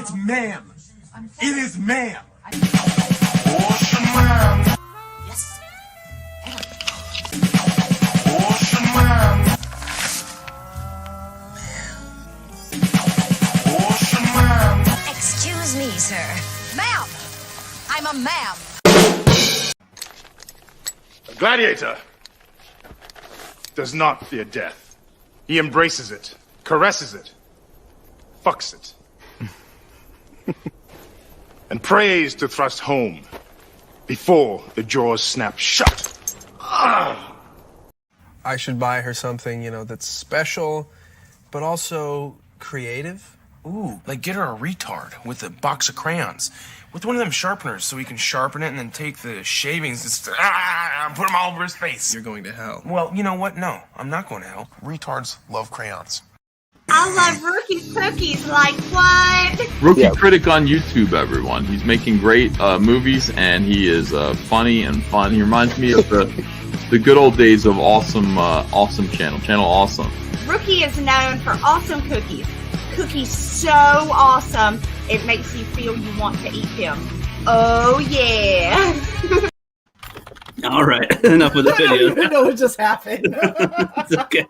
It's ma'am. It is ma'am. Yes. Excuse me, sir. Ma'am. I'm a ma'am. A gladiator does not fear death. He embraces it, caresses it, fucks it, and prays to thrust home before the jaws snap shut. I should buy her something, that's special, but also creative. Ooh, like get her a retard with a box of crayons. With one of them sharpeners so he can sharpen it and then take the shavings and put them all over his face. You're going to hell. Well, you know what? No, I'm not going to hell. Retards love crayons. I love Rookie's cookies. Like what? Rookie Critic on YouTube, everyone. He's making great movies, and he is funny and fun. He reminds me of the good old days of Awesome Channel Awesome. Rookie is known for awesome cookies. Cookies so awesome, it makes you feel you want to eat them. Oh yeah. All right, enough with the video. I don't even know what just happened. It's okay.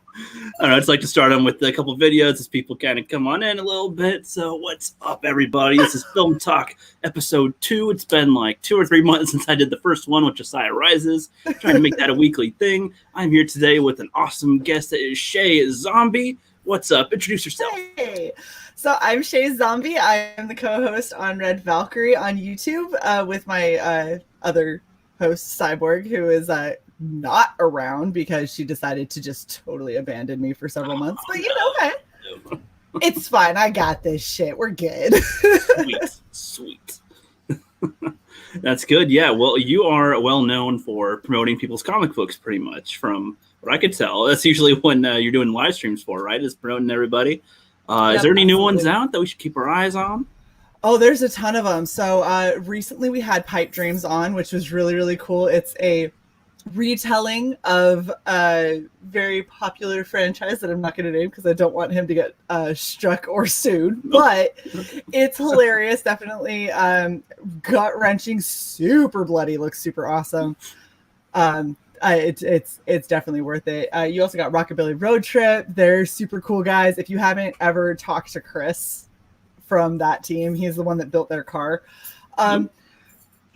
All right, I'd just like to start on with a couple videos as people kind of come on in a little bit. So what's up, everybody? This is Film Talk episode 2. It's been like 2 or 3 months since I did the first one with Josiah Rises. Trying to make that a weekly thing. I'm here today with an awesome guest that is Shae Zombie. What's up? Introduce yourself. Hey. So I'm Shae Zombie. I am the co-host on Red Valkyrie on YouTube with my other host, Cyborg, who is not around because she decided to just totally abandon me for several months. But hey, it's fine. I got this shit. We're good. Sweet. That's good. Yeah, well, you are well known for promoting people's comic books pretty much from what I could tell. That's usually when you're doing live streams for, right? Is promoting everybody. Is there any new ones out that we should keep our eyes on? Oh, there's a ton of them. So recently we had Pipe Dreams on, which was really, really cool. It's a retelling of a very popular franchise that I'm not going to name because I don't want him to get struck or sued. But it's hilarious. Definitely gut-wrenching, super bloody, looks super awesome. It's definitely worth it. You also got Rockabilly Road Trip. They're super cool guys. If you haven't ever talked to Chris from that team, he's the one that built their car.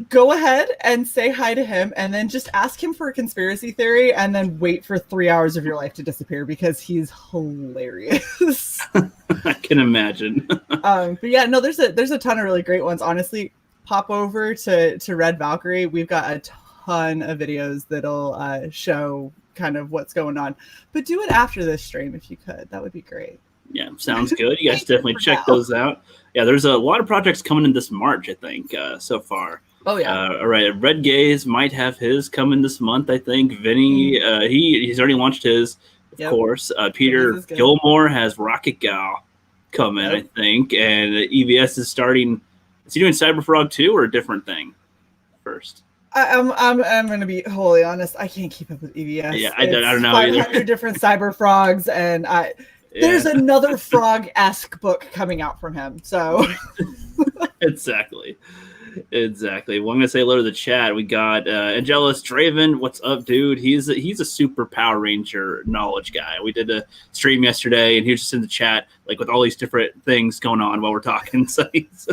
Go ahead and say hi to him and then just ask him for a conspiracy theory and then wait for 3 hours of your life to disappear because he's hilarious. I can imagine. But yeah, no, there's a ton of really great ones. Honestly, pop over to Red Valkyrie. We've got a ton of videos that'll show kind of what's going on. But do it after this stream if you could. That would be great. Yeah, sounds good. You guys definitely check those out. Yeah, there's a lot of projects coming in this March, I think, so far. Oh, yeah. All right, Red Gaze might have his coming this month, I think. Vinny, he's already launched his, of course. Peter Gilmore has Rocket Gal coming, I think. And EVS is starting. Is he doing Cyberfrog 2 or a different thing first? I'm going to be wholly honest. I can't keep up with EVS. Yeah, I don't know 500 either. different cyber frogs, and there's another frog-esque book coming out from him. So Exactly. Well, I'm gonna say hello to the chat. We got Angelus Draven. What's up, dude? He's a super Power Ranger knowledge guy. We did a stream yesterday, and he was just in the chat, like with all these different things going on while we're talking. So he's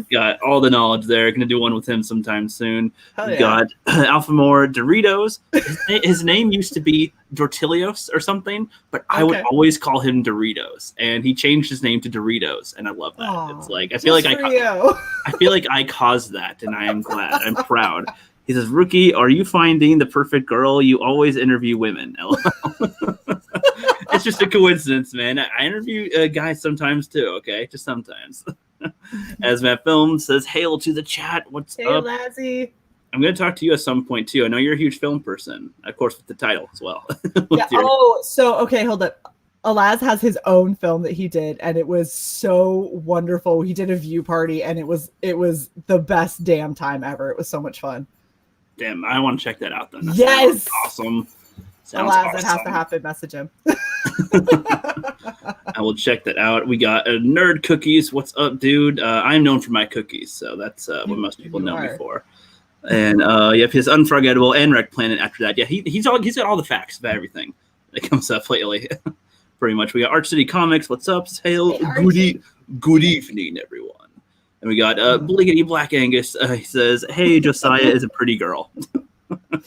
got all the knowledge there. Gonna do one with him sometime soon. We got Alphamore Doritos. His name used to be Dortilios or something, but I would always call him Doritos, and he changed his name to Doritos, and I love that. Aww, it's like I feel like I caused that, and I am glad. I'm proud. He says, "Rookie, are you finding the perfect girl? You always interview women." It's just a coincidence, man. I interview guys sometimes too. Okay, just sometimes. As Matt Film says, "Hail to the chat. What's up, Lazzy?" I'm going to talk to you at some point, too. I know you're a huge film person, of course, with the title as well. Okay, hold up. Alaz has his own film that he did, and it was so wonderful. He did a view party, and it was the best damn time ever. It was so much fun. Damn, I want to check that out then. That yes! Awesome. Alaz, that has to happen. Message him. I will check that out. We got Nerd Cookies. What's up, dude? I'm known for my cookies, so that's what most people know me for. And yep, his Unforgettable and Wreck Planet after that. Yeah, he's got all the facts about everything that comes up lately. Pretty much. We got Arch City Comics. What's up? Good evening, everyone. And we got Bliggity Black Angus. He says, "Hey, Josiah is a pretty girl." I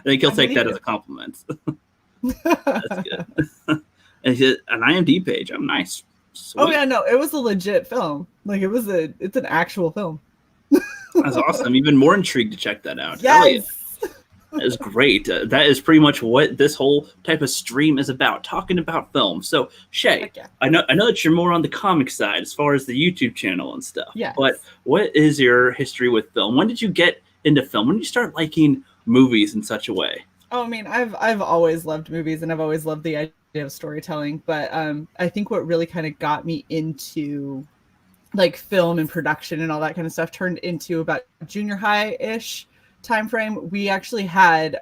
think he'll take that as a compliment. That's good. And he said, an IMDb page. I'm nice. Sweet. Oh yeah, no, it was a legit film. Like it's an actual film. That's awesome. Even more intrigued to check that out. Yes. That is great. That is pretty much what this whole type of stream is about, talking about film. So, Shae, yeah. I know that you're more on the comic side as far as the YouTube channel and stuff. Yes. But what is your history with film? When did you get into film? When did you start liking movies in such a way? Oh, I mean, I've always loved movies, and I've always loved the idea of storytelling. But I think what really kind of got me into like film and production and all that kind of stuff turned into about junior high-ish time frame. We actually had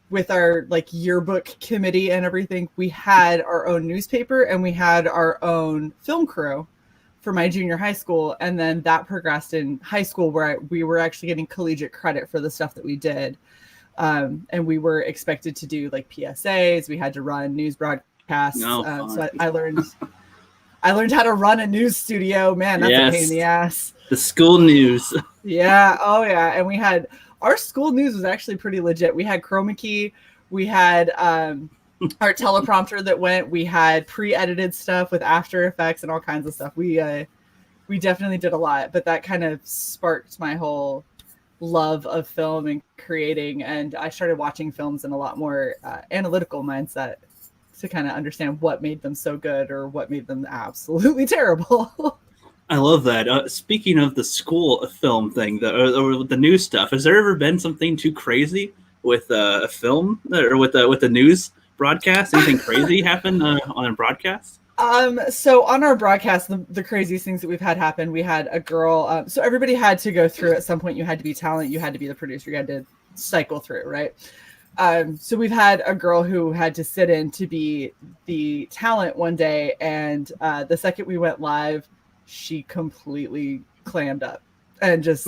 with our like yearbook committee and everything, we had our own newspaper and we had our own film crew for my junior high school, and then that progressed in high school where we were actually getting collegiate credit for the stuff that we did, and we were expected to do like PSAs. We had to run news broadcasts. So I learned how to run a news studio. Man, that's a pain in the ass. The school news. Yeah. Oh, yeah. And we had our school news was actually pretty legit. We had chroma key. We had our teleprompter that went. We had pre-edited stuff with After Effects and all kinds of stuff. We definitely did a lot, but that kind of sparked my whole love of film and creating. And I started watching films in a lot more analytical mindset to kind of understand what made them so good or what made them absolutely terrible. I love that. Speaking of the school film thing, or the news stuff, has there ever been something too crazy with a film or with the news broadcast? Anything crazy happen on a broadcast? So on our broadcast, the craziest things that we've had happen, we had a girl. So everybody had to go through at some point. You had to be talent. You had to be the producer. You had to cycle through, right? So we've had a girl who had to sit in to be the talent one day, and the second we went live, she completely clammed up and just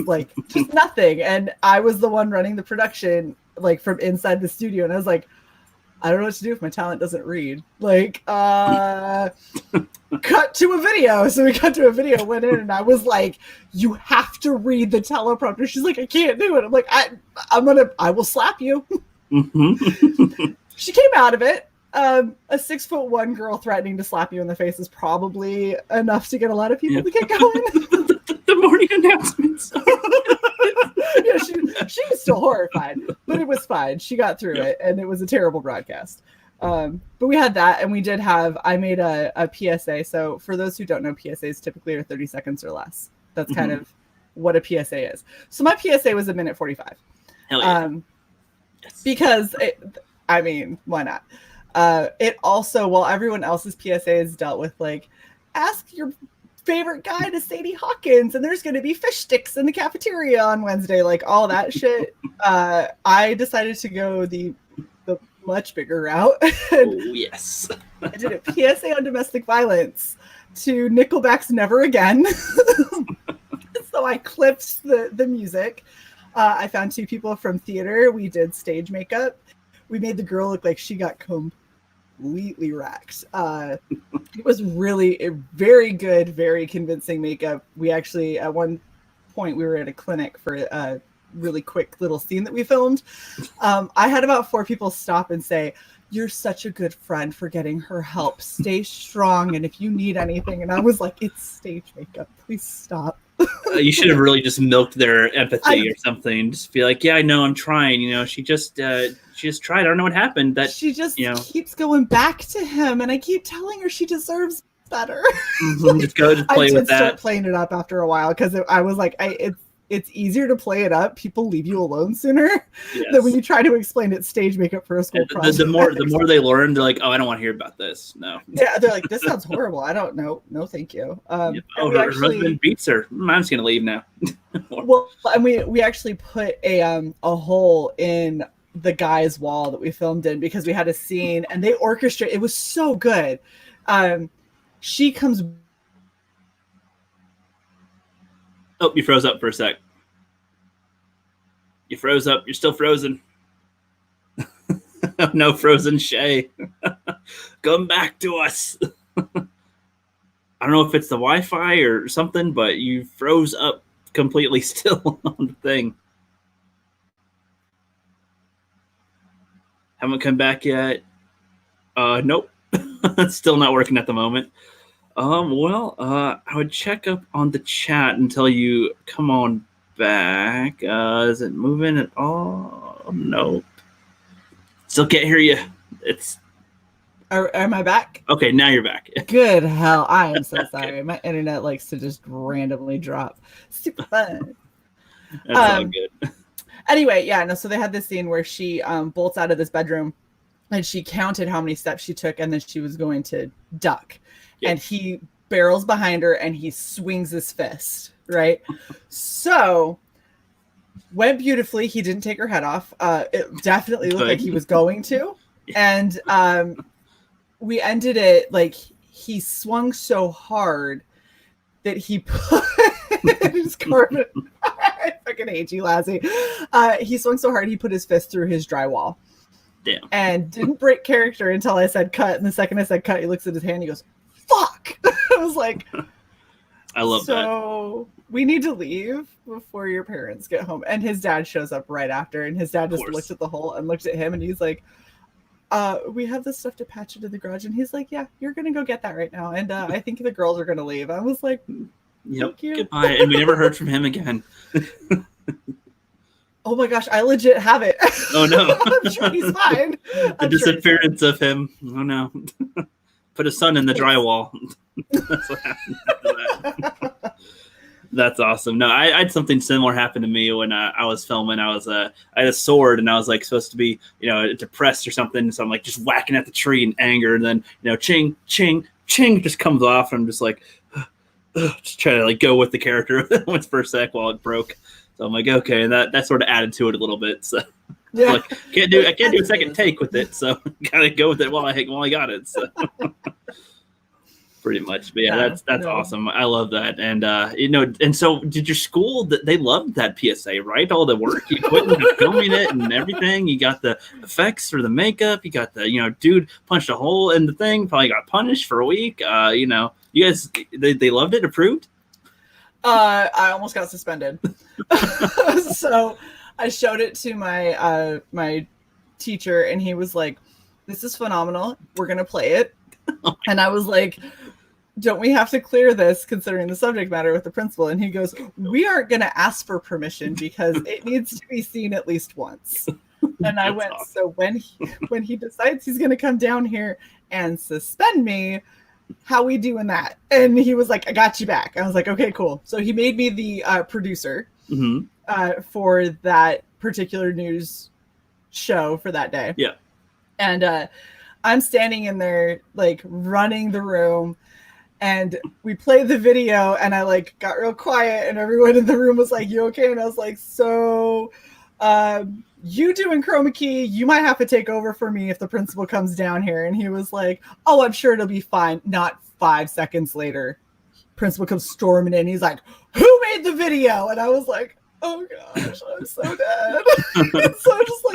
nothing. And I was the one running the production, like from inside the studio, and I was like, I don't know what to do if my talent doesn't read. Cut to a video. So we cut to a video, went in, and I was like, you have to read the teleprompter. She's like, I can't do it. I'm like, I will slap you. Mm-hmm. She came out of it. A 6'1" girl threatening to slap you in the face is probably enough to get a lot of people to get going. The morning announcements. Yeah, she was still horrified, but it was fine. She got through it, and it was a terrible broadcast. But we had that, and we did have. I made a PSA. So for those who don't know, PSAs typically are 30 seconds or less. That's kind of what a PSA is. So my PSA was 1:45. Hell yeah. Because why not? It also, while everyone else's PSAs dealt with ask your favorite guy to Sadie Hawkins, and there's going to be fish sticks in the cafeteria on Wednesday, all that shit. I decided to go the much bigger route. Yes. I did a PSA on domestic violence to Nickelback's Never Again. So I clipped the music. I found two people from theater. We did stage makeup. We made the girl look like she got completely wrecked. It was really a very good, very convincing makeup. We actually, at one point, we were at a clinic for a really quick little scene that we filmed. I had about 4 people stop and say, "You're such a good friend for getting her help. Stay strong, and if you need anything." And I was like, "It's stage makeup. Please stop." You should have really just milked their empathy or something. Just be like, "Yeah, I know, I'm trying. She just tried. I don't know what happened. That she just keeps going back to him, and I keep telling her she deserves better." Just play with that. I did start playing it up after a while because I was like, it's easier to play it up. People leave you alone sooner than when you try to explain it stage makeup for a school project. The more they learn, they're like, "Oh, I don't want to hear about this." No. Yeah, they're like, "This sounds horrible. I don't know. No, thank you." Oh, her husband beats her. I'm just gonna leave now. Well, and we actually put a hole in the guy's wall that we filmed in because we had a scene, and they orchestrated. It was so good. She comes. Oh, you froze up for a sec. You froze up. You're still frozen. No, frozen Shae. Come back to us. I don't know if it's the Wi-Fi or something, but you froze up completely still on the thing. Haven't come back yet. Nope. It's still not working at the moment. I would check up on the chat until you come on back. Is it moving at all? Nope. Still can't hear you. Am I back? Okay, now you're back. Good hell. I am so sorry. My internet likes to just randomly drop. Super fun. That's all good. Anyway, yeah, no, so they had this scene where she bolts out of this bedroom and she counted how many steps she took and then she was going to duck. Yep. And he barrels behind her and he swings his fist, right? So went beautifully. He didn't take her head off. It definitely looked like he was going to. And we ended it like he swung so hard that he put his carbon. I fucking hate you, Lassie. He swung so hard he put his fist through his drywall. Damn. And didn't break character until I said cut. And the second I said cut, he looks at his hand and he goes, fuck. I was like, I love that. So we need to leave before your parents get home. And his dad shows up right after. And his dad just looked at the hole and looked at him and he's like, we have this stuff to patch into the garage. And he's like, yeah, you're going to go get that right now. And I think the girls are going to leave. I was like, yep, goodbye. And we never heard from him again. Oh my gosh, I legit have it. Oh no. I'm sure he's fine. The disappearance of him. Oh no. Put a sun in the drywall. That's what happened after that. That's awesome. No, I had something similar happen to me when I was filming. I had a sword and I was like supposed to be, depressed or something. So I'm like just whacking at the tree in anger. And then, ching, ching, ching just comes off. And I'm just like, just trying to like go with the character once for a sec while it broke. So I'm like, okay, and that sort of added to it a little bit. So yeah, like, I can't do a second take with it. So gotta go with it while I got it. So pretty much, but yeah, that's awesome. I love that, and and so did your school? They loved that PSA, right? All the work you put into filming it and everything. You got the effects for the makeup. You got the dude punched a hole in the thing. Probably got punished for a week. You guys, they loved it. Approved. I almost got suspended. So I showed it to my my teacher and he was like, this is phenomenal. We're going to play it. And I was like, don't we have to clear this considering the subject matter with the principal? And he goes, we aren't going to ask for permission because it needs to be seen at least once. And I went, awesome. So when he decides he's going to come down here and suspend me, how we doing that? And he was like, I got you back. I was like, okay, cool. So he made me the producer for that particular news show for that day. Yeah. And I'm standing in there like running the room and we played the video and I like got real quiet and everyone in the room was like, you okay? And I was like, so you doing chroma key, you might have to take over for me if the principal comes down here. And he was like, oh, I'm sure it'll be fine. Not 5 seconds later, principal comes storming in. He's like, who made the video? And I was like, oh gosh, I'm so dead. And so I'm just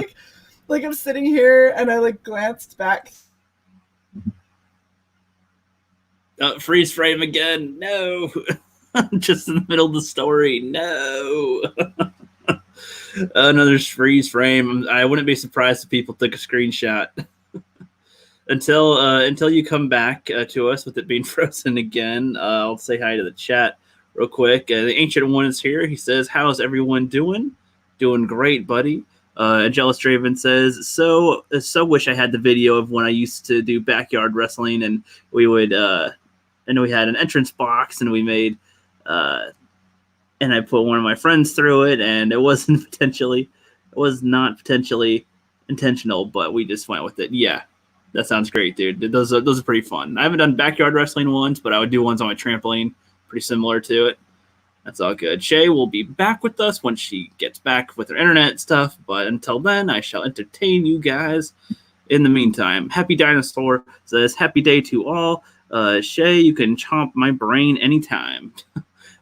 like I'm sitting here and I like glanced back. Freeze frame again. No. Just in the middle of the story. No. Another freeze frame. I wouldn't be surprised if people took a screenshot. Until you come back to us with it being frozen again. I'll say hi to the chat real quick. The Ancient One is here. He says, how's everyone doing? Doing great, buddy. Jealous Draven says, so wish I had the video of when I used to do backyard wrestling and we would and we had an entrance box and we made and I put one of my friends through it and it was not potentially intentional, but we just went with it. Yeah, that sounds great, dude. Those are pretty fun. I haven't done backyard wrestling ones, but I would do ones on my trampoline, pretty similar to it. That's all good. Shae will be back with us when she gets back with her internet stuff, but until then, I shall entertain you guys. In the meantime, Happy Dinosaur says, happy day to all. Shae, you can chomp my brain anytime.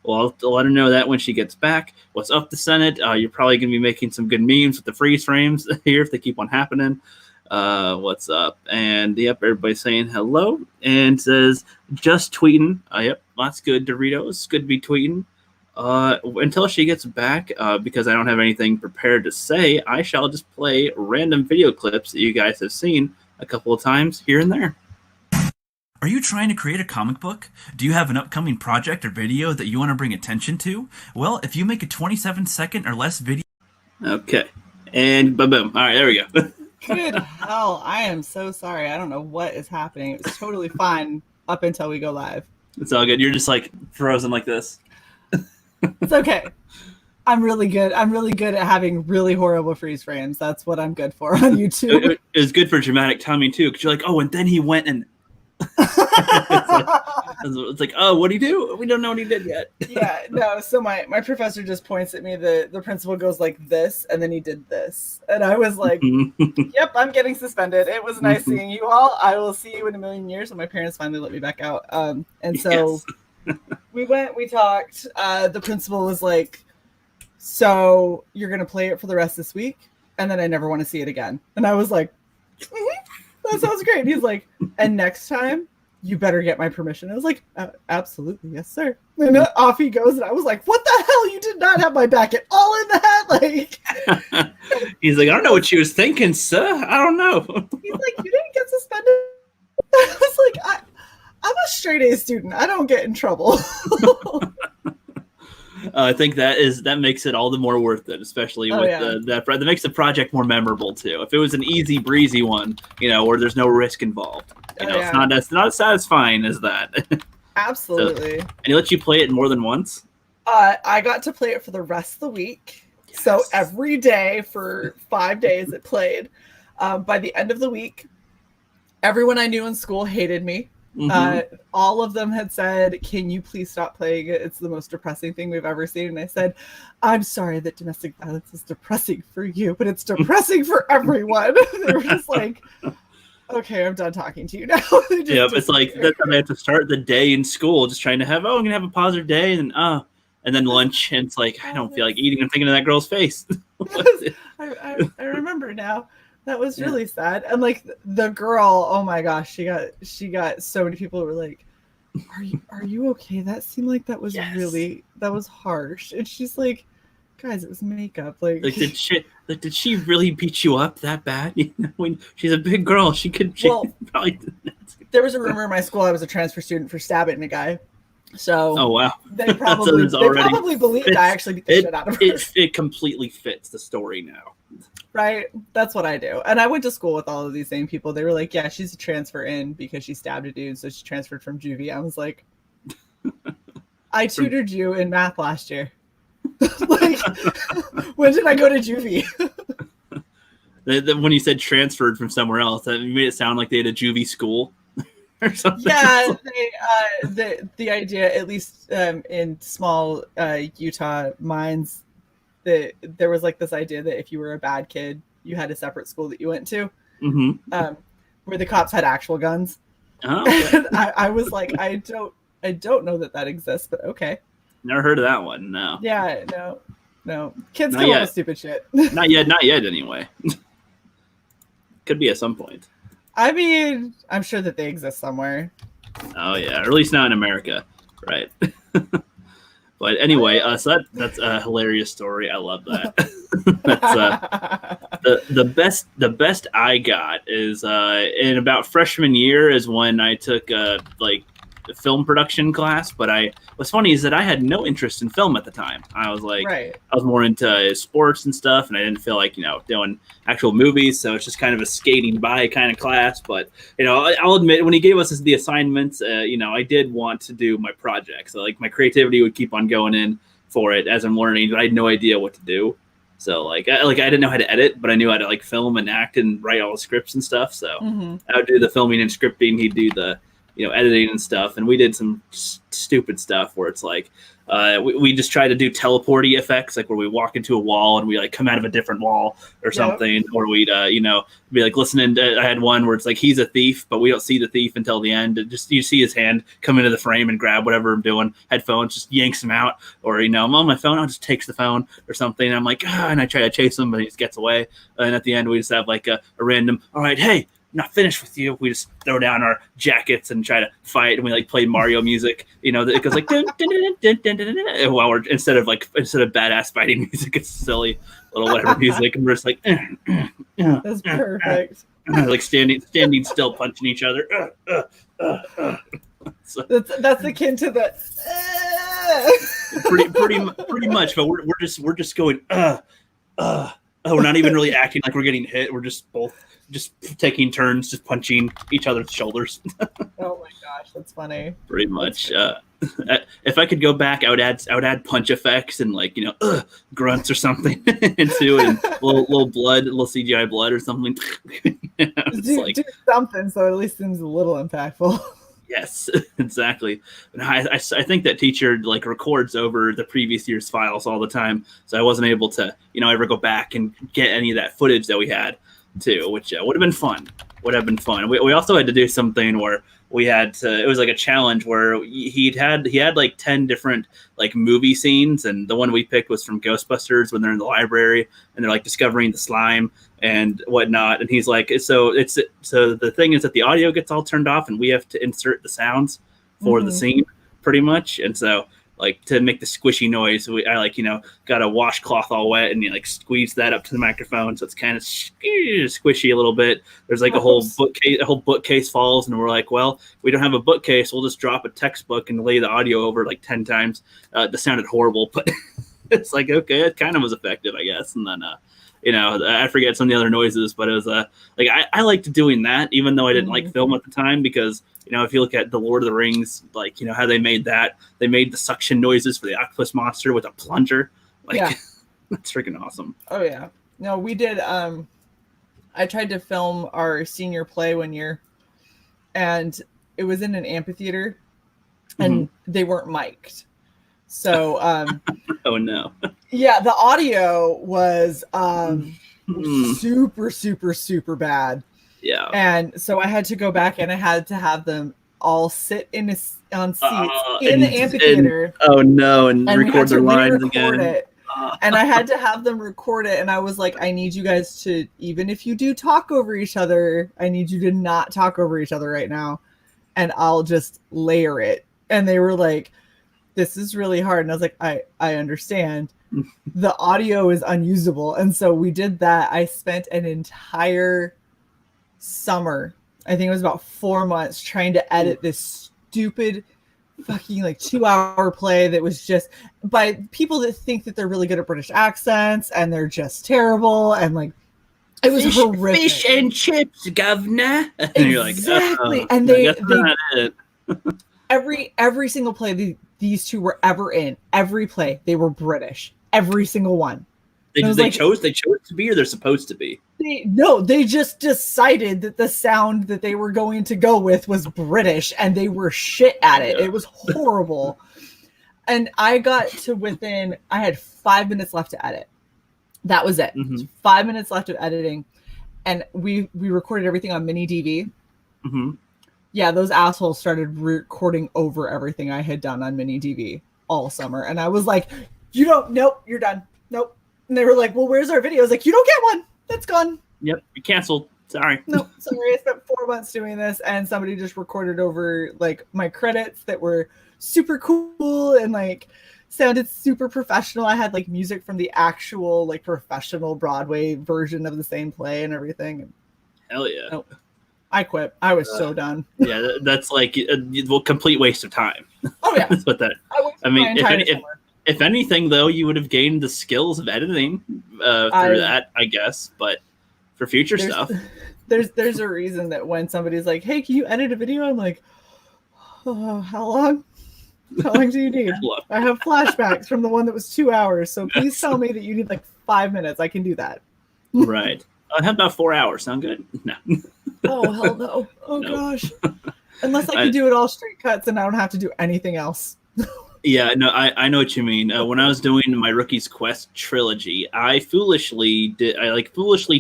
Well, I'll let her know that when she gets back. What's up, the Senate? You're probably going to be making some good memes with the freeze frames here if they keep on happening. What's up? And yep, everybody's saying hello and says just tweeting. Yep, that's good, Doritos. Good to be tweeting. Until she gets back, because I don't have anything prepared to say, I shall just play random video clips that you guys have seen a couple of times here and there. Are you trying to create a comic book? Do you have an upcoming project or video that you want to bring attention to? Well, if you make a 27-second or less video... Okay. And boom. All right, there we go. Good hell. I am so sorry. I don't know what is happening. It was totally fine up until we go live. It's all good. You're just like frozen like this. It's okay. I'm really good. I'm really good at having really horrible freeze frames. That's what I'm good for on YouTube. It was good for dramatic timing, too, because you're like, oh, and then he went and... it's like, oh, what'd he do? We don't know what he did yet. Yeah, no. So my professor just points at me. The principal goes like this, and then he did this, and I was like, "Yep, I'm getting suspended." It was nice seeing you all. I will see you in a million years when my parents finally let me back out. And so we went. We talked. The principal was like, "So you're gonna play it for the rest of this week, and then I never want to see it again." And I was like, that sounds great. And he's like, and next time you better get my permission. I was like, absolutely, yes, sir. And off he goes. And I was like, what the hell? You did not have my back at all in that. Like, he's like, I don't know what she was thinking, sir. I don't know. He's like, you didn't get suspended. I was like, I'm a straight A student. I don't get in trouble. I think that makes it all the more worth it, especially with that makes the project more memorable too. If it was an easy breezy one, where there's no risk involved, it's not as satisfying as that. Absolutely. And he lets you play it more than once. I got to play it for the rest of the week. Yes. So every day for 5 days it played. By the end of the week, everyone I knew in school hated me. Mm-hmm. All of them had said, can you please stop playing it? It's the most depressing thing we've ever seen. And I said, I'm sorry that domestic violence is depressing for you, but it's depressing for everyone. They were just like, okay, I'm done talking to you now. Yeah, it's like that's how they have to start the day in school, just trying to have, I'm gonna have a positive day, and then lunch, and it's like, I don't feel like eating. I'm thinking of that girl's face. I remember now. That was really sad. And like the girl, oh my gosh, she got so many people who were like, are you okay? That seemed like that was that was harsh. And she's like, guys, it was makeup. Like did she really beat you up that bad? When she's a big girl, she probably. There was a rumor in my school I was a transfer student for stabbing a guy. So oh wow, they probably believed I actually beat the shit out of her. It completely fits the story now. Right, that's what I do. And I went to school with all of these same people. They were like, yeah, she's a transfer in because she stabbed a dude, so she transferred from juvie. I was like, I tutored you in math last year. Like, when did I go to juvie? When you said transferred from somewhere else, that made it sound like they had a juvie school or something. Yeah, the idea, at least in small Utah minds, that there was like this idea that if you were a bad kid, you had a separate school that you went to, where the cops had actual guns. Oh, okay. And I was like, I don't know that exists, but okay. Never heard of that one. No. Yeah, no. Kids come up with stupid shit. Not yet. Anyway, could be at some point. I mean, I'm sure that they exist somewhere. Oh yeah, or at least not in America, right? But anyway, so that's a hilarious story. I love that. That's the best I got is in about freshman year is when I took a film production class. But what's funny is that I had no interest in film at the time. I was like, I was more into sports and stuff, and I didn't feel like doing actual movies. So it's just kind of a skating by kind of class. But I'll admit, when he gave us the assignments, I did want to do my project. So like my creativity would keep on going in for it as I'm learning, but I had no idea what to do. So I didn't know how to edit, but I knew how to film and act and write all the scripts and stuff. So I would do the filming and scripting. He'd do the editing and stuff. And we did some stupid stuff where it's like, We just try to do teleporty effects, like where we walk into a wall and we like come out of a different wall or something, or we'd be like listening to. I had one where it's like he's a thief, but we don't see the thief until the end. Just you see his hand come into the frame and grab whatever I'm doing, headphones, just yanks him out, or I'm on my phone, I'll just takes the phone or something. And I'm like, and I try to chase him, but he just gets away. And at the end, we just have like a random, all right, hey, not finished with you. We just throw down our jackets and try to fight, and we like play Mario music. It goes like dun, dun, dun, dun, dun, dun, dun, while we're instead of badass fighting music, it's silly little whatever music, and we're just like That's perfect. like standing still, punching each other. So, that's akin to the pretty much, but we're just going we're not even really acting like we're getting hit. We're just both just taking turns, just punching each other's shoulders. Oh my gosh, that's funny. Pretty much. If I could go back, I would add punch effects and grunts or something into it, and little blood, little CGI blood or something. Do something so at least it seems a little impactful. Yes, exactly. And I think that teacher records over the previous year's files all the time, so I wasn't able to ever go back and get any of that footage that we had too, which would have been fun. We also had to do something where we had to. It was like a challenge where he had 10 different movie scenes, and the one we picked was from Ghostbusters when they're in the library and they're discovering the slime and whatnot. And he's like, so the thing is that the audio gets all turned off, and we have to insert the sounds for the scene pretty much. And so to make the squishy noise, I got a washcloth all wet and you squeeze that up to the microphone, so it's kind of squishy a little bit. There's a whole bookcase falls, and we're like, well, we don't have a bookcase, we'll just drop a textbook and lay the audio over 10 times. That sounded horrible, but it's okay, it kind of was effective, I guess. And then I forget some of the other noises, but it was I liked doing that, even though I didn't like film at the time, because if you look at the Lord of the Rings, how they made the suction noises for the octopus monster with a plunger. That's freaking awesome. Oh yeah. No, we did. I tried to film our senior play one year, and it was in an amphitheater, and they weren't mic'd. So, oh no. Yeah, the audio was super, super, super bad. Yeah. And so I had to go back and I had to have them all sit on seats in the amphitheater. Oh no, and record their lines again. And I had to have them record it. And I was like, I need you guys to, even if you do talk over each other, I need you to not talk over each other right now. And I'll just layer it. And they were like, this is really hard. And I was like, I understand. The audio is unusable. And so we did that. I spent an entire summer, I think it was about 4 months, trying to edit this stupid fucking 2-hour play that was just by people that think that they're really good at British accents and they're just terrible, and it was horrific. Fish and chips, governor. And you're like, exactly. And every single play these two were ever in, every play, they were British. Every single one. They chose to be, or they're supposed to be? They just decided that the sound that they were going to go with was British, and they were shit at it. Yeah. It was horrible. And I got to I had 5 minutes left to edit. That was it. 5 minutes left of editing. And we recorded everything on mini DV. Yeah, those assholes started recording over everything I had done on mini DV all summer. And I was like, nope, you're done. Nope. And they were like, well, where's our video? I was like, you don't get one. That's gone. Yep. You canceled. Sorry. No, sorry. I spent 4 months doing this, and somebody just recorded over my credits that were super cool and sounded super professional. I had music from the actual professional Broadway version of the same play and everything. Hell yeah. Nope. I quit. I was so done. Yeah, that's a complete waste of time. Oh yeah. That's what that. I mean, if anything, though, you would have gained the skills of editing through that, I guess. But for future stuff, there's a reason that when somebody's like, "Hey, can you edit a video?" I'm like, "Oh, how long? How long do you need?" I have flashbacks from the one that was 2 hours, so please tell me that you need 5 minutes. I can do that. Right. How about 4 hours? Sound good? No. Oh hell no! Oh no. Gosh. Unless I can do it all straight cuts and I don't have to do anything else. Yeah, no, I know what you mean. When I was doing my Rookie's Quest trilogy, I foolishly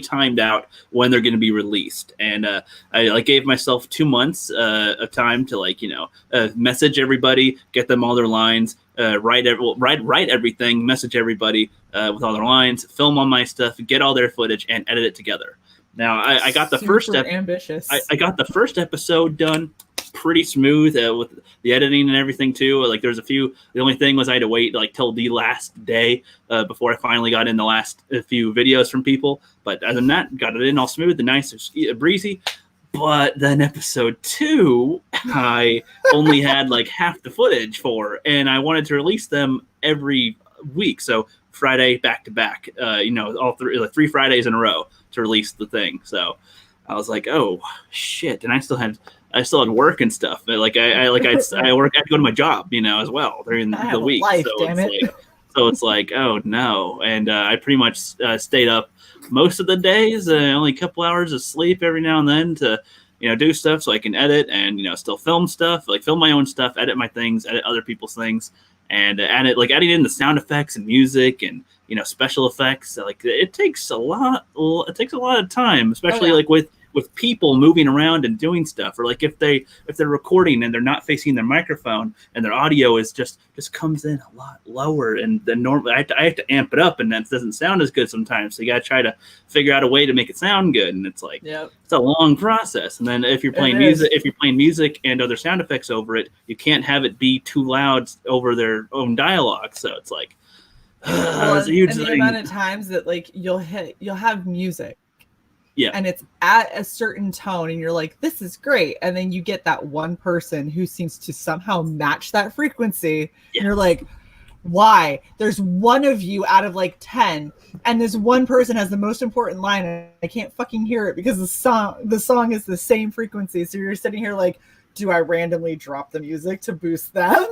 timed out when they're going to be released, and I like gave myself 2 months of time to message everybody, get them all their lines, write everything, message everybody with all their lines, film all my stuff, get all their footage, and edit it together. Now I got the first ambitious. I got the first episode done pretty smooth with the editing and everything too. Like there's a few. The only thing was I had to wait like till the last day before I finally got in the last few videos from people. But other than that, got it in all smooth and nice, breezy. But then episode 2, I only had like half the footage for, and I wanted to release them every week. So Friday back to back, all 3 Fridays in a row to release the thing. So I was like, oh shit, and I still had work and stuff. Like I work. I had to go to my job, as well during the week. Life, so it's like, oh no. And I pretty much stayed up most of the days. Only a couple hours of sleep every now and then to do stuff so I can edit and still film stuff, like film my own stuff, edit my things, edit other people's things, and adding in the sound effects and music and special effects. Like it takes a lot. It takes a lot of time, especially like with people moving around and doing stuff, or like if they're recording and they're not facing their microphone and their audio is just comes in a lot lower and then normally I have to amp it up, and that doesn't sound as good sometimes. So you got to try to figure out a way to make it sound good, and it's like it's a long process. And then if you're playing music and other sound effects over it, you can't have it be too loud over their own dialogue. So it's like it's a huge and the thing. amount of times that like you'll have music. Yeah. And it's at a certain tone and you're like, this is great. And then you get that one person who seems to somehow match that frequency. Yeah. And you're like, why? There's one of you out of like 10. And this one person has the most important line. And I can't fucking hear it because the song is the same frequency. So you're sitting here like, do I randomly drop the music to boost them?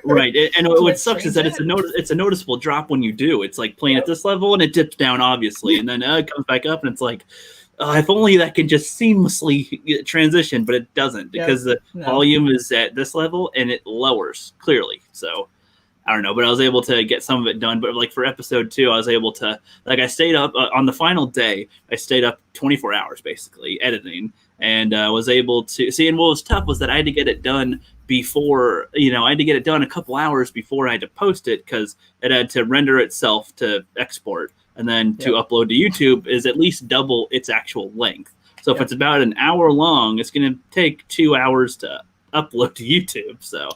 Right. And what sucks is that it's a noticeable drop when you do. It's like playing at this level and it dips down, obviously. And then it comes back up and it's like, if only that could just seamlessly transition, but it doesn't because the volume is at this level and it lowers clearly. So I don't know, but I was able to get some of it done. But like for episode 2, I was able to, I stayed up on the final day. I stayed up 24 hours basically editing and was able to see. And what was tough was that I had to get it done before, I had to get it done a couple hours before I had to post it because it had to render itself to export. And then to upload to YouTube is at least double its actual length. So if it's about an hour long, it's going to take 2 hours to upload to YouTube. So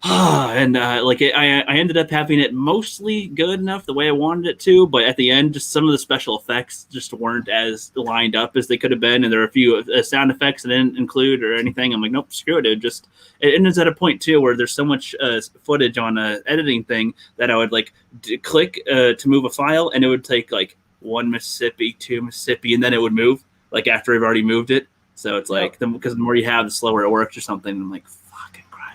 and I ended up having it mostly good enough the way I wanted it to, but at the end, just some of the special effects just weren't as lined up as they could have been, and there were a few sound effects that didn't include or anything. I'm like, nope, screw it. It ends at a point too where there's so much footage on a editing thing that I would click to move a file, and it would take like 1 Mississippi, 2 Mississippi, and then it would move like after I've already moved it. So it's like because the more you have, the slower it works or something. I'm like,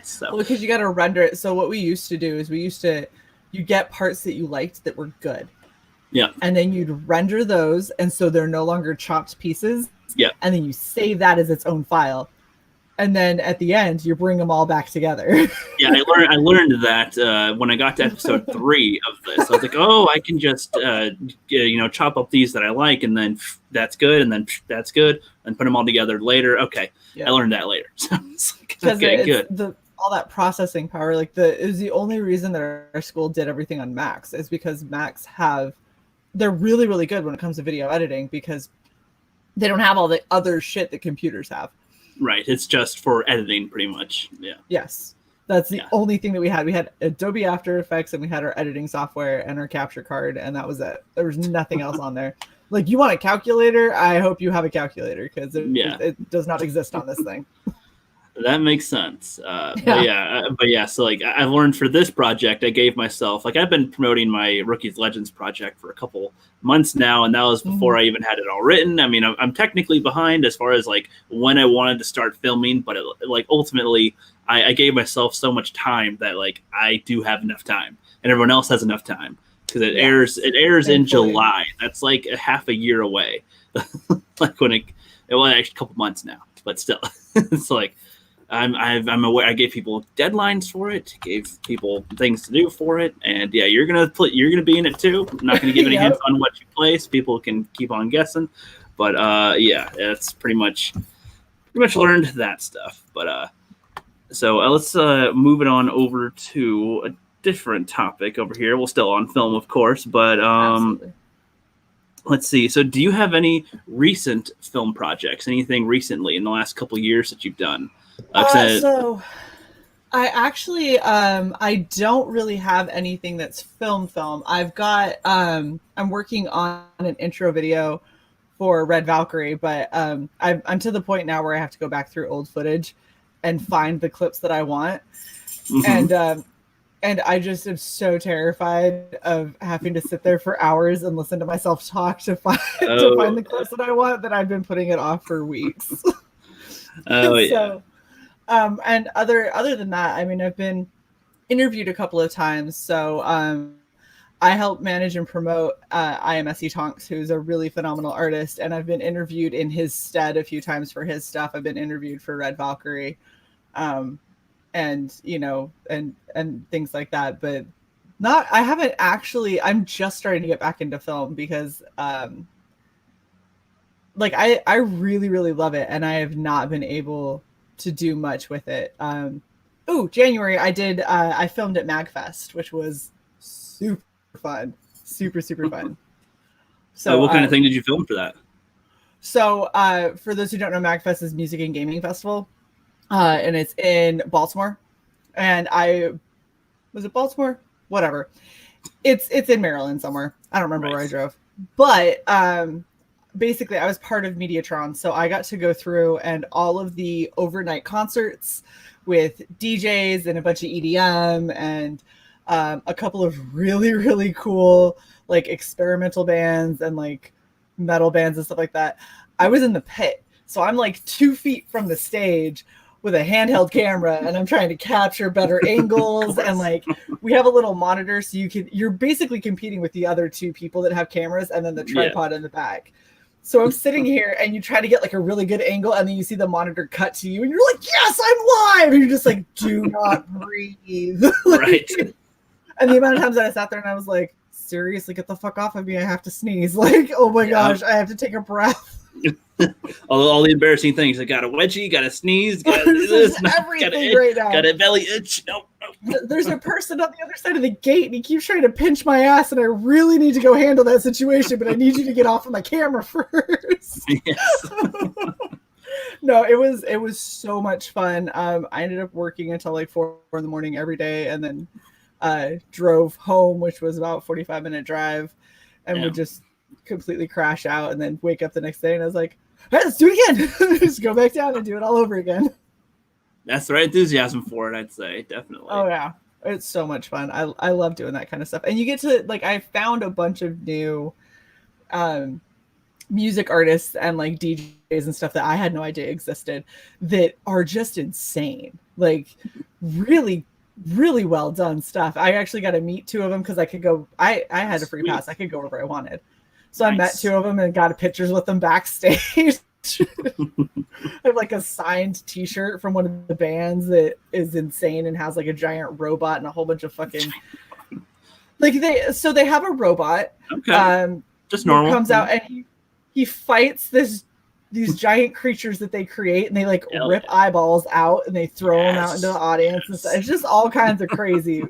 so. Well, because you got to render it. So what we used to do is you get parts that you liked that were good. Yeah. And then you'd render those. And so they're no longer chopped pieces. Yeah. And then you save that as its own file. And then at the end, you bring them all back together. Yeah, I learned that when I got to episode 3 of this. I was like, oh, I can just chop up these that I like, and then that's good, and then that's good, and put them all together later. Okay, I learned that later. So it's good. All that processing power, is the only reason that our school did everything on Macs is because Macs they're really, really good when it comes to video editing because they don't have all the other shit that computers have. Right. It's just for editing pretty much. Yeah. Yes. That's the only thing that we had. We had Adobe After Effects and we had our editing software and our capture card, and that was it. There was nothing else on there. Like, you want a calculator? I hope you have a calculator because it does not exist on this thing. That makes sense. But yeah. So I've learned for this project, I gave myself I've been promoting my Rookies Legends project for a couple months now, and that was before I even had it all written. I mean, I'm technically behind as far as when I wanted to start filming, but ultimately I gave myself so much time that I do have enough time, and everyone else has enough time because it airs in July. That's like a half a year away. Actually a couple months now, but still, it's I'm aware. I gave people deadlines for it. Gave people things to do for it, and yeah, you're gonna be in it too. I'm not gonna give any hints on what you play, so people can keep on guessing. But yeah, it's pretty much learned that stuff. But so let's move it on over to a different topic over here. We're still on film, of course, but let's see. So, do you have any recent film projects? Anything recently in the last couple of years that you've done? So, I actually I don't really have anything that's film. I've got I'm working on an intro video for Red Valkyrie, but I'm to the point now where I have to go back through old footage and find the clips that I want. And I just am so terrified of having to sit there for hours and listen to myself talk to find the clips that I want, that I've been putting it off for weeks. So, and other than that, I mean, I've been interviewed a couple of times. So I help manage and promote IMSE Tonks, who's a really phenomenal artist, and I've been interviewed in his stead a few times for his stuff. I've been interviewed for Red Valkyrie. And and things like that, but I haven't actually. I'm just starting to get back into film because I really, really love it, and I have not been able to do much with it. January I filmed at MagFest, which was super fun, super fun. So what kind of thing did you film for that? So for those who don't know, MagFest is Music and Gaming Festival. And it's in Baltimore, and was it Baltimore? Whatever. It's in Maryland somewhere. I don't remember where I drove, but basically I was part of Mediatron, so I got to go through and all of the overnight concerts with DJs and a bunch of EDM and a couple of really, really cool like experimental bands and like metal bands and stuff like that. I was in the pit, so I'm like 2 feet from the stage with a handheld camera, and I'm trying to capture better angles. And like, we have a little monitor, so you're basically competing with the other two people that have cameras and then the tripod in the back. So I'm sitting here and you try to get like a really good angle, and then you see the monitor cut to you and you're like, yes, I'm live. And you're just like, do not breathe. Right. And the amount of times that I sat there and I was like, seriously, get the fuck off of me. I have to sneeze. Like, oh my gosh, I have to take a breath. all the embarrassing things. I got a wedgie, got a sneeze, got this, everything right now. Got a belly itch. No. There's a person on the other side of the gate, and he keeps trying to pinch my ass, and I really need to go handle that situation, but I need you to get off of my camera first. Yes. No, it was so much fun. I ended up working until like 4 a.m. every day, and then drove home, which was about 45-minute drive, and would just completely crash out and then wake up the next day, and I was like, hey, let's do it again. Just go back down and do it all over again. That's the right enthusiasm for it, I'd say. Definitely. Oh yeah, it's so much fun. I love doing that kind of stuff, and you get to like, I found a bunch of new music artists and like DJs and stuff that I had no idea existed that are just insane, like really well done stuff. I actually got to meet 2 of them because I could go, I had a free pass, I could go wherever I wanted. So I met 2 of them and got pictures with them backstage. I have like a signed t-shirt from one of the bands that is insane and has like a giant robot and a whole bunch of fucking like they have a robot. Okay. Just normal. Comes out and he fights these giant creatures that they create, and they like rip eyeballs out and they throw them out into the audience and stuff. It's just all kinds of crazy.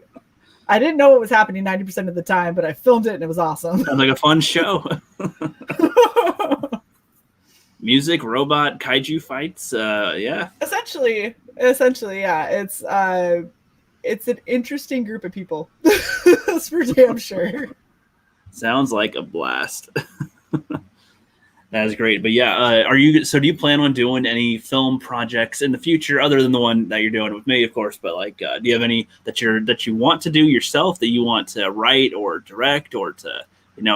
I didn't know what was happening 90% of the time, but I filmed it and it was awesome. Sounds like a fun show. Music, robot, kaiju fights. Yeah. Essentially, yeah. It's an interesting group of people. That's for damn sure. Sounds like a blast. That is great. But yeah, do you plan on doing any film projects in the future other than the one that you're doing with me, of course, but like, do you have any that you want to do yourself, that you want to write or direct or to,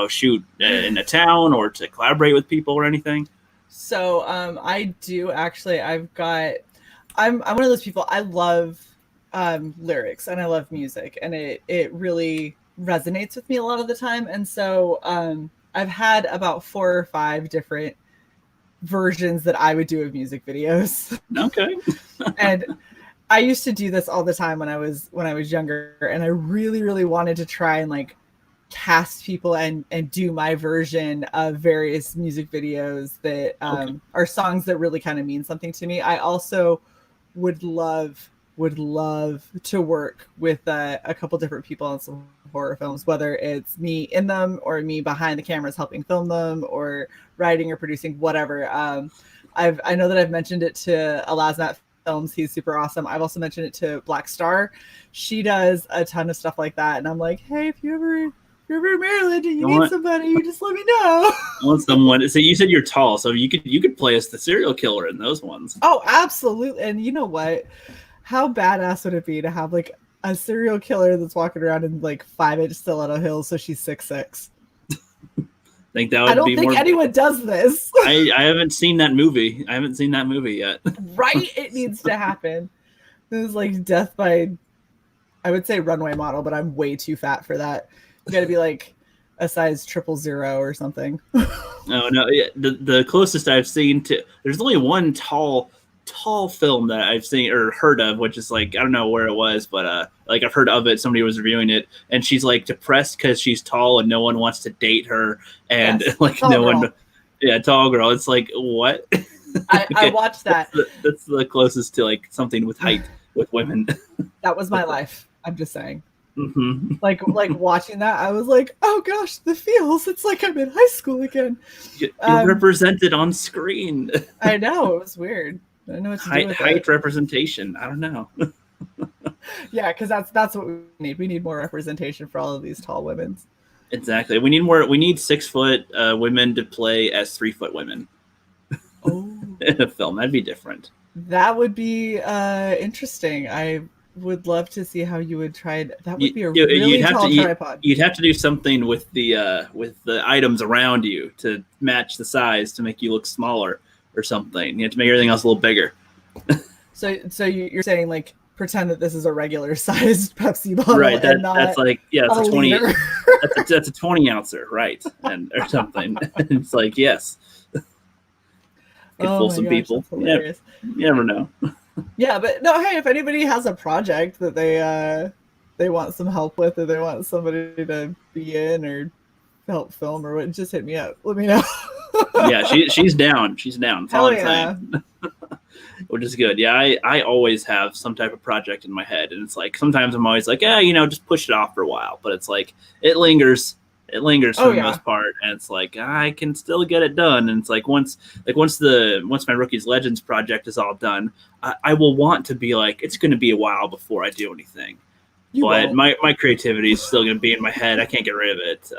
shoot in a town or to collaborate with people or anything? So, I do actually, I'm one of those people, I love lyrics and I love music, and it really resonates with me a lot of the time. And so, I've had about 4 or 5 different versions that I would do of music videos. Okay. And I used to do this all the time when I was younger, and I really, really wanted to try and like cast people and do my version of various music videos that are songs that really kind of mean something to me. I also would love to work with a couple different people on some horror films, whether it's me in them or me behind the cameras helping film them or writing or producing, whatever. I know that I've mentioned it to Alasmat Films. He's super awesome. I've also mentioned it to Black Star. She does a ton of stuff like that. And I'm like, hey, if you're ever in Maryland and you need somebody, you just let me know. I want someone. So you said you're tall, so you could play as the serial killer in those ones. Oh, absolutely. And you know what? How badass would it be to have like a serial killer that's walking around in like 5-inch stiletto heels, so she's 6'6"? I think that would be more. I don't think anyone does this. I haven't seen that movie. I haven't seen that movie yet. Right? It needs to happen. This is like death by, I would say runway model, but I'm way too fat for that. You got to be like a size 000 or something. No. Yeah, the closest I've seen to, there's only one tall film that I've seen or heard of, which is like, I don't know where it was, but like I've heard of it. Somebody was reviewing it, and she's like depressed because she's tall and no one wants to date her, and yes, like no girl. One, yeah, tall girl. It's like, what? I watched that. That's the closest to like something with height with women. That was my life. I'm just saying. Mm-hmm. Like watching that, I was like, oh gosh, the feels. It's like I'm in high school again. You're represented on screen. I know, it was weird. I don't know what to do with height it. representation. I don't know. Yeah, because that's what we need. We need more representation for all of these tall women. Exactly. We need more. We need 6-foot women to play as 3-foot women. Oh, in a film, that'd be different. That would be interesting. I would love to see how you would try it. That would be a really tall tripod. You'd have to do something with the items around you to match the size to make you look smaller or something. You have to make everything else a little bigger. So you're saying like pretend that this is a regular sized Pepsi bottle, right? That's like it's a 20. liter. that's a 20 ouncer, right? And or something. It's like yes. Could fool some people. You never know. Yeah, but no. Hey, if anybody has a project that they want some help with, or they want somebody to be in or help film or what, just hit me up. Let me know. Yeah, she's down. She's down. Hell yeah. Which is good. Yeah, I always have some type of project in my head, and it's like sometimes I'm always like, just push it off for a while, but it's like it lingers. It lingers for the most part, and it's like I can still get it done. And it's like once my Rookies Legends project is all done, I will want to be like it's going to be a while before I do anything. But my creativity is still going to be in my head. I can't get rid of it.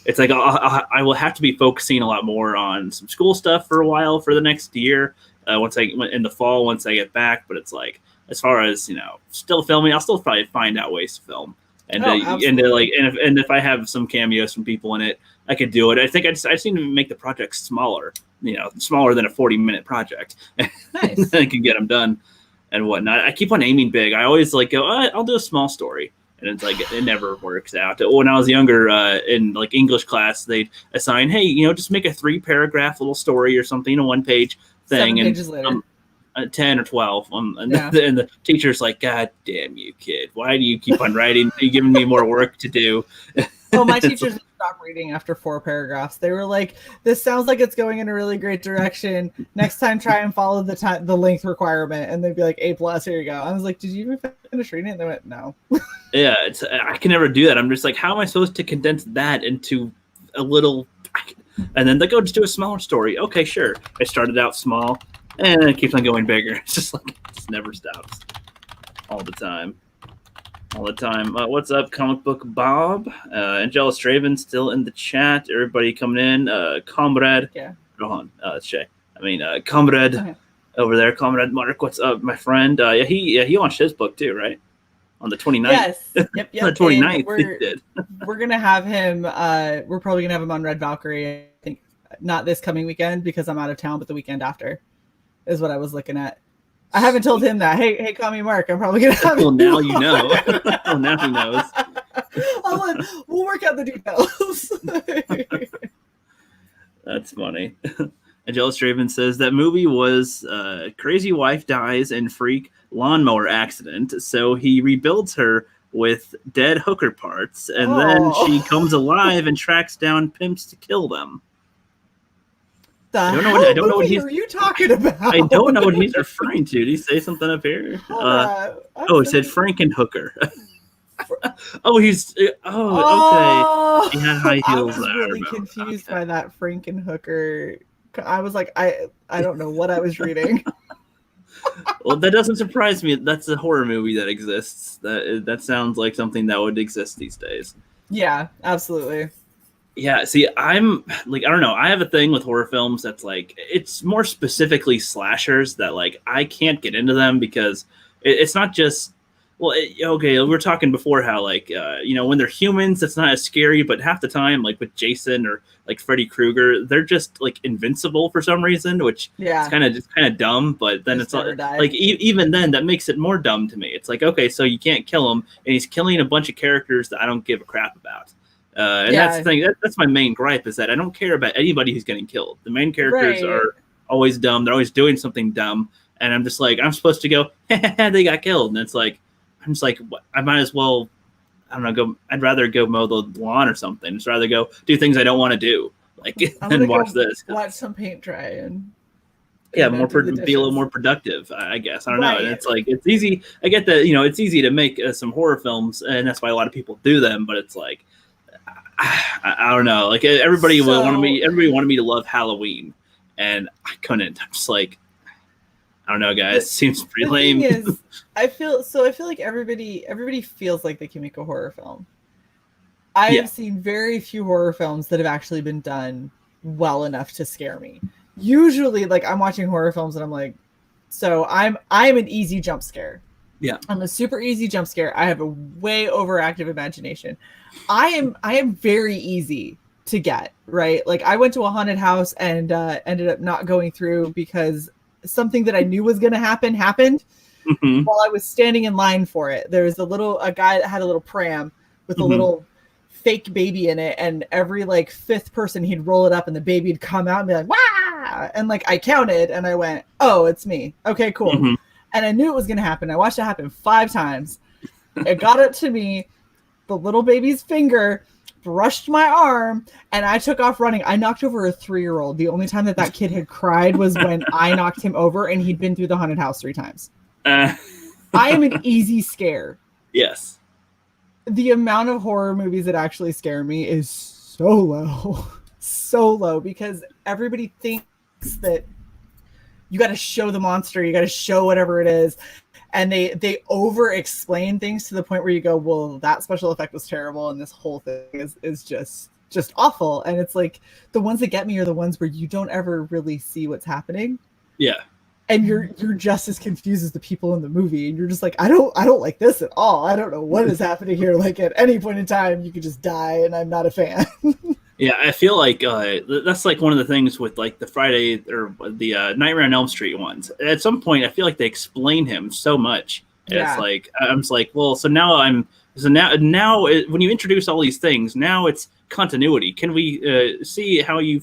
It's like I will have to be focusing a lot more on some school stuff for a while for the next year. In the fall, once I get back. But it's like as far as still filming, I'll still probably find out ways to film. And if I have some cameos from people in it, I could do it. I think I just need to make the project smaller. Smaller than a 40-minute project. Nice. I can get them done. And whatnot. I keep on aiming big. I always like go, I'll do a small story. And it's like, it never works out. When I was younger, in like English class, they'd assign, hey, just make a 3-paragraph little story or something, a 1-page thing. 7 pages later. 10 or 12. And the teacher's like, God damn you, kid. Why do you keep on writing? You're giving me more work to do. Oh, my teachers stopped reading after 4 paragraphs. They were like, this sounds like it's going in a really great direction. Next time, try and follow the length requirement. And they'd be like, A+, here you go. I was like, did you even finish reading it? And they went, no. Yeah, I can never do that. I'm just like, how am I supposed to condense that into a little... And then they go, just do a smaller story. Okay, sure. I started out small, and it keeps on going bigger. It's just like, it just never stops. All the time. What's up, Comic Book Bob? Angela Straven still in the chat. Everybody coming in. Comrade. Yeah. Rohan. It's Shae. Comrade over there. Comrade Mark. What's up, my friend? He launched his book too, right? On the 29th. Yes. Yep. On the 29th. He did. We're gonna have him. We're probably gonna have him on Red Valkyrie. I think not this coming weekend because I'm out of town, but the weekend after is what I was looking at. I haven't told him that. Hey, call me Mark. I'm probably gonna have. Well, now you know. Well, now he knows. We'll work out the details. That's funny. Angela Straven says that movie was crazy wife dies in freak lawnmower accident, so he rebuilds her with dead hooker parts, and then she comes alive and tracks down pimps to kill them. I don't know what he's. Are you talking about? I don't know what he's referring to. Did he say something up here? He said Frankenhooker. He's okay. He had high heels. I was really confused by that Frankenhooker. I was like, I don't know what I was reading. Well, that doesn't surprise me. That's a horror movie that exists. That sounds like something that would exist these days. Yeah, absolutely. Yeah, see, I'm like, I don't know. I have a thing with horror films that's like, it's more specifically slashers that like I can't get into them because it's not just, well, okay, we were talking before how like, when they're humans, it's not as scary, but half the time, like with Jason or like Freddy Krueger, they're just like invincible for some reason, which is kind of dumb. But then it's like even then, that makes it more dumb to me. It's like, okay, so you can't kill him, and he's killing a bunch of characters that I don't give a crap about. That's the thing. That's my main gripe is that I don't care about anybody who's getting killed. The main characters are always dumb. They're always doing something dumb, and I'm just like, I'm supposed to go, they got killed, and it's like, I'm just like, what? I might as well, I don't know, I'd rather go mow the lawn or something. Just rather go do things I don't want to do, like than watch this. Watch some paint dry and be a little more productive, I guess. I don't know. And it's like, it's easy. I get that, it's easy to make some horror films, and that's why a lot of people do them. But it's like, I don't know. Like everybody wanted me to love Halloween, and I couldn't. I'm just like, I don't know, guys. It seems pretty lame. Thing is, I feel like everybody feels like they can make a horror film. I have seen very few horror films that have actually been done well enough to scare me. Usually, like I'm watching horror films and I'm like, so I'm an easy jump scare. Yeah. I'm a super easy jump scare. I have a way overactive imagination. I am very easy to get, right? Like I went to a haunted house and ended up not going through because something that I knew was going to happen happened while I was standing in line for it. There was a guy that had a little pram with a little fake baby in it, and every like fifth person he'd roll it up and the baby would come out and be like, "Wah!" And like I counted and I went, "Oh, it's me. Okay, cool." And I knew it was going to happen. I watched it happen 5 times. It got up to me. The little baby's finger brushed my arm, and I took off running. I knocked over a 3-year-old. The only time that kid had cried was when I knocked him over, and he'd been through the haunted house 3 times. I am an easy scare. Yes. The amount of horror movies that actually scare me is so low. So low, because everybody thinks that you got to show the monster, you got to show whatever it is, and they over explain things to the point where you go, well, that special effect was terrible and this whole thing is just awful. And it's like the ones that get me are the ones where you don't ever really see what's happening. Yeah. And you're just as confused as the people in the movie, and you're just like, I don't like this at all. I don't know what is happening here. Like at any point in time you could just die, and I'm not a fan. Yeah, I feel like that's like one of the things with like the Friday or the Nightmare on Elm Street ones. At some point, I feel like they explain him so much. Yeah. It's like I'm just like, well, so now when you introduce all these things, now it's continuity. Can we see how you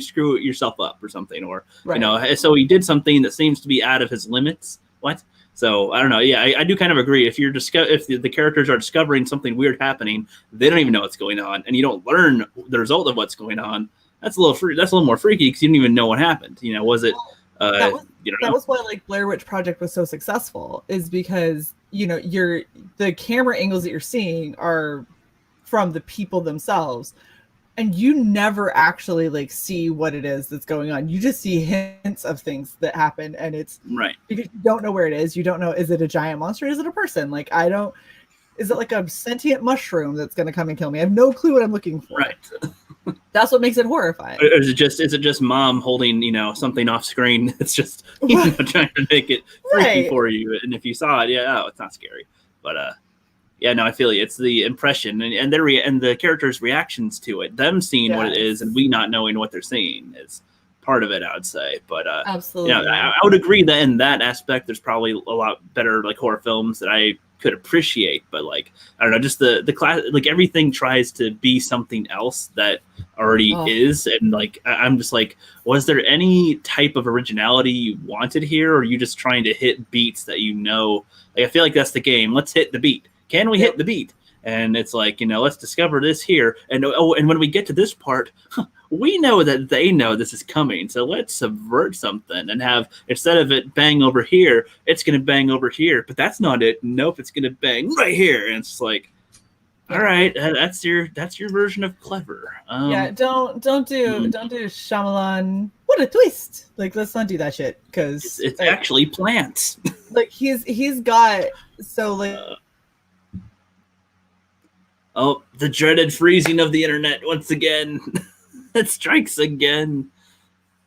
screw yourself up or something, or so he did something that seems to be out of his limits. What? So I don't know. Yeah, I do kind of agree. If the characters are discovering something weird happening, they don't even know what's going on, and you don't learn the result of what's going on. That's a little more freaky because you didn't even know what happened. Was it? That was why like Blair Witch Project was so successful, is because the camera angles that you're seeing are from the people themselves, and you never actually like see what it is that's going on. You just see hints of things that happen, and it's right because you don't know where it is. You don't know, is it a giant monster? Is it a person? Like is it like a sentient mushroom that's going to come and kill me? I have no clue what I'm looking for. Right. That's what makes it horrifying. Or is it just mom holding something off screen? It's just trying to make it freaky for you. And if you saw it, it's not scary. But yeah, no, I feel you. It's the impression and the characters' reactions to it. Them seeing what it is and we not knowing what they're seeing is part of it, I would say. But absolutely, I would agree that in that aspect, there's probably a lot better like horror films that I could appreciate. But like I don't know, just the class, like everything tries to be something else that already Oh. is, and like I'm just like, was there any type of originality you wanted here, or are you just trying to hit beats that you know? Like I feel like that's the game. Let's hit the beat. Can we hit the beat? And it's like, let's discover this here. And and when we get to this part, we know that they know this is coming. So let's subvert something and have, instead of it bang over here, it's going to bang over here. But that's not it. Nope, it's going to bang right here. And it's like, all right, that's your version of clever. Yeah, don't do Shyamalan. What a twist! Like, let's not do that shit because it's actually plants. Like he's got so like. Oh, the dreaded freezing of the internet once again. It strikes again.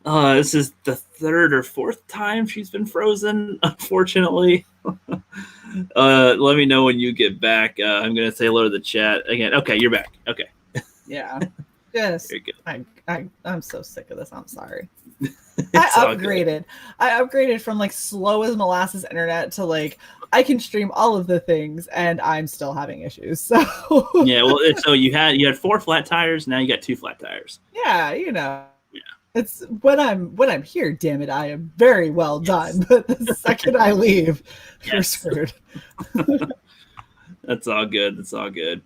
This is the third or fourth time she's been frozen, unfortunately. Let me know when you get back. I'm going to say hello to the chat again. Okay, you're back. Okay. Yeah. Yes. Very good. I'm so sick of this. I'm sorry. It's all upgraded. good. I upgraded from like slow as molasses internet to like I can stream all of the things, and I'm still having issues. So yeah, well, so you had 4 flat tires. Now you got 2 flat tires. yeah, it's when I'm here. Damn it, I am very well done. But the second I leave, you're screwed. That's all good. That's all good.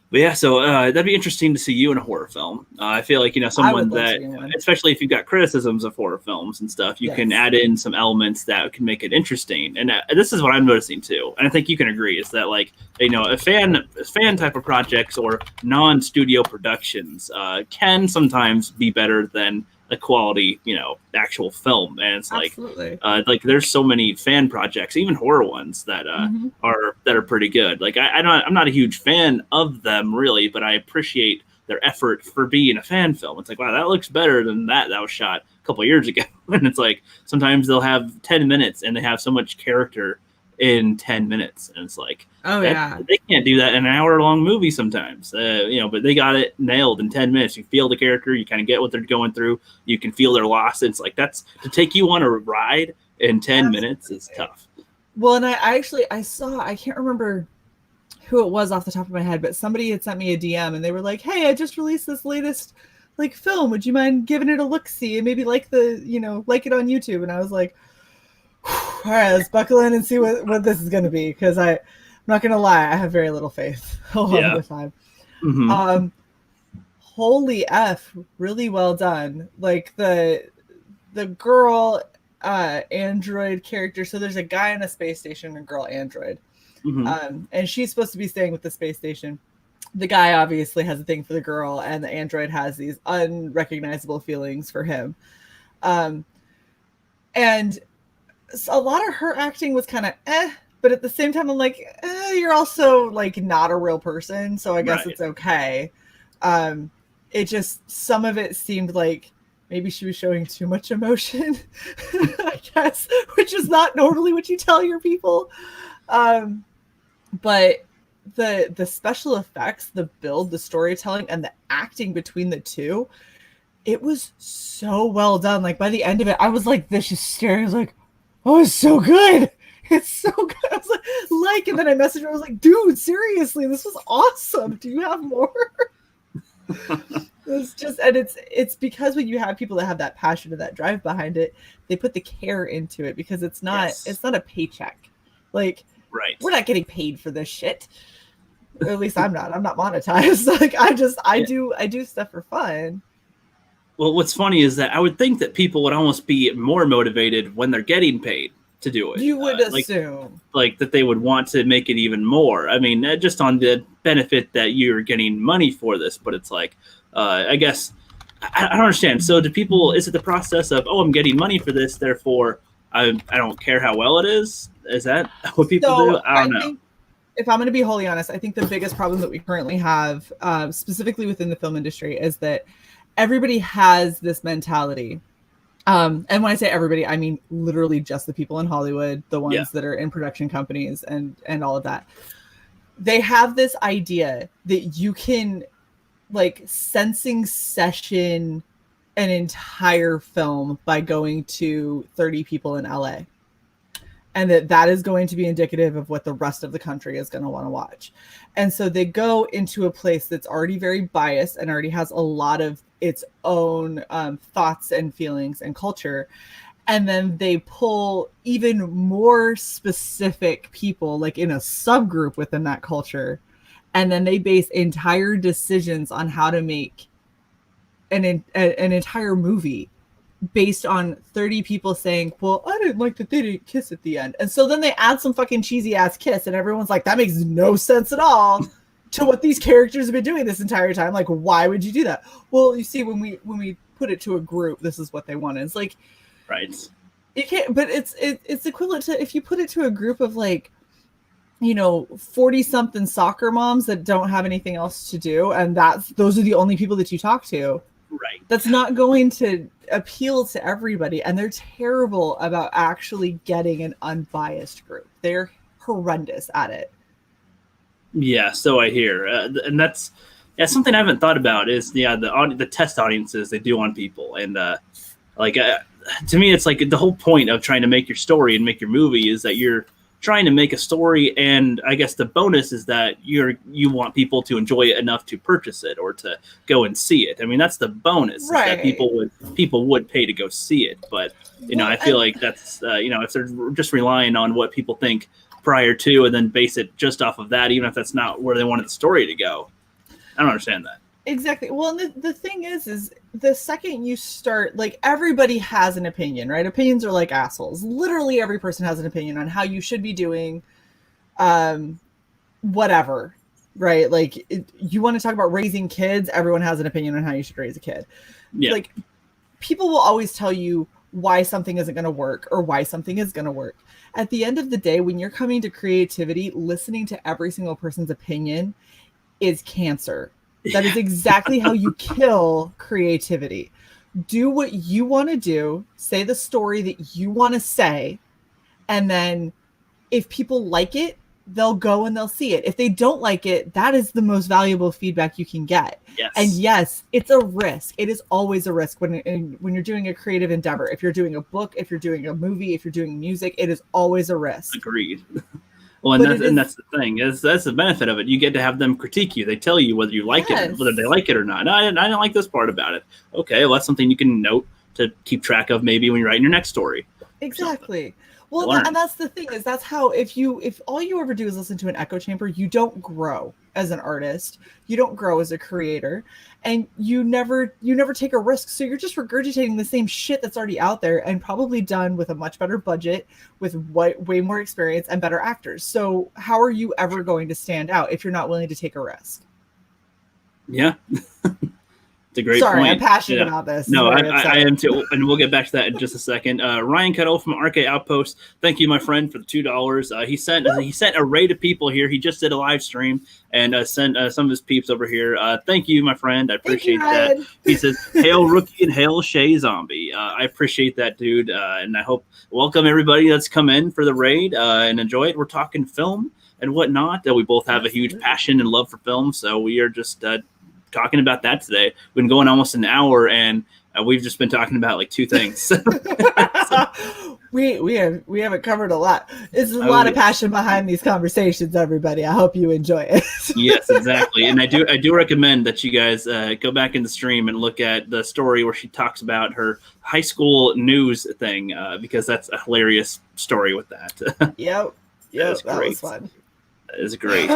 But yeah, so that'd be interesting to see you in a horror film. I feel like, someone that, especially if you've got criticisms of horror films and stuff, you can add in some elements that can make it interesting. And this is what I'm noticing too. And I think you can agree is that like, a fan type of projects or non-studio productions can sometimes be better than a quality, actual film. And it's like, there's so many fan projects, even horror ones that are pretty good. Like I'm not a huge fan of them really, but I appreciate their effort for being a fan film. It's like, wow, that looks better than that was shot a couple of years ago. And it's like, sometimes they'll have 10 minutes and they have so much character in 10 minutes. And it's like, they can't do that in an hour-long movie sometimes, but they got it nailed in 10 minutes. You feel the character, you kind of get what they're going through, you can feel their loss. It's like, that's to take you on a ride in 10 minutes is tough. Well, and I saw, I can't remember who it was off the top of my head, but somebody had sent me a DM and they were like, hey, I just released this latest like film. Would you mind giving it a look-see and maybe like it on YouTube? And I was like, all right, let's buckle in and see what this is going to be. Cause I'm not going to lie. I have very little faith a lot of the time. Mm-hmm. Holy F, really well done. Like the girl, android character. So there's a guy in a space station and a girl android. Mm-hmm. And she's supposed to be staying with the space station. The guy obviously has a thing for the girl, and the android has these unrecognizable feelings for him. And a lot of her acting was kind of but at the same time, I'm like, you're also like not a real person, so I guess it's okay. It just, some of it seemed like maybe she was showing too much emotion, I guess, which is not normally what you tell your people. But the special effects, the build, the storytelling, and the acting between the two, it was so well done. Like by the end of it, I was like, this is staring. I was like, oh, it's so good. It's so good. I was like, and then I messaged her. I was like, dude, seriously, this was awesome. Do you have more? It's just, and it's because when you have people that have that passion and that drive behind it, they put the care into it because it's not a paycheck. Like, we're not getting paid for this shit. Or at least I'm not monetized. Like I do stuff for fun. Well, what's funny is that I would think that people would almost be more motivated when they're getting paid to do it. You would assume. Like that they would want to make it even more. I mean, just on the benefit that you're getting money for this, but it's like, I guess, I don't understand. So do people, is it the process of, oh, I'm getting money for this, therefore I don't care how well it is? Is that what people do? I don't know. If I'm going to be wholly honest, I think the biggest problem that we currently have, specifically within the film industry, is that everybody has this mentality. And when I say everybody, I mean literally just the people in Hollywood, the ones that are in production companies and all of that. They have this idea that you can like sensing session an entire film by going to 30 people in LA. and that is going to be indicative of what the rest of the country is going to want to watch. And so they go into a place that's already very biased and already has a lot of its own thoughts and feelings and culture. And then they pull even more specific people, like in a subgroup within that culture. And then they base entire decisions on how to make an entire movie based on 30 people saying, well, I didn't like that they didn't kiss at the end. And so then they add some fucking cheesy ass kiss, and everyone's like, that makes no sense at all to what these characters have been doing this entire time. Like, why would you do that? Well, you see, when we put it to a group, this is what they want. It's like, right. You can't, but it's equivalent to if you put it to a group of like, 40 something soccer moms that don't have anything else to do, and those are the only people that you talk to. Right. That's not going to appeal to everybody, and they're terrible about actually getting an unbiased group. They're horrendous at it. Yeah, so I hear, and that's something I haven't thought about. Is the test audiences they do on people, and to me, it's like the whole point of trying to make your story and make your movie is that you're trying to make a story, and I guess the bonus is that you want people to enjoy it enough to purchase it or to go and see it. I mean, that's the bonus, right? Is that people would pay to go see it, but I feel like that's if they're just relying on what people think prior to and then base it just off of that, even if that's not where they wanted the story to go. I don't understand that. Exactly. Well, and the thing is the second you start, like, everybody has an opinion, right? Opinions are like assholes. Literally every person has an opinion on how you should be doing whatever, right? Like, you want to talk about raising kids, everyone has an opinion on how you should raise a kid. Yeah. Like, people will always tell you why something isn't going to work or why something is going to work. At the end of the day, when you're coming to creativity, listening to every single person's opinion is cancer. That is exactly how you kill creativity. Do what you want to do, say the story that you want to say, and then if people like it, they'll go and they'll see it. If they don't like it, that is the most valuable feedback you can get. Yes. And yes, it's a risk. It is always a risk when you're doing a creative endeavor. If you're doing a book, if you're doing a movie, if you're doing music, it is always a risk. Agreed. Well, and that's the thing. That's the benefit of it. You get to have them critique you. They tell you whether you like it, whether they like it or not. No, I didn't like this part about it. Okay, well, that's something you can note to keep track of maybe when you're writing your next story. Exactly. Well, and that's the thing is that's how if all you ever do is listen to an echo chamber, you don't grow as an artist, you don't grow as a creator, and you never take a risk. So you're just regurgitating the same shit that's already out there and probably done with a much better budget, with way more experience and better actors. So how are you ever going to stand out if you're not willing to take a risk? Yeah. It's a great Sorry, point. I'm passionate about this. No, I am too, and we'll get back to that in just a second. Ryan Cuddle from Arcade Outpost, thank you, my friend, for the $2. He sent a array of people here. He just did a live stream and sent some of his peeps over here. Thank you, my friend. I appreciate that. He says, "Hail Rookie and hail Shae Zombie." I appreciate that, dude, and I hope welcome everybody that's come in for the raid and enjoy it. We're talking film and whatnot. We both have a huge passion and love for film, so we are just talking about that today. We've been going almost an hour, and we've just been talking about like two things. we haven't covered a lot. It's a lot of passion behind these conversations, everybody. I hope you enjoy it. Yes, exactly. And I do recommend that you guys go back in the stream and look at the story where she talks about her high school news thing, because that's a hilarious story with that. Yep. That was fun. That is great.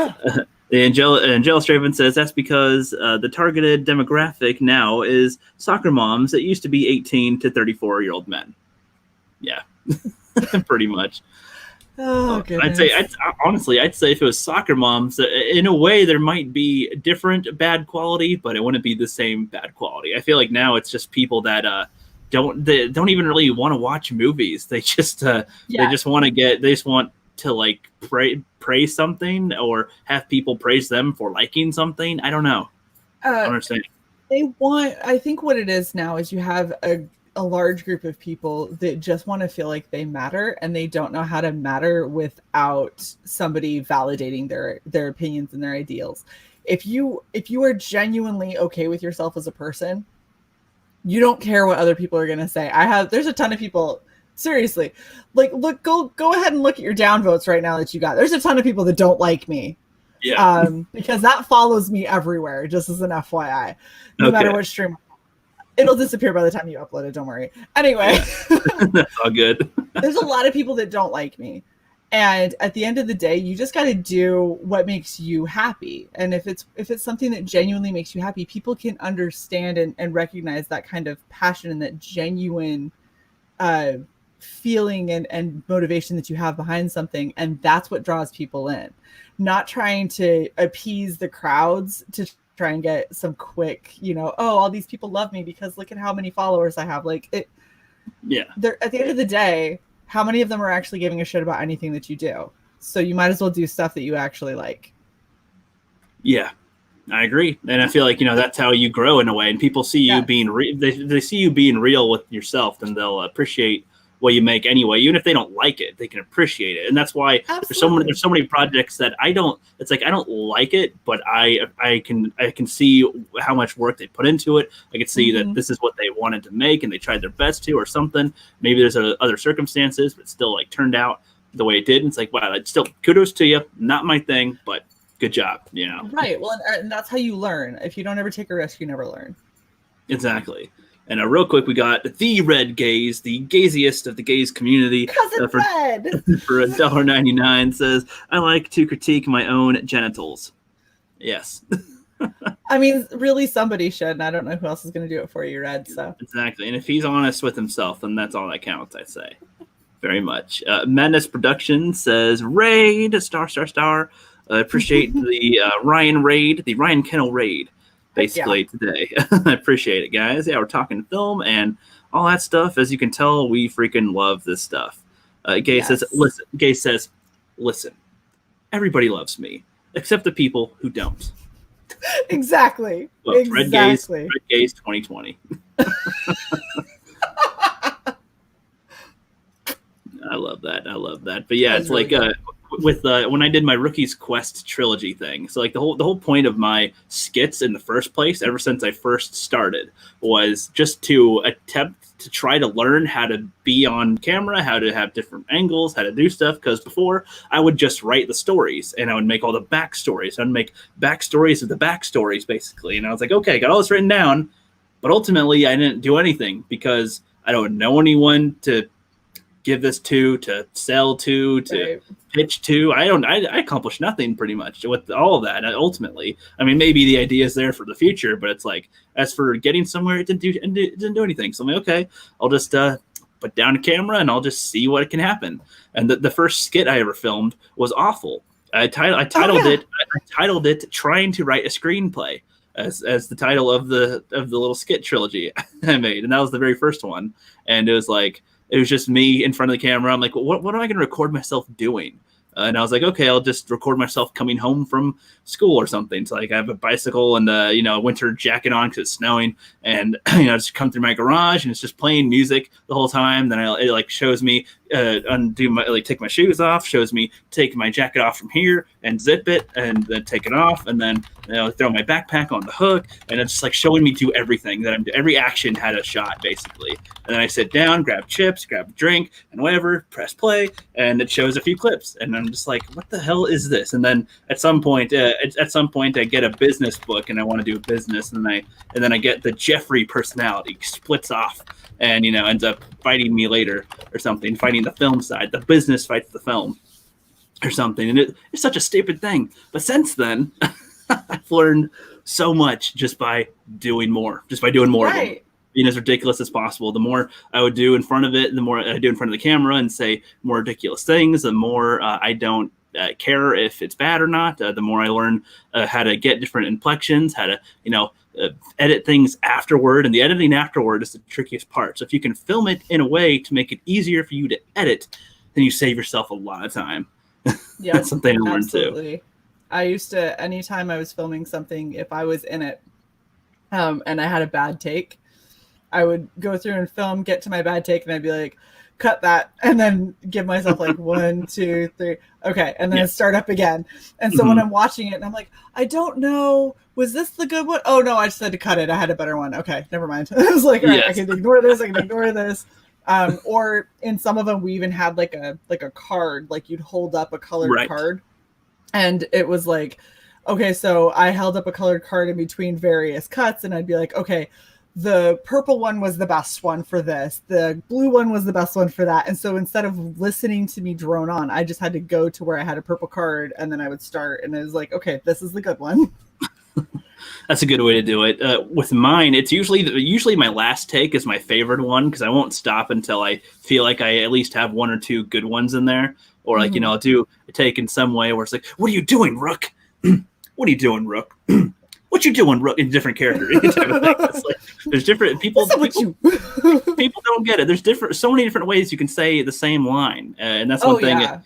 The Angela Straven says that's because the targeted demographic now is soccer moms that used to be 18 to 34-year-old men. Yeah, pretty much. Oh, goodness. I'd say if it was soccer moms, in a way there might be different bad quality, but it wouldn't be the same bad quality. I feel like now it's just people that don't even really want to watch movies. They just want to like praise something or have people praise them for liking something. I don't know. I don't understand. I think what it is now is you have a large group of people that just want to feel like they matter, and they don't know how to matter without somebody validating their opinions and their ideals. If you are genuinely okay with yourself as a person, you don't care what other people are going to say. There's a ton of people Seriously. Like, go ahead and look at your downvotes right now that you got. There's a ton of people that don't like me. Yeah. Because that follows me everywhere, just as an FYI. No matter what stream. It'll disappear by the time you upload it, don't worry. Anyway. That's all good. There's a lot of people that don't like me. And at the end of the day, you just got to do what makes you happy. And if it's something that genuinely makes you happy, people can understand and recognize that kind of passion and that genuine feeling and motivation that you have behind something. And that's what draws people in. Not trying to appease the crowds to try and get some quick, all these people love me because look at how many followers I have. Like it. Yeah. At the end of the day, how many of them are actually giving a shit about anything that you do? So you might as well do stuff that you actually like. Yeah, I agree. And I feel like, that's how you grow in a way. And people see you being they see you being real with yourself, then they'll appreciate what you make anyway. Even if they don't like it, they can appreciate it. And that's why there's so many projects that I don't like it, but I can see how much work they put into it. I can see that this is what they wanted to make and they tried their best to, or something. Maybe there's other circumstances, but still like turned out the way it did. And it's like, wow, still kudos to you. Not my thing, but good job. Right. Well, and that's how you learn. If you don't ever take a risk, you never learn. Exactly. And real quick, we got the Red Gaze, the gaziest of the gaze community. Cousin Red! For $1.99 says, I like to critique my own genitals. Yes. I mean, really, somebody should, and I don't know who else is going to do it for you, Red. So exactly. And if he's honest with himself, then that's all that counts, I say. Very much. Madness Productions says, Raid, star. Appreciate the Ryan Kennel raid. Basically today. I appreciate it, guys. Yeah, we're talking film and all that stuff. As you can tell, we freaking love this stuff. Gay says, listen, everybody loves me, except the people who don't. Exactly. Well, exactly. Red Gaze 2020. I love that. But yeah, it's like with when I did my Rookie's Quest trilogy thing. So like the whole point of my skits in the first place, ever since I first started, was just to attempt to try to learn how to be on camera, how to have different angles, how to do stuff. Because before I would just write the stories and I would make all the backstories. I'd make backstories of the backstories basically. And I was like, okay, I got all this written down, but ultimately I didn't do anything because I don't know anyone to give this to sell to pitch to. I accomplished nothing pretty much with all of that. Ultimately, I mean, maybe the idea is there for the future, but it's like, as for getting somewhere, it didn't do anything. So I'm like, okay, I'll just put down a camera and I'll just see what can happen. And the first skit I ever filmed was awful. I titled it "Trying to Write a Screenplay" as the title of the little skit trilogy I made, and that was the very first one. And it was just me in front of the camera. I'm like, what am I going to record myself doing? And I was like, okay, I'll just record myself coming home from school or something. So like I have a bicycle and a winter jacket on because it's snowing, and just come through my garage and it's just playing music the whole time. Then it like shows me take my shoes off, shows me take my jacket off from here and zip it and then take it off, and then throw my backpack on the hook, and it's just like showing me do everything that every action had a shot basically. And then I sit down, grab chips, grab a drink, and whatever, press play, and it shows a few clips, and I'm just like, what the hell is this? And then at some point I get a business book and I want to do a business, and then I get the Jeffrey personality splits off and ends up fighting me later or something, fighting the film side. The business fights the film or something, and it's such a stupid thing. But since then, I've learned so much just by doing more of them. Being as ridiculous as possible. The more I would do in front of it, the more I do in front of the camera and say more ridiculous things, the more I don't care if it's bad or not. The more I learn how to get different inflections, how to edit things afterward, and the editing afterward is the trickiest part. So if you can film it in a way to make it easier for you to edit, then you save yourself a lot of time. Yeah, that's something I learned too. I used to, anytime I was filming something, if I was in it and I had a bad take, I would go through and film, get to my bad take, and I'd be like, cut that, and then give myself like 1, 2, 3, okay, and then start up again. And so when I'm watching it, and I'm like, I don't know, was this the good one? Oh no, I just had to cut it. I had a better one. Okay, never mind. I was like, all right, I can ignore this. Or in some of them, we even had like a card, like you'd hold up a colored card, and it was like, okay, so I held up a colored card in between various cuts, and I'd be like, okay, the purple one was the best one for this, the blue one was the best one for that. And so instead of listening to me drone on, I just had to go to where I had a purple card, and then I would start, and it was like, okay, this is the good one. That's a good way to do it. With mine, it's usually my last take is my favorite one, because I won't stop until I feel like I at least have one or two good ones in there. Or like, I'll do a take in some way where it's like, what are you doing, Rook? What are you doing, Rook? What you doing, Rook? In different character type of thing. It's like, there's different people. People don't get it. There's so many different ways you can say the same line, and that's one thing. Yeah.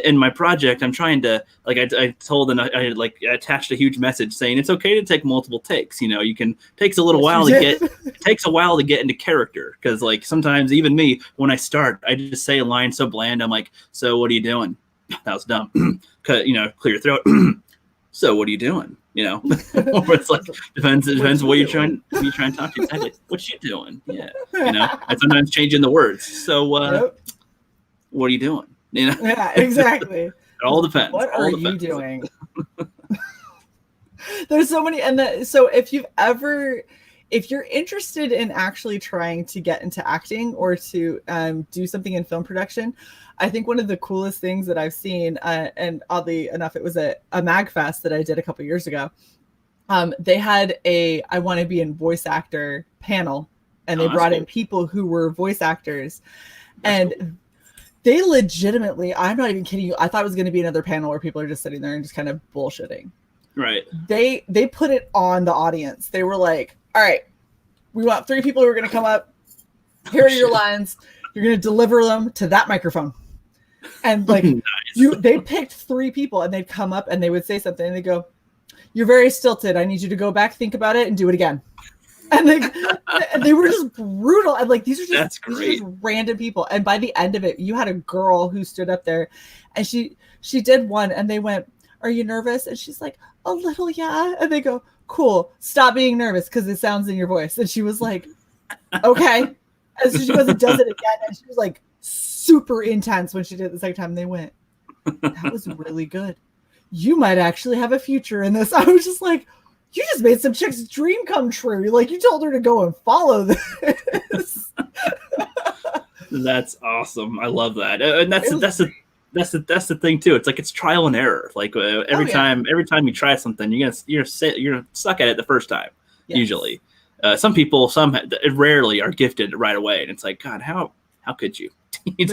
In my project, I'm trying to I told and I attached a huge message saying it's okay to take multiple takes. You can takes a while to get into character, because like sometimes even me, when I start, I just say a line so bland. I'm like, so what are you doing? That was dumb. Clear your throat. So what are you doing? Or it's like depends what you're trying to talk to. Exactly. What you doing? Yeah. And sometimes changing the words. So what are you doing? Yeah, exactly. It all depends. What are you doing? There's so many, so if you're interested in actually trying to get into acting or to do something in film production, I think one of the coolest things that I've seen, and oddly enough, it was a MagFest that I did a couple years ago. They had a I want to be in voice actor panel, and they brought in people who were voice actors. That's cool. They legitimately, I'm not even kidding you, I thought it was going to be another panel where people are just sitting there and just kind of bullshitting. Right. They put it on the audience. They were like, all right, we want 3 people who are going to come up. Here are your lines. You're going to deliver them to that microphone. And like, nice. They picked 3 people, and they'd come up and they would say something, and they go, you're very stilted. I need you to go back, think about it, and do it again. And they were just brutal. And like, these are just random people. And by the end of it, you had a girl who stood up there, and she did one, and they went, are you nervous? And she's like, a little, yeah. And they go, cool, stop being nervous because it sounds in your voice. And she was like, okay. And so she goes and does it again, and she was like super intense when she did it the second time. And they went, that was really good. You might actually have a future in this. I was just like, you just made some chick's dream come true. Like, you told her to go and follow this. That's awesome. I love that. And that's the thing too. It's like, it's trial and error. Like every time you try something, you're gonna suck at it the first time. Yes. Usually, some people, rarely are gifted right away, and it's like, God, how could you? It's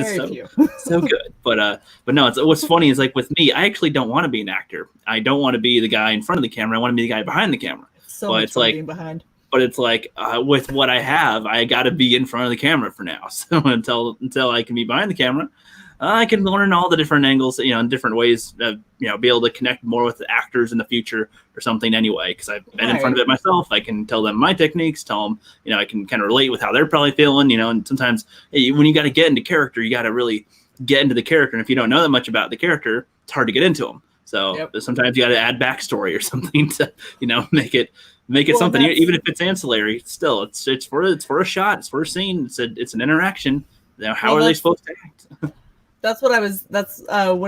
so good. But no, what's funny is, like, with me, I actually don't want to be an actor. I don't want to be the guy in front of the camera. I want to be the guy behind the camera. So much fun being behind. But it's like, with what I have, I got to be in front of the camera for now. So until I can be behind the camera, I can learn all the different angles, in different ways, be able to connect more with the actors in the future or something anyway, because I've been in front of it myself. I can tell them my techniques, tell them, I can kind of relate with how they're probably feeling, and sometimes when you got to get into character, you got to really get into the character. And if you don't know that much about the character, it's hard to get into them. So sometimes you got to add backstory or something to, make it something, even if it's ancillary. Still, it's for a shot, it's for a scene, it's an interaction. How are they supposed to act? That's one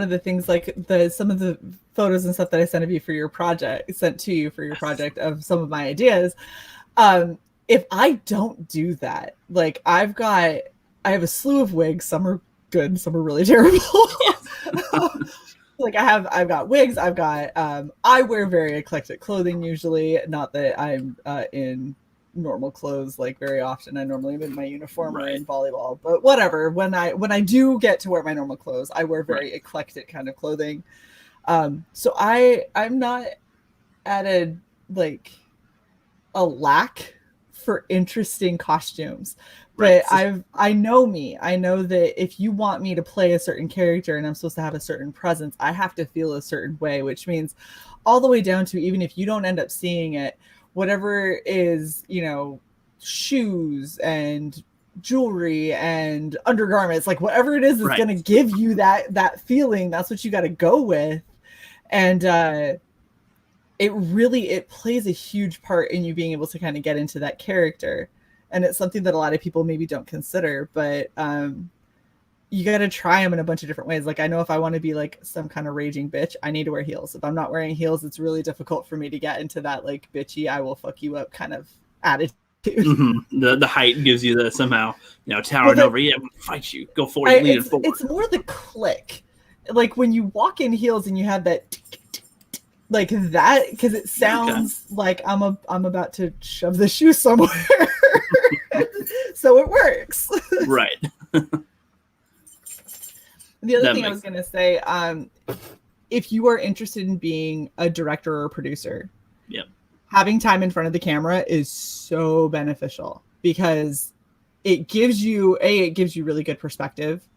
of the things, like some of the photos and stuff that I sent to you for your project of some of my ideas. If I don't do that, like, I have a slew of wigs. Some are good, some are really terrible. Like, I've got wigs. I've got, I wear very eclectic clothing usually. Not that I'm in normal clothes like very often. I normally am in my uniform or in volleyball, but whatever. When I do get to wear my normal clothes, I wear very eclectic kind of clothing. So I'm not at a lack for interesting costumes, but I know me. I know that if you want me to play a certain character and I'm supposed to have a certain presence, I have to feel a certain way, which means all the way down to, even if you don't end up seeing it, whatever is, shoes and jewelry and undergarments, like whatever it is going to give you that feeling, that's what you got to go with. And it plays a huge part in you being able to kind of get into that character. and it's something that a lot of people maybe don't consider, but you got to try them in a bunch of different ways. Like, I know if I want to be like some kind of raging bitch, I need to wear heels. If I'm not wearing heels, it's really difficult for me to get into that like bitchy, I will fuck you up kind of attitude. Mm-hmm. The height gives you the somehow, towering over. Yeah, I'm gonna fight you. Go forward, lean forward. It's more the click. Like when you walk in heels and you have that like that, because it sounds like I'm about to shove the shoe somewhere. So it works. Right. The other thing I was going to say, if you are interested in being a director or a producer, having time in front of the camera is so beneficial because it gives you really good perspective.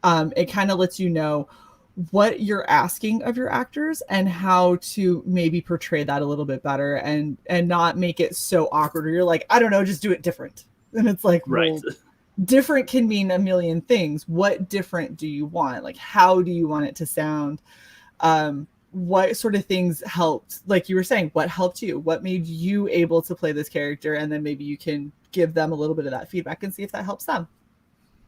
It kind of lets you know what you're asking of your actors and how to maybe portray that a little bit better and not make it so awkward or you're like, I don't know, just do it different. And it's like, right. Well, different can mean a million things. What different do you want? Like, how do you want it to sound? What sort of things helped? Like you were saying, what helped you? What made you able to play this character? And then maybe you can give them a little bit of that feedback and see if that helps them.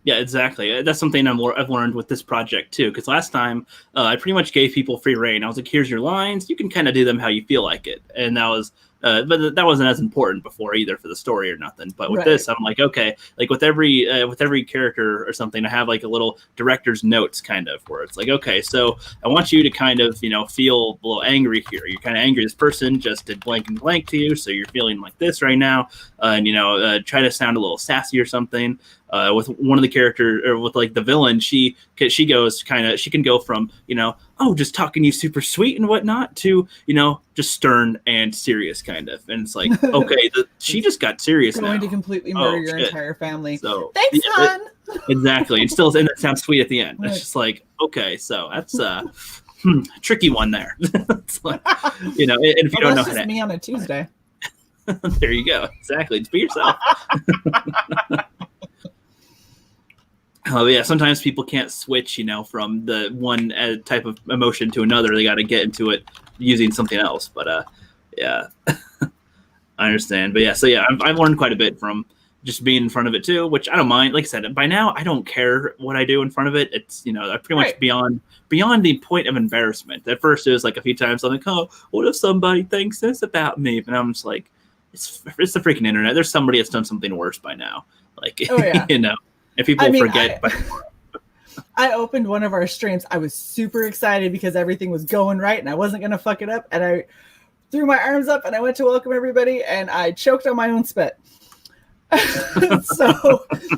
Yeah, exactly. That's something I've learned with this project too. Because last time I pretty much gave people free reign. I was like, "Here's your lines. You can kind of do them how you feel like it." And that was, but that wasn't as important before either for the story or nothing. But with this, I'm like, okay, like with every character or something, I have like a little director's notes kind of where it's like, okay, so I want you to kind of feel a little angry here. You're kind of angry. This person just did blank and blank to you, so you're feeling like this right now, and try to sound a little sassy or something. With one of the characters, or with like the villain, she goes she can go from just talking to you super sweet and whatnot to just stern and serious kind of, and it's like, okay, she just got serious going now. to completely murder your entire family. So thanks, hon. Exactly, and that sounds sweet at the end. It's just like, okay, so that's tricky one there. It's like, and if you don't know that's just me on a Tuesday. There you go. Exactly, just be yourself. Oh yeah, sometimes people can't switch, from the one type of emotion to another. They got to get into it using something else. But yeah, I understand. But yeah, so yeah, I've learned quite a bit from just being in front of it too, which I don't mind. Like I said, by now I don't care what I do in front of it. It's I'm pretty much beyond the point of embarrassment. At first, it was like a few times I'm like, oh, what if somebody thinks this about me? And I'm just like, it's the freaking internet. There's somebody that's done something worse by now. Like, oh, yeah. And people forget. I opened one of our streams. I was super excited because everything was going right and I wasn't going to fuck it up. And I threw my arms up and I went to welcome everybody and I choked on my own spit. And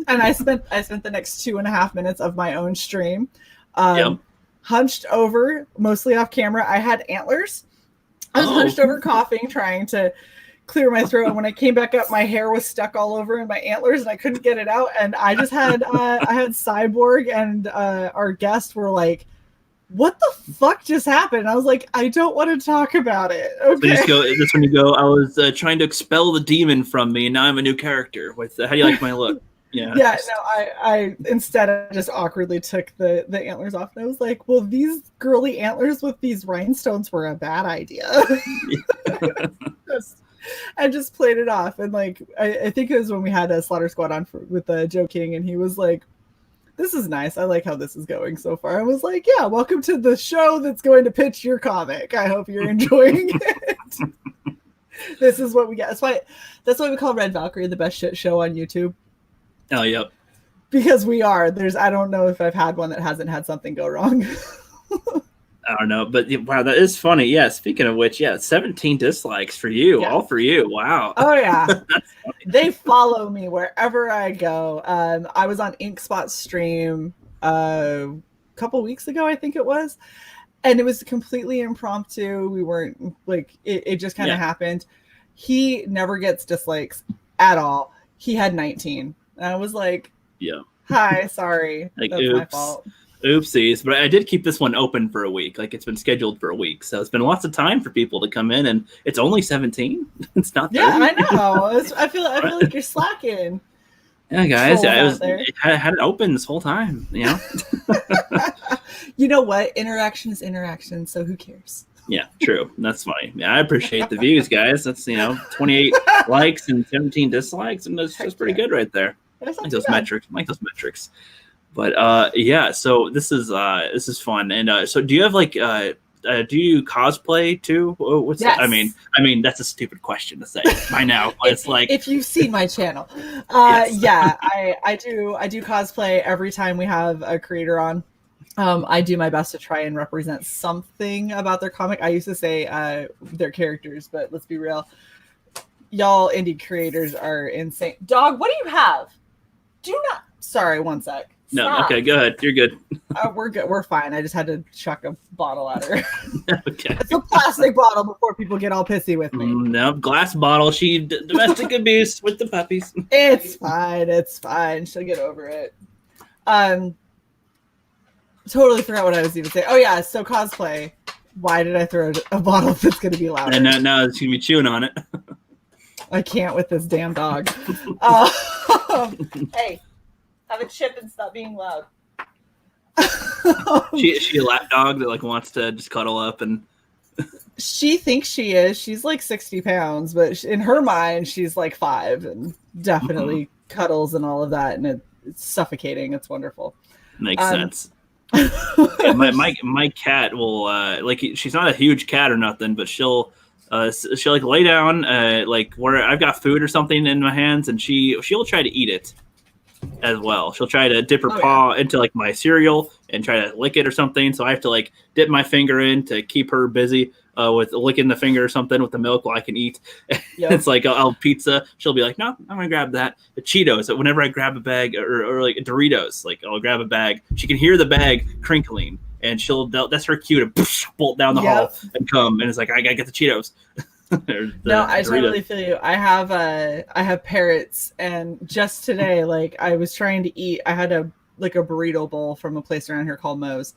I spent the next 2.5 minutes of my own stream hunched over, mostly off camera. I had antlers. I was hunched over coughing, trying to clear my throat, and when I came back up, my hair was stuck all over in my antlers and I couldn't get it out. And I just had I had Cyborg and our guest were like, what the fuck just happened? And I was like, I don't want to talk about it. Okay. So that's when you go, I was trying to expel the demon from me and now I'm a new character. How do you like my look? Yeah. Yeah, no, I instead I just awkwardly took the antlers off and I was like, well, these girly antlers with these rhinestones were a bad idea. I just played it off, and like I think it was when we had a Slaughter Squad on with Joe King, and he was like, "This is nice. I like how this is going so far." I was like, "Yeah, welcome to the show that's going to pitch your comic. I hope you're enjoying it." This is what we get. That's why we call Red Valkyrie the best shit show on YouTube. Oh, yep. Because we are. I don't know if I've had one that hasn't had something go wrong. I don't know, but wow, that is funny. Yeah, speaking of which, 17 dislikes for you, all for you. Wow. Oh yeah, they follow me wherever I go. I was on Inkspot's stream a couple weeks ago, I think it was, and it was completely impromptu. We weren't like it just kind of happened. He never gets dislikes at all. He had 19, and I was like, hi, sorry, like, that's oops. my fault. Oopsies, but I did keep this one open for a week. Like, it's been scheduled for a week, so it's been lots of time for people to come in, and it's only 17. It's not 30. Yeah, I know. I feel like you're slacking. Yeah, guys, I had it open this whole time. You know what? Interaction is interaction, so who cares? Yeah, true. That's funny. Yeah, I appreciate the views, guys. That's 28 likes and 17 dislikes, and that's pretty good right there. That's I not like too those bad. metrics. I like those metrics. But yeah, so this is fun. And so do you have do you cosplay too? What's Yes. that? I mean that's a stupid question to say by now. But it's like if you've seen my channel, Yes. yeah, I do cosplay every time we have a creator on. I do my best to try and represent something about their comic. I used to say their characters, but let's be real, y'all indie creators are insane. Dog, what do you have? Do not. Sorry, one sec. no, Stop. okay, go ahead. You're good. We're good. We're fine. I just had to chuck a bottle at her. Okay. It's a plastic bottle before people get all pissy with me. No, glass bottle. She domestic abuse with the puppies. It's fine. It's fine. She'll get over it. Totally forgot what I was even saying. Oh yeah, so cosplay. Why did I throw a bottle that's going to be loud? And now she's gonna be chewing on it. I can't with this damn dog. Hey, have a chip and stop being loud. She a lap dog that wants to just cuddle up and. She thinks she is. She's 60 pounds, but in her mind, she's 5 and definitely cuddles and all of that. And it's suffocating. It's wonderful. Makes sense. Yeah, my cat will she's not a huge cat or nothing, but she'll lay down where I've got food or something in my hands, and she'll try to eat it as well. She'll try to dip her paw into my cereal and try to lick it or something. So I have to dip my finger in to keep her busy with licking the finger or something with the milk while I can eat. Yep. It's I'll pizza. She'll be like, no, I'm gonna grab that. The Cheetos. Whenever I grab a bag or Doritos, I'll grab a bag. She can hear the bag crinkling, and that's her cue to bolt down the hall and come. And it's I gotta get the Cheetos. No, I totally feel you. I have parrots, and just today, I was trying to eat. I had a burrito bowl from a place around here called Moe's.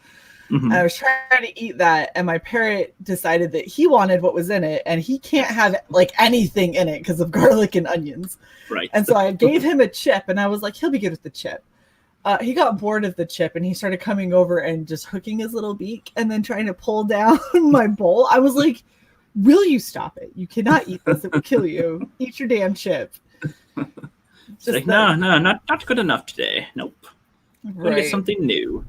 Mm-hmm. And I was trying to eat that, and my parrot decided that he wanted what was in it, and he can't have anything in it because of garlic and onions. Right. And so I gave him a chip, and I was like, he'll be good with the chip. He got bored of the chip, and he started coming over and just hooking his little beak and then trying to pull down my bowl. I was like, will you stop it? You cannot eat this. It will kill you. Eat your damn chip. No, not good enough today. Nope. We'll Right. get something new.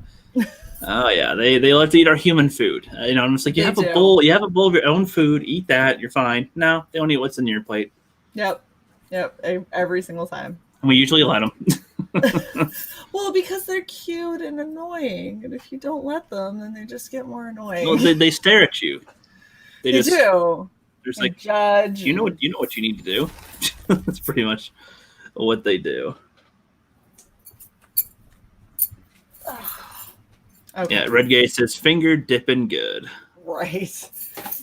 Oh yeah, they love to eat our human food. I'm just you have do. a bowl of your own food. Eat that. You're fine. No, they don't eat what's in your plate. Yep. Every single time. And we usually let them. Well, because they're cute and annoying, and if you don't let them, then they just get more annoying. Well, they stare at you. They do. There's They judge. you know what you need to do. That's pretty much what they do. Okay. Yeah, Red Gay says finger dipping good. Right.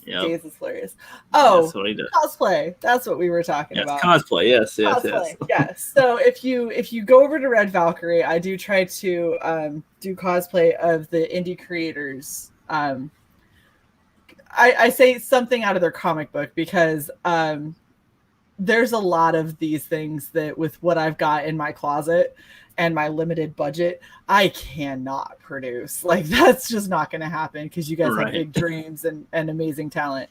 Yep. Gaze is hilarious. Oh, That's what he does. cosplay. That's what we were talking Yes, about. cosplay. Yes. Cosplay. Yes. So if you go over to Red Valkyrie, I do try to do cosplay of the indie creators. I say something out of their comic book because there's a lot of these things that with what I've got in my closet and my limited budget, I cannot produce. That's just not going to happen because you guys have big dreams and amazing talent.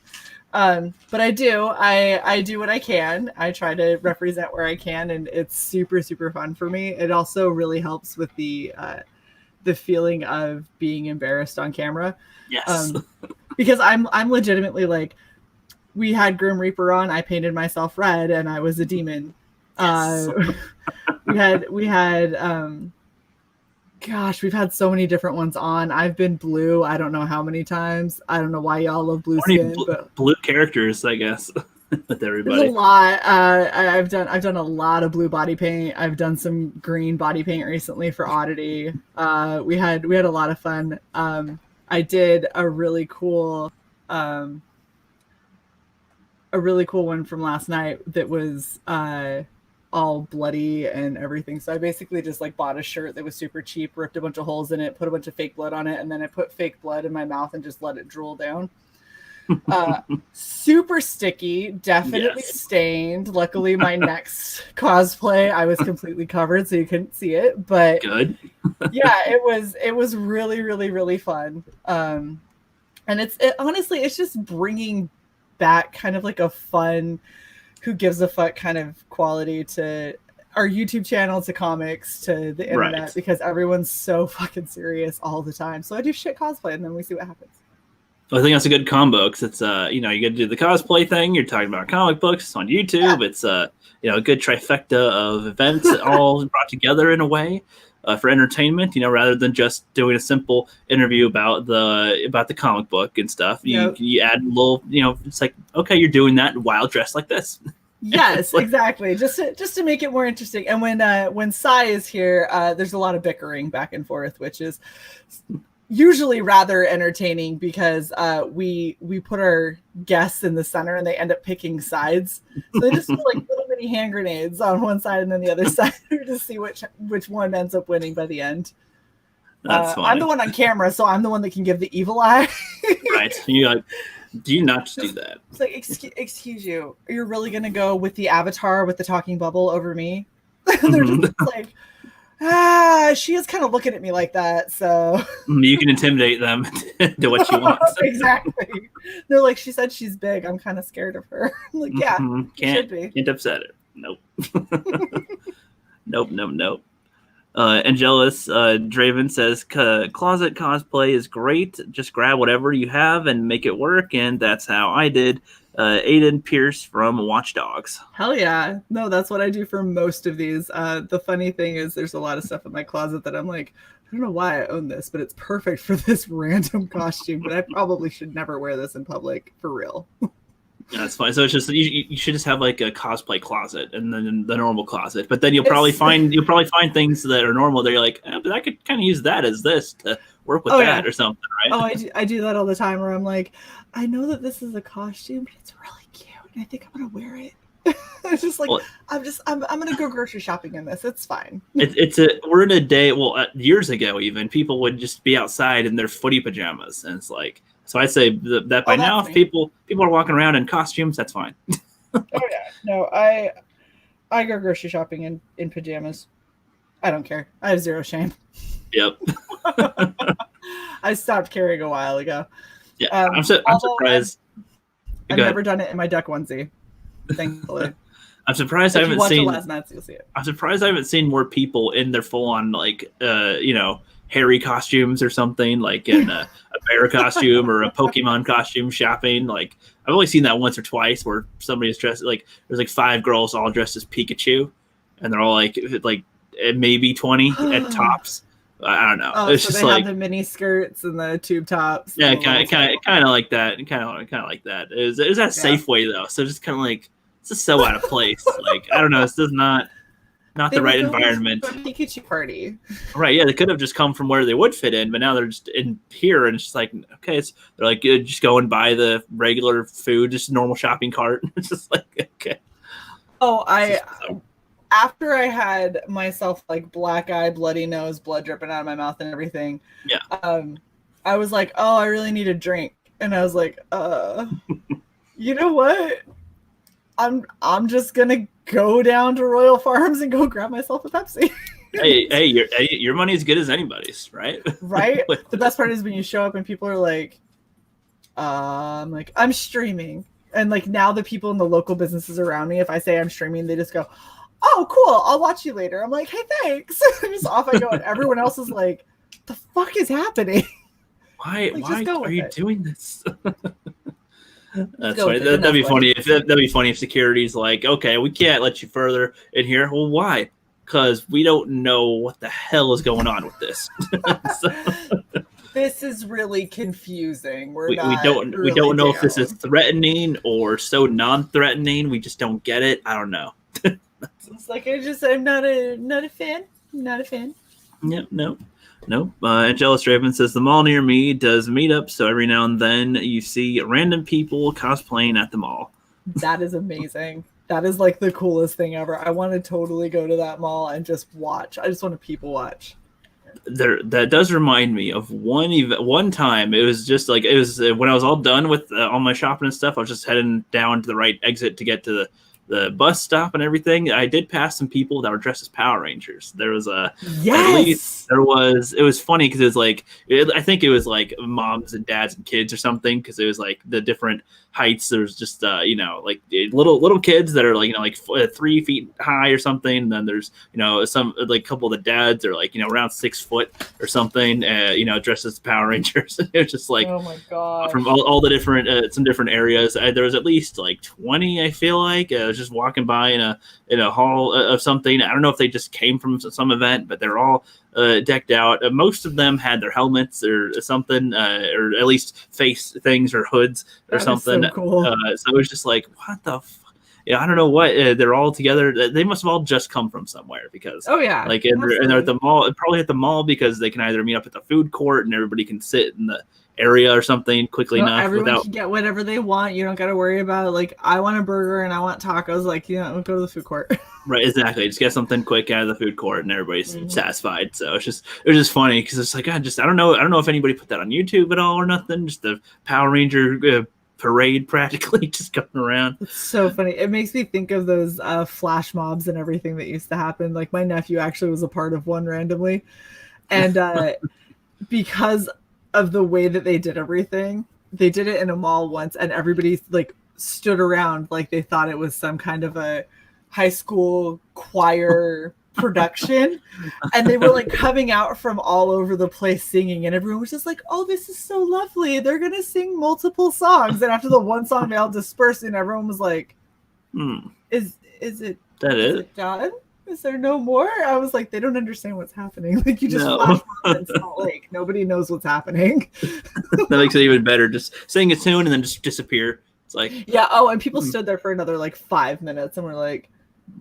But I do what I can. I try to represent where I can, and it's super, super fun for me. It also really helps with the feeling of being embarrassed on camera. Yes. Because I'm legitimately we had Grim Reaper on. I painted myself red, and I was a demon. Yes. we had gosh, we've had so many different ones on. I've been blue. I don't know how many times. I don't know why y'all love blue skin. But blue characters, I guess, with everybody. There's a lot. I've done a lot of blue body paint. I've done some green body paint recently for Oddity. We had a lot of fun. I did a really cool one from last night that was all bloody and everything. So I basically just bought a shirt that was super cheap, ripped a bunch of holes in it, put a bunch of fake blood on it, and then I put fake blood in my mouth and just let it drool down. Super sticky, definitely stained. Luckily, my next cosplay, I was completely covered, so you couldn't see it. But good. Yeah, it was really, really, really fun. And honestly, it's just bringing back kind of like a fun, who gives a fuck kind of quality to our YouTube channel, to comics, to the internet, Right. because everyone's so fucking serious all the time. So I do shit cosplay, and then we see what happens. I think that's a good combo because it's you get to do the cosplay thing. You're talking about comic books. It's on YouTube. It's a good trifecta of events all brought together in a way for entertainment. Rather than just doing a simple interview about the comic book and stuff. You add a little. It's like, okay, you're doing that while dressed like this. Yes, exactly. Just to make it more interesting. And when Shae is here, there's a lot of bickering back and forth, which is usually rather entertaining because we put our guests in the center and they end up picking sides. So they just feel like little mini hand grenades on one side and then the other side to see which one ends up winning by the end. That's funny. I'm the one on camera, so I'm the one that can give the evil eye. Right. Do you not just do that? It's like, excuse you, you're really gonna go with the avatar with the talking bubble over me? They're just like, she is kind of looking at me like that, so You can intimidate them to what you want. Exactly. They're like, she said she's big. I'm kind of scared of her. I'm like, yeah, should be. Can't upset her. Nope. Nope. Angelus Draven says closet cosplay is great. Just grab whatever you have and make it work, and that's how I did. Aiden Pierce from Watch Dogs. Hell yeah. No, that's what I do for most of these. The funny thing is there's a lot of stuff in my closet that I'm like, I don't know why I own this, but it's perfect for this random costume, but I probably should never wear this in public for real. That's fine. So it's just you should just have like a cosplay closet and then the normal closet. But then you'll probably find things that are normal that you're like, but I could kind of use that as this to work with that or something, right? Oh, I do that all the time where I'm like, I know that this is a costume, but it's really cute, and I think I'm gonna wear it. It's just like, I'm gonna go grocery shopping in this. It's fine. We're in a day. Well, years ago, even people would just be outside in their footy pajamas, and it's like. So I'd say that by now, if people are walking around in costumes, that's fine. Oh yeah, no, I go grocery shopping in pajamas. I don't care. I have zero shame. Yep. I stopped caring a while ago. Yeah, I'm surprised. I've never done it in my duck onesie. Thankfully. I'm surprised I haven't seen. Last Nights, you'll see it. I'm surprised I haven't seen more people in their full on hairy costumes or something, like in a bear costume or a Pokemon costume shopping. Like I've only seen that once or twice where somebody's dressed like there's like 5 girls all dressed as Pikachu, and they're all like maybe 20 at tops. I don't know. Oh, it's so just they like have the mini skirts and the tube tops. Yeah, kind of like that. Kind of like that. It was at Safeway though, so just kind of like it's just so out of place. Like I don't know. It's just not the right environment. Pikachu party. Right, yeah, they could have just come from where they would fit in, but now they're just in here, and it's just like, okay, they're like, just go and buy the regular food, just a normal shopping cart. It's just like, okay. Oh, after I had myself like black eye, bloody nose, blood dripping out of my mouth and everything. Yeah. I was like, oh, I really need a drink, and I was like, you know what? I'm just gonna go down to Royal Farms and go grab myself a Pepsi. hey, your money is good as anybody's, right? Right. The best part is when you show up and people are like, I'm streaming, and like now the people in the local businesses around me, if I say I'm streaming, they just go, oh, cool, I'll watch you later. I'm like, hey, thanks. Just off I go, and everyone else is like, the fuck is happening? Why are you doing this? That's funny. That'd be funny if security's like, okay, we can't let you further in here. Well, why? Because we don't know what the hell is going on with this. This is really confusing. We don't know if this is threatening or so non-threatening. We just don't get it. I don't know. It's like I'm not a fan. Not a fan. Yep. No. Angelus Draven says the mall near me does meetups, so every now and then you see random people cosplaying at the mall. That is amazing. That is like the coolest thing ever. I want to totally go to that mall and just watch. I just want to people watch. That does remind me of one time. It was when I was all done with all my shopping and stuff. I was just heading down to the right exit to get to the bus stop and everything, I did pass some people that were dressed as Power Rangers. There was a Yes! at least there was. It was funny because it was like I think it was like moms and dads and kids or something, because it was like the different heights. There's just like little kids that are like 3 feet high or something. And then there's some like couple of the dads are like around 6 foot or something. Dressed as Power Rangers. It was just like, oh my god, from all the different some different areas. There was at least like 20. I feel like I was just walking by in a hall of something. I don't know if they just came from some event, but they're all decked out. Most of them had their helmets or something, or at least face things or hoods or something. So cool. So it was just like, what the I don't know what they're all together. They must have all just come from somewhere, because oh yeah, like and they're at the mall, probably at the mall, because they can either meet up at the food court and everybody can sit in the area or something quickly enough. Everyone can get whatever they want. You don't got to worry about like, I want a burger and I want tacos. Like, go to the food court. Right, exactly. Just get something quick out of the food court and everybody's satisfied. So it was just funny, because it's like, I don't know if anybody put that on YouTube at all or nothing. Just the Power Ranger parade practically just going around. It's so funny. It makes me think of those flash mobs and everything that used to happen. Like, my nephew actually was a part of one randomly, and because of the way that they did everything, they did it in a mall once, and everybody like stood around like they thought it was some kind of a high school choir production, and they were like coming out from all over the place singing, and everyone was just like, oh, this is so lovely, they're gonna sing multiple songs. And after the one song, they all dispersed, and everyone was like, is it done? Is there no more? I was like, they don't understand what's happening. Like, you just flash mob in Salt Lake. Nobody knows what's happening. That makes it even better. Just sing a tune and then just disappear. It's like, yeah. Oh, and people stood there for another like 5 minutes, and we're like,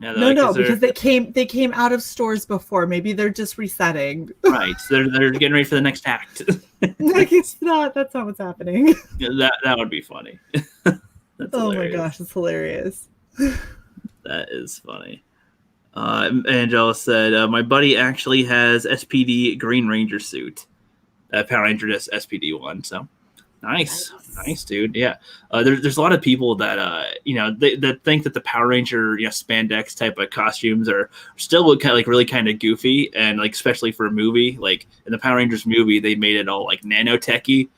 no, because they came out of stores before. Maybe they're just resetting. Right. So they're getting ready for the next act. Like, it's not. That's not what's happening. Yeah, that would be funny. That's oh hilarious. My gosh, it's hilarious. That is funny. Angela said, my buddy actually has SPD Green Ranger suit. Power Ranger SPD one. So nice, dude. Yeah. There's a lot of people that that think that the Power Ranger spandex type of costumes are still really kind of goofy, and like especially for a movie, like in the Power Rangers movie, they made it all like nanotechy.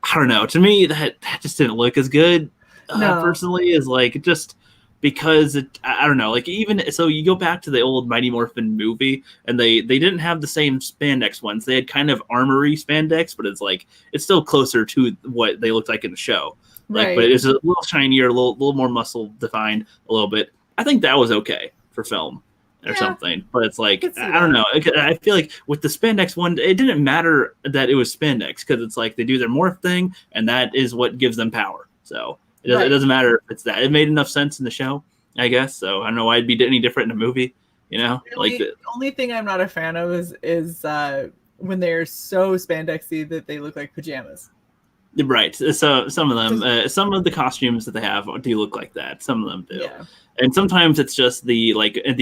I don't know. To me, that just didn't look as good. Personally, as like just. Because I don't know, like even so, you go back to the old Mighty Morphin movie, and they didn't have the same spandex ones. They had kind of armory spandex, but it's still closer to what they looked like in the show. Like, but it's a little shinier, a little more muscle defined, a little bit. I think that was okay for film or something. But it's like I don't know. I feel like with the spandex one, it didn't matter that it was spandex, because it's like they do their morph thing, and that is what gives them power. So. It doesn't matter if it's that. It made enough sense in the show, I guess. So I don't know why it'd be any different in a movie. The only thing I'm not a fan of is when they're so spandexy that they look like pajamas. Right. So some of them, some of the costumes that they have do look like that. Some of them do. Yeah. And sometimes it's just the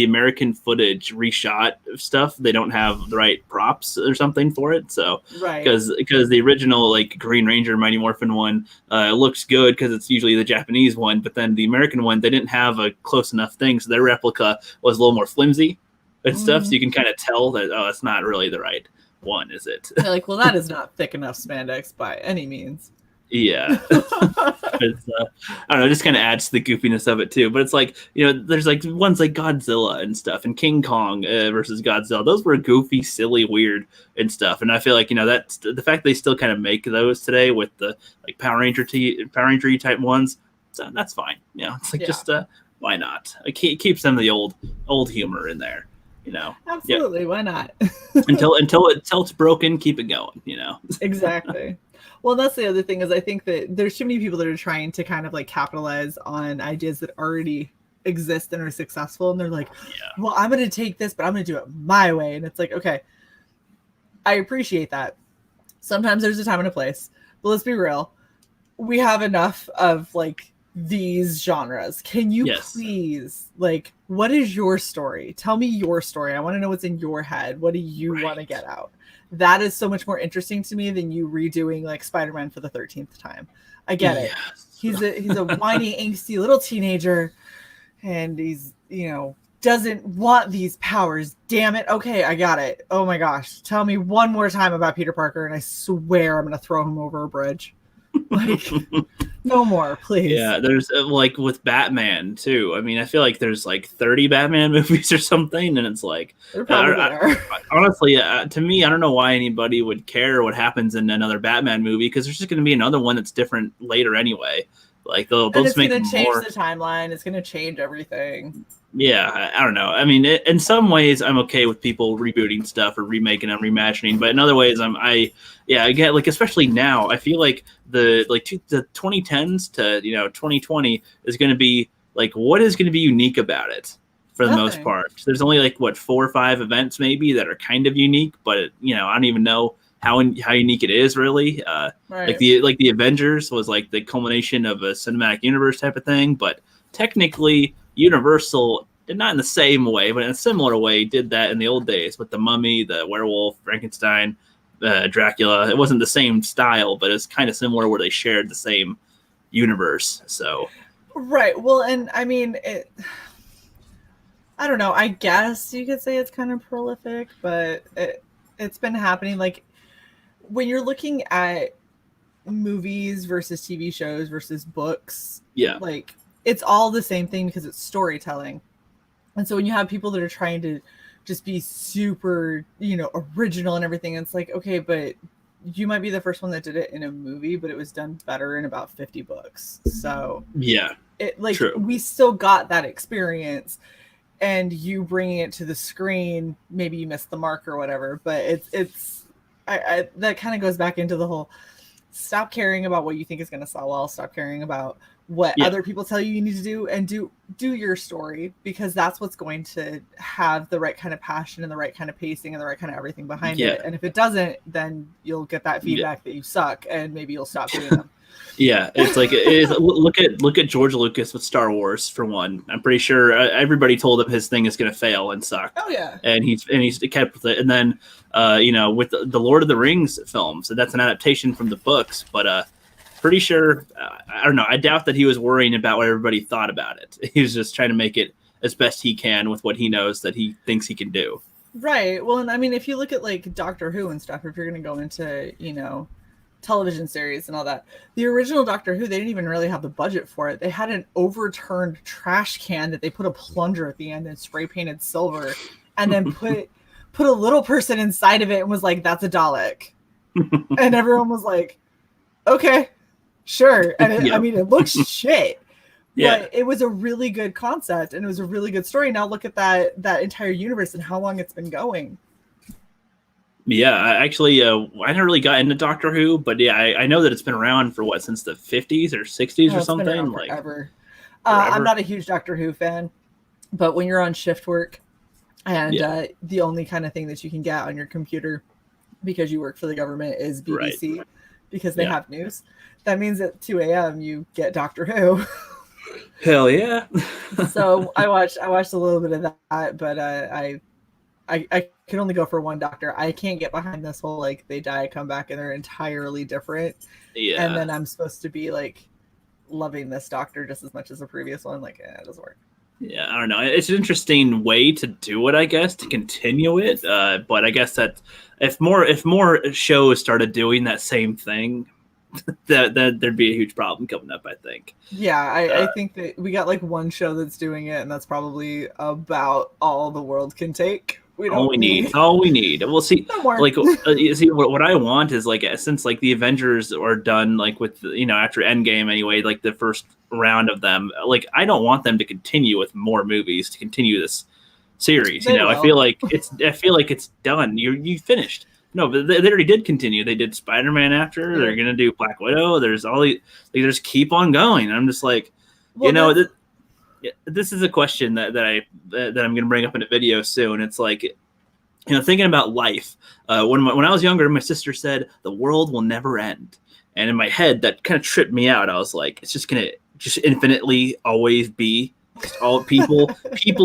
American footage reshot stuff. They don't have the right props or something for it. So because the original like Green Ranger Mighty Morphin one looks good because it's usually the Japanese one, but then the American one, they didn't have a close enough thing, so their replica was a little more flimsy and stuff. So you can kind of tell that it's not really the right one, is it? They're like, well, that is not thick enough spandex by any means. Yeah. It's, I don't know, it just kind of adds to the goofiness of it too. But it's like, there's like ones like Godzilla and stuff, and King Kong versus Godzilla. Those were goofy, silly, weird and stuff. And I feel like, that's the fact they still kind of make those today with the like Power Ranger type ones. So that's fine. It's like just why not? It keeps them the old humor in there. Absolutely, why not? until it's broken, keep it going. Exactly. Well, that's the other thing, is I think that there's too many people that are trying to kind of like capitalize on ideas that already exist and are successful, and they're like, well, I'm going to take this, but I'm going to do it my way. And it's like, okay, I appreciate that. Sometimes there's a time and a place, but let's be real. We have enough of like these genres. Can you please, like, what is your story? Tell me your story. I want to know what's in your head. What do you want to get out? That is so much more interesting to me than you redoing like Spider-Man for the 13th time. I get it. He's a whiny, angsty little teenager, and he's, doesn't want these powers. Damn it. Okay, I got it. Oh my gosh. Tell me one more time about Peter Parker, and I swear I'm going to throw him over a bridge. Like, no more, please. Yeah, there's like with Batman too. I mean, I feel like there's like 30 Batman movies or something, and it's like, honestly, to me, I don't know why anybody would care what happens in another Batman movie, because there's just going to be another one that's different later anyway. Like they'll just make it more. It's going to change the timeline. It's going to change everything. Yeah, I don't know. I mean, in some ways, I'm okay with people rebooting stuff or remaking and reimagining, but in other ways, I get like, especially now, I feel like the 2010s to 2020 is going to be like, what is going to be unique about it for the most part? There's only like 4 or 5 events maybe that are kind of unique, but I don't even know how unique it is really. Right. Like the Avengers was like the culmination of a cinematic universe type of thing, but technically Universal did not in the same way, but in a similar way did that in the old days with the Mummy, the Werewolf, Frankenstein, Dracula. It wasn't the same style, but it's kind of similar where they shared the same universe. So right. Well, and I mean, I don't know. I guess you could say it's kind of prolific, but it's been happening. Like when you're looking at movies versus TV shows versus books, like it's all the same thing because it's storytelling. And so when you have people that are trying to just be super, original and everything, it's like, okay, but you might be the first one that did it in a movie, but it was done better in about 50 books. So true. We still got that experience, and you bringing it to the screen, maybe you missed the mark or whatever, but I that kind of goes back into the whole stop caring about what you think is going to sell well, stop caring about what other people tell you need to do, and do your story, because that's what's going to have the right kind of passion and the right kind of pacing and the right kind of everything behind it. And if it doesn't, then you'll get that feedback that you suck, and maybe you'll stop doing them. Yeah, it's like look at George Lucas with Star Wars for one. I'm pretty sure everybody told him his thing is going to fail and suck. Oh yeah, and he's kept with it. And then with the Lord of the Rings films, so that's an adaptation from the books, but pretty sure I don't know. I doubt that he was worrying about what everybody thought about it. He was just trying to make it as best he can with what he knows that he thinks he can do. Right. Well, and I mean, if you look at like Doctor Who and stuff, if you're going to go into television series and all that, the original Doctor Who, they didn't even really have the budget for it. They had an overturned trash can that they put a plunger at the end and spray painted silver, and then put a little person inside of it and was like, that's a Dalek. And everyone was like, okay, sure. And I mean, it looks shit, but it was a really good concept and it was a really good story. Now look at that entire universe and how long it's been going. Yeah, I never really got into Doctor Who, but I know that it's been around for since the 50s or 60s or something. Been like forever. I'm not a huge Doctor Who fan, but when you're on shift work and the only kind of thing that you can get on your computer because you work for the government is BBC, because they have news. That means at 2 a.m. you get Doctor Who. Hell yeah! So I watched a little bit of that, but I can only go for one Doctor. I can't get behind this whole like they die, come back, and they're entirely different. Yeah. And then I'm supposed to be like loving this Doctor just as much as the previous one. Like, it doesn't work. Yeah, I don't know. It's an interesting way to do it, I guess, to continue it. But I guess that if more shows started doing that same thing, that there'd be a huge problem coming up, I think. Yeah, I think that we got like one show that's doing it, and that's probably about all the world can take. All we need. We'll see. Like, see, what I want is like, since like the Avengers are done, like with after Endgame anyway, like the first round of them, like I don't want them to continue with more movies to continue this series. I feel like it's done. You finished. No, but they already did continue. They did Spider-Man after. Yeah. They're gonna do Black Widow. There's all these. They just keep on going. I'm just like, this is a question that I'm gonna bring up in a video soon. It's like, thinking about life. When I was younger, my sister said the world will never end, and in my head that kind of tripped me out. I was like, it's just gonna infinitely always be. All people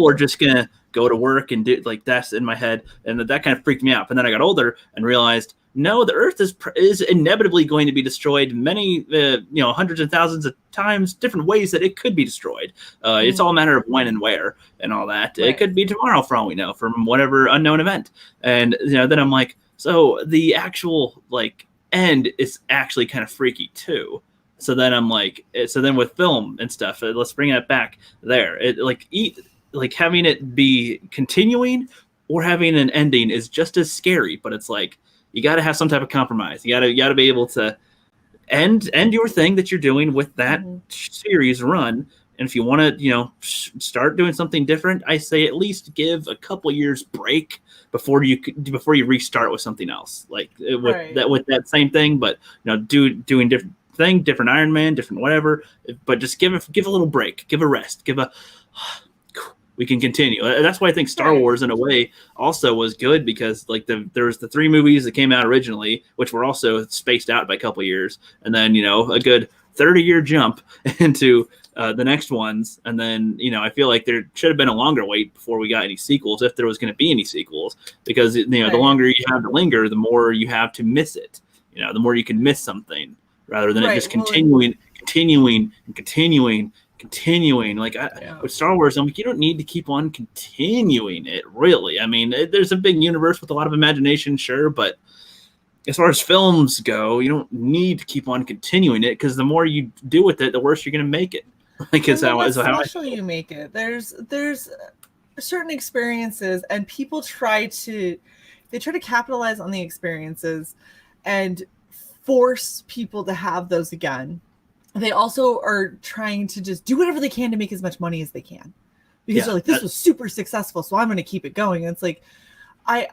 are just gonna go to work and do, like, that's in my head, and that kind of freaked me out. And then I got older and realized no, the Earth is inevitably going to be destroyed many, hundreds of thousands of times, different ways that it could be destroyed. It's all a matter of when and where and all that. Right. It could be tomorrow for all we know, from whatever unknown event. And then I'm like, so the actual end is actually kind of freaky too. So then I'm like, so then with film and stuff, let's bring it back there. Having it be continuing or having an ending is just as scary, but it's like, you got to have some type of compromise. You got to be able to end your thing that you're doing with that series run. And if you want to, start doing something different, I say at least give a couple years break before you restart with something else, with that same thing. But doing different thing, different Iron Man, different whatever. But just give a little break, give a rest, we can continue. That's why I think Star Wars, in a way, also was good, because there was the 3 movies that came out originally, which were also spaced out by a couple of years, and then a good 30-year jump into the next ones, and then I feel like there should have been a longer wait before we got any sequels, if there was going to be any sequels, because the longer you have to linger, the more you have to miss it. The more you can miss something, rather than it just continuing. With Star Wars, I'm like, you don't need to keep on continuing it, really. I mean, there's a big universe with a lot of imagination, sure, but as far as films go, you don't need to keep on continuing it, because the more you do with it, the worse you're going to make it. You make it. There's certain experiences, and people try to capitalize on the experiences and force people to have those again. They also are trying to just do whatever they can to make as much money as they can, because they're like, this was super successful, so I'm going to keep it going. And it's like,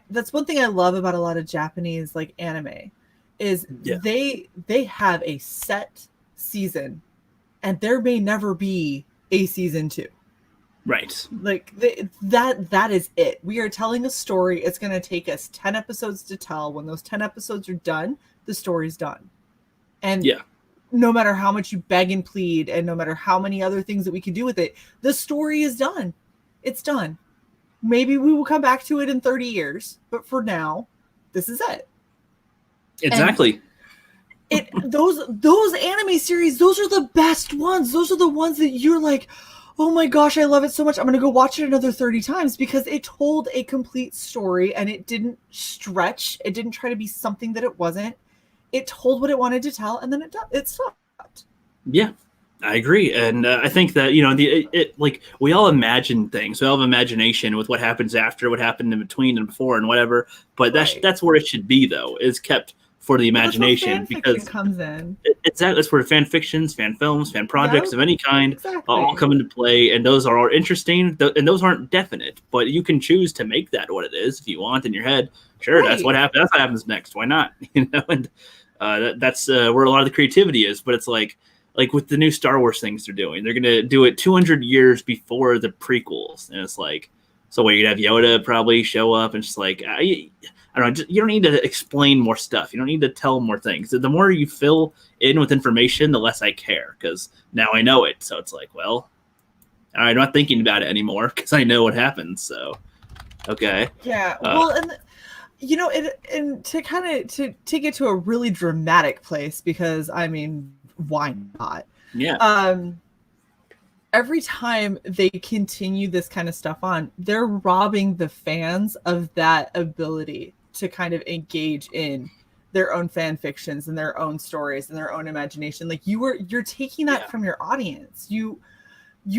that's one thing I love about a lot of Japanese anime is they have a set season, and there may never be a season 2. Right. That is it. We are telling a story. It's going to take us 10 episodes to tell. When those 10 episodes are done, the story's done. And no matter how much you beg and plead, and no matter how many other things that we can do with it, the story is done. It's done. Maybe we will come back to it in 30 years, but for now, this is it. Exactly. Those anime series, those are the best ones. Those are the ones that you're like, oh my gosh, I love it so much. I'm going to go watch it another 30 times, because it told a complete story, and it didn't stretch. It didn't try to be something that it wasn't. It told what it wanted to tell, and then it stopped. Yeah, I agree. And I think that, we all imagine things. We all have imagination with what happens after, what happened in between and before and whatever. But that's where it should be, though, is kept for the imagination, because comes in. That's where fan fictions, fan films, fan projects of any kind all come into play, and those are all interesting, and those aren't definite, but you can choose to make that what it is if you want in your head. Sure, that's what happens. That's what happens next. Why not? And that's where a lot of the creativity is. But it's like with the new Star Wars things they're doing, they're gonna do it 200 years before the prequels, and it's like, so where you'd have Yoda probably show up, and just like I don't know, you don't need to explain more stuff. You don't need to tell more things. The more you fill in with information, the less I care, because now I know it. So it's like, well, I'm not thinking about it anymore, because I know what happens. So, okay. Yeah. Well, and to kind of to take it to a really dramatic place, because I mean, why not? Yeah. Every time they continue this kind of stuff on, they're robbing the fans of that ability to kind of engage in their own fan fictions and their own stories and their own imagination. Like you're taking that from your audience. You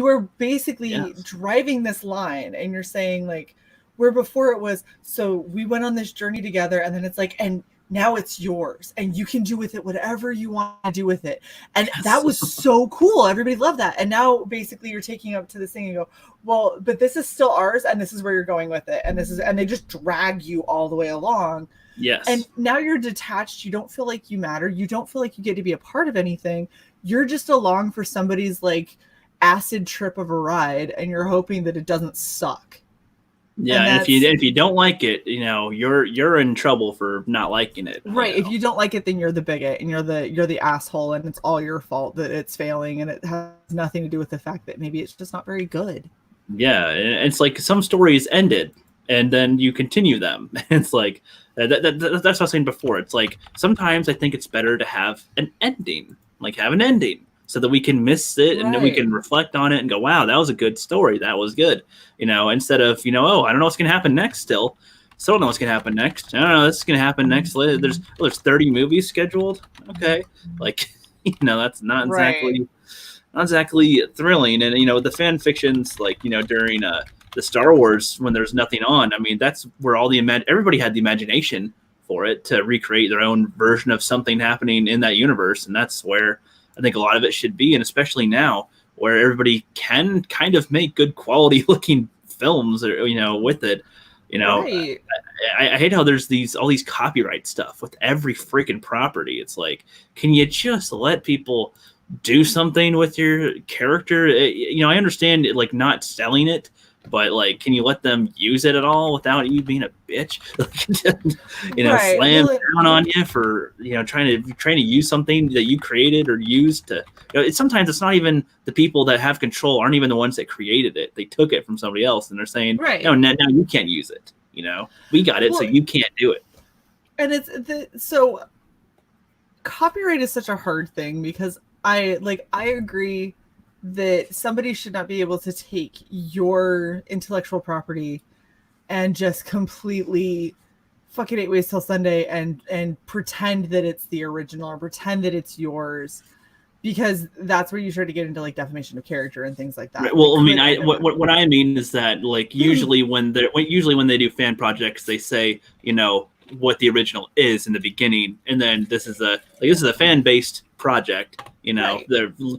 are basically driving this line, and you're saying, like, where before it was, so we went on this journey together, and then it's like, and now it's yours, and you can do with it whatever you want to do with it. And that was so cool. Everybody loved that. And now basically you're taking up to this thing and go, well, but this is still ours, and this is where you're going with it. And and they just drag you all the way along. Yes. And now you're detached. You don't feel like you matter. You don't feel like you get to be a part of anything. You're just along for somebody's acid trip of a ride, and you're hoping that it doesn't suck. Yeah, and if you don't like it, you're in trouble for not liking it. Right. If you don't like it, then you're the bigot, and you're the asshole, and it's all your fault that it's failing, and it has nothing to do with the fact that maybe it's just not very good. Yeah, and it's like some stories ended, and then you continue them. It's like that's what I was saying before. It's like sometimes I think it's better to have an ending, so that we can miss it and then we can reflect on it and go, wow, that was a good story. That was good. Instead of, oh, I don't know what's going to happen next still. Still don't know what's going to happen next. I don't know. This is going to happen next. There's 30 movies scheduled. Okay. That's not exactly thrilling. And, the fan fictions, during the Star Wars, when there's nothing on, I mean, that's where all everybody had the imagination for it to recreate their own version of something happening in that universe. And that's where I think a lot of it should be. And especially now where everybody can kind of make good quality looking films, with it. I hate how there's all these copyright stuff with every freaking property. It's like, can you just let people do something with your character? I understand not selling it, but can you let them use it at all without you being a bitch? Slam down on you for trying to use something that you created or used to. Sometimes it's not even the people that have control aren't even the ones that created it. They took it from somebody else and they're saying, no, now you can't use it. We got it, so you can't do it. And so copyright is such a hard thing because I agree that somebody should not be able to take your intellectual property and just completely fucking 8 Ways Till Sunday and pretend that it's the original or pretend that it's yours, because that's where you start to get into defamation of character and things like that. Right. Well, I mean, what I mean is that usually when they do fan projects, they say what the original is in the beginning, and then this is a fan based project.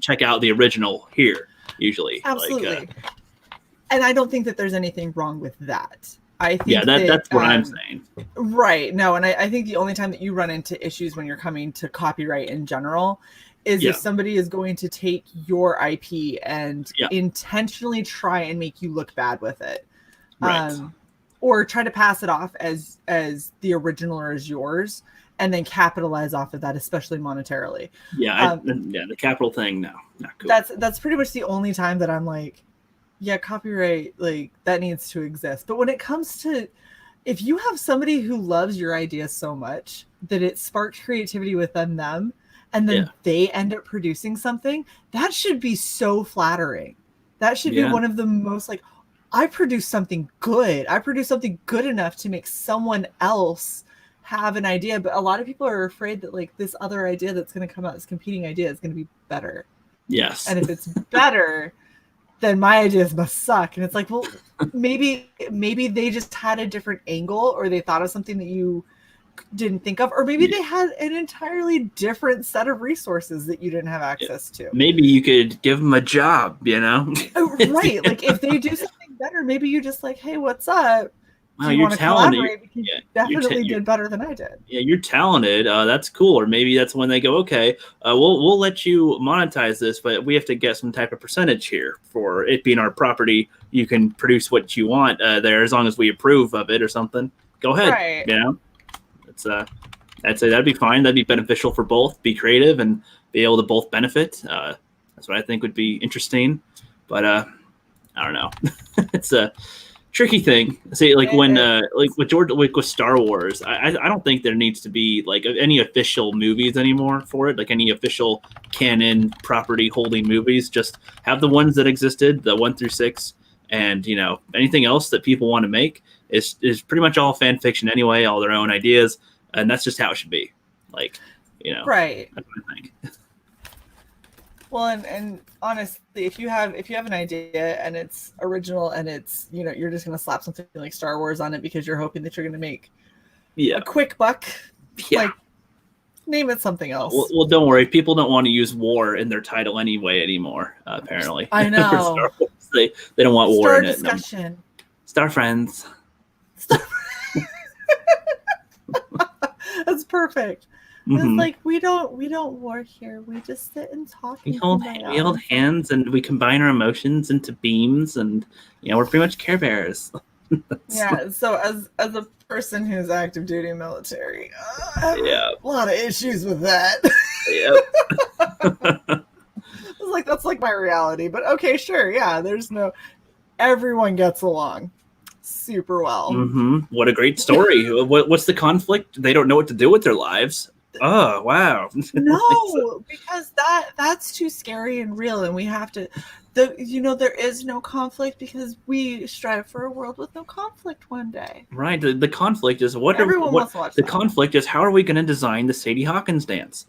Check out the original here. Usually, absolutely. And I don't think that there's anything wrong with that. I think that's what I'm saying. Right. No, and I think the only time that you run into issues when you're coming to copyright in general is if somebody is going to take your IP and intentionally try and make you look bad with it. Right. Or try to pass it off as the original or as yours and then capitalize off of that, especially monetarily. The capital thing, no, not cool. That's pretty much the only time that I'm like, yeah, copyright, that needs to exist. But when it comes to, if you have somebody who loves your idea so much that it sparked creativity within them, and then they end up producing something, that should be so flattering. That should be one of the most I produced something good. I produced something good enough to make someone else have an idea. But a lot of people are afraid that this other idea that's going to come out, this competing idea, is going to be better. Yes. And if it's better, then my ideas must suck. And it's well, maybe they just had a different angle, or they thought of something that you didn't think of, or maybe they had an entirely different set of resources that you didn't have access to. Maybe you could give them a job, right? If they do something better, maybe you just hey, what's up? Wow, you're talented. You definitely did better than I did. Yeah, you're talented. That's cool. Or maybe that's when they go, okay, we'll let you monetize this, but we have to get some type of percentage here for it being our property. You can produce what you want there as long as we approve of it or something. Go ahead. Right. I'd say that'd be fine. That'd be beneficial for both. Be creative and be able to both benefit. That's what I think would be interesting. But I don't know. It's a tricky thing. See, when with Star Wars, I don't think there needs to be any official movies anymore for it. Any official canon property holding movies. Just have the ones that existed, the 1 through 6, and anything else that people want to make is pretty much all fan fiction anyway. All their own ideas. And that's just how it should be. Right. That's what I think. Well, and honestly, if you have an idea and it's original and it's, you're just going to slap something like Star Wars on it because you're hoping that you're going to make a quick buck, name it something else. Well, don't worry. People don't want to use war in their title anymore, apparently. I know. Star Wars, they don't want war in it. Discussion. No. Star Friends. That's perfect. Mm-hmm. It's we don't war here. We just sit and talk. We hold hands and we combine our emotions into beams, and we're pretty much Care Bears. Yeah. So as a person who's active duty military, I have a lot of issues with that. Yep. It's that's my reality. But okay, sure, yeah. Everyone gets along. super well. What a great story. What's the conflict? They don't know what to do with their lives. Oh, wow. No, because that's too scary and real, and we have to. There is no conflict because we strive for a world with no conflict one day. Right. The conflict is Everyone wants to watch the that. conflict is how are we going to design the Sadie Hawkins dance?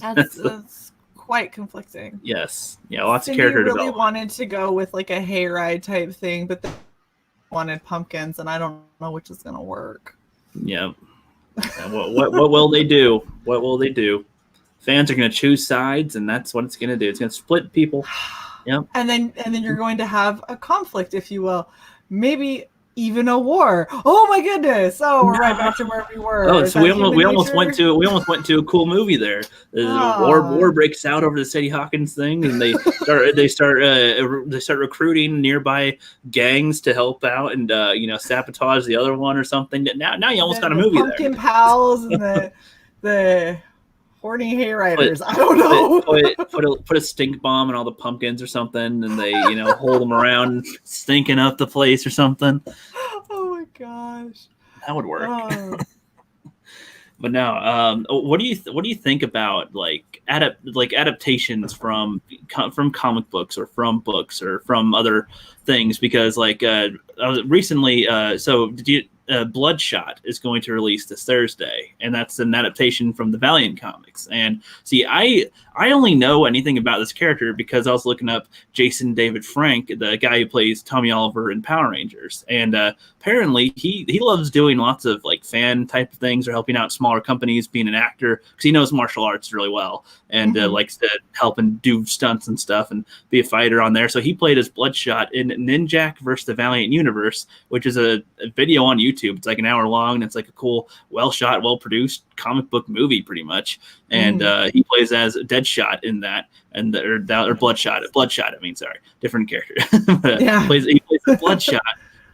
That's quite conflicting. Yes. Yeah, lots Cindy of character really development. wanted to go with like a hayride type thing, but they wanted pumpkins, and I don't know which is going to work. Yeah. What will they do? What will they do? Fans are going to choose sides, and that's what it's going to do. It's going to split people. Yep. And then you're going to have a conflict, if you will. Maybe even a war. Oh my goodness! Oh, we're right back to where we were. Oh, Is so that we human almost nature? went to a cool movie there. War breaks out over the Sadie Hawkins thing, and they start recruiting nearby gangs to help out and sabotage the other one or something. Now you almost got a movie there. Pumpkin pals and the horny hayriders. I don't know. Put a stink bomb in all the pumpkins or something, and they hold them around, stinking up the place or something. Oh my gosh, that would work. Oh. But now, what do you think about adaptations from comic books or from books or from other things? Because recently, so did you? Bloodshot is going to release this Thursday, and that's an adaptation from the Valiant comics. And see, I only know anything about this character because I was looking up Jason David Frank, the guy who plays Tommy Oliver in Power Rangers, and apparently he loves doing lots of like fan type of things or helping out smaller companies, being an actor because he knows martial arts really well and likes to help and do stunts and stuff and be a fighter on there. So he played as Bloodshot in Ninjak versus the Valiant Universe, which is a video on YouTube. It's like an hour long, and it's like a cool, well shot, well produced comic book movie, pretty much. And he plays as Deadshot in that, or Bloodshot. Bloodshot. I mean, sorry, different character. He plays as Bloodshot,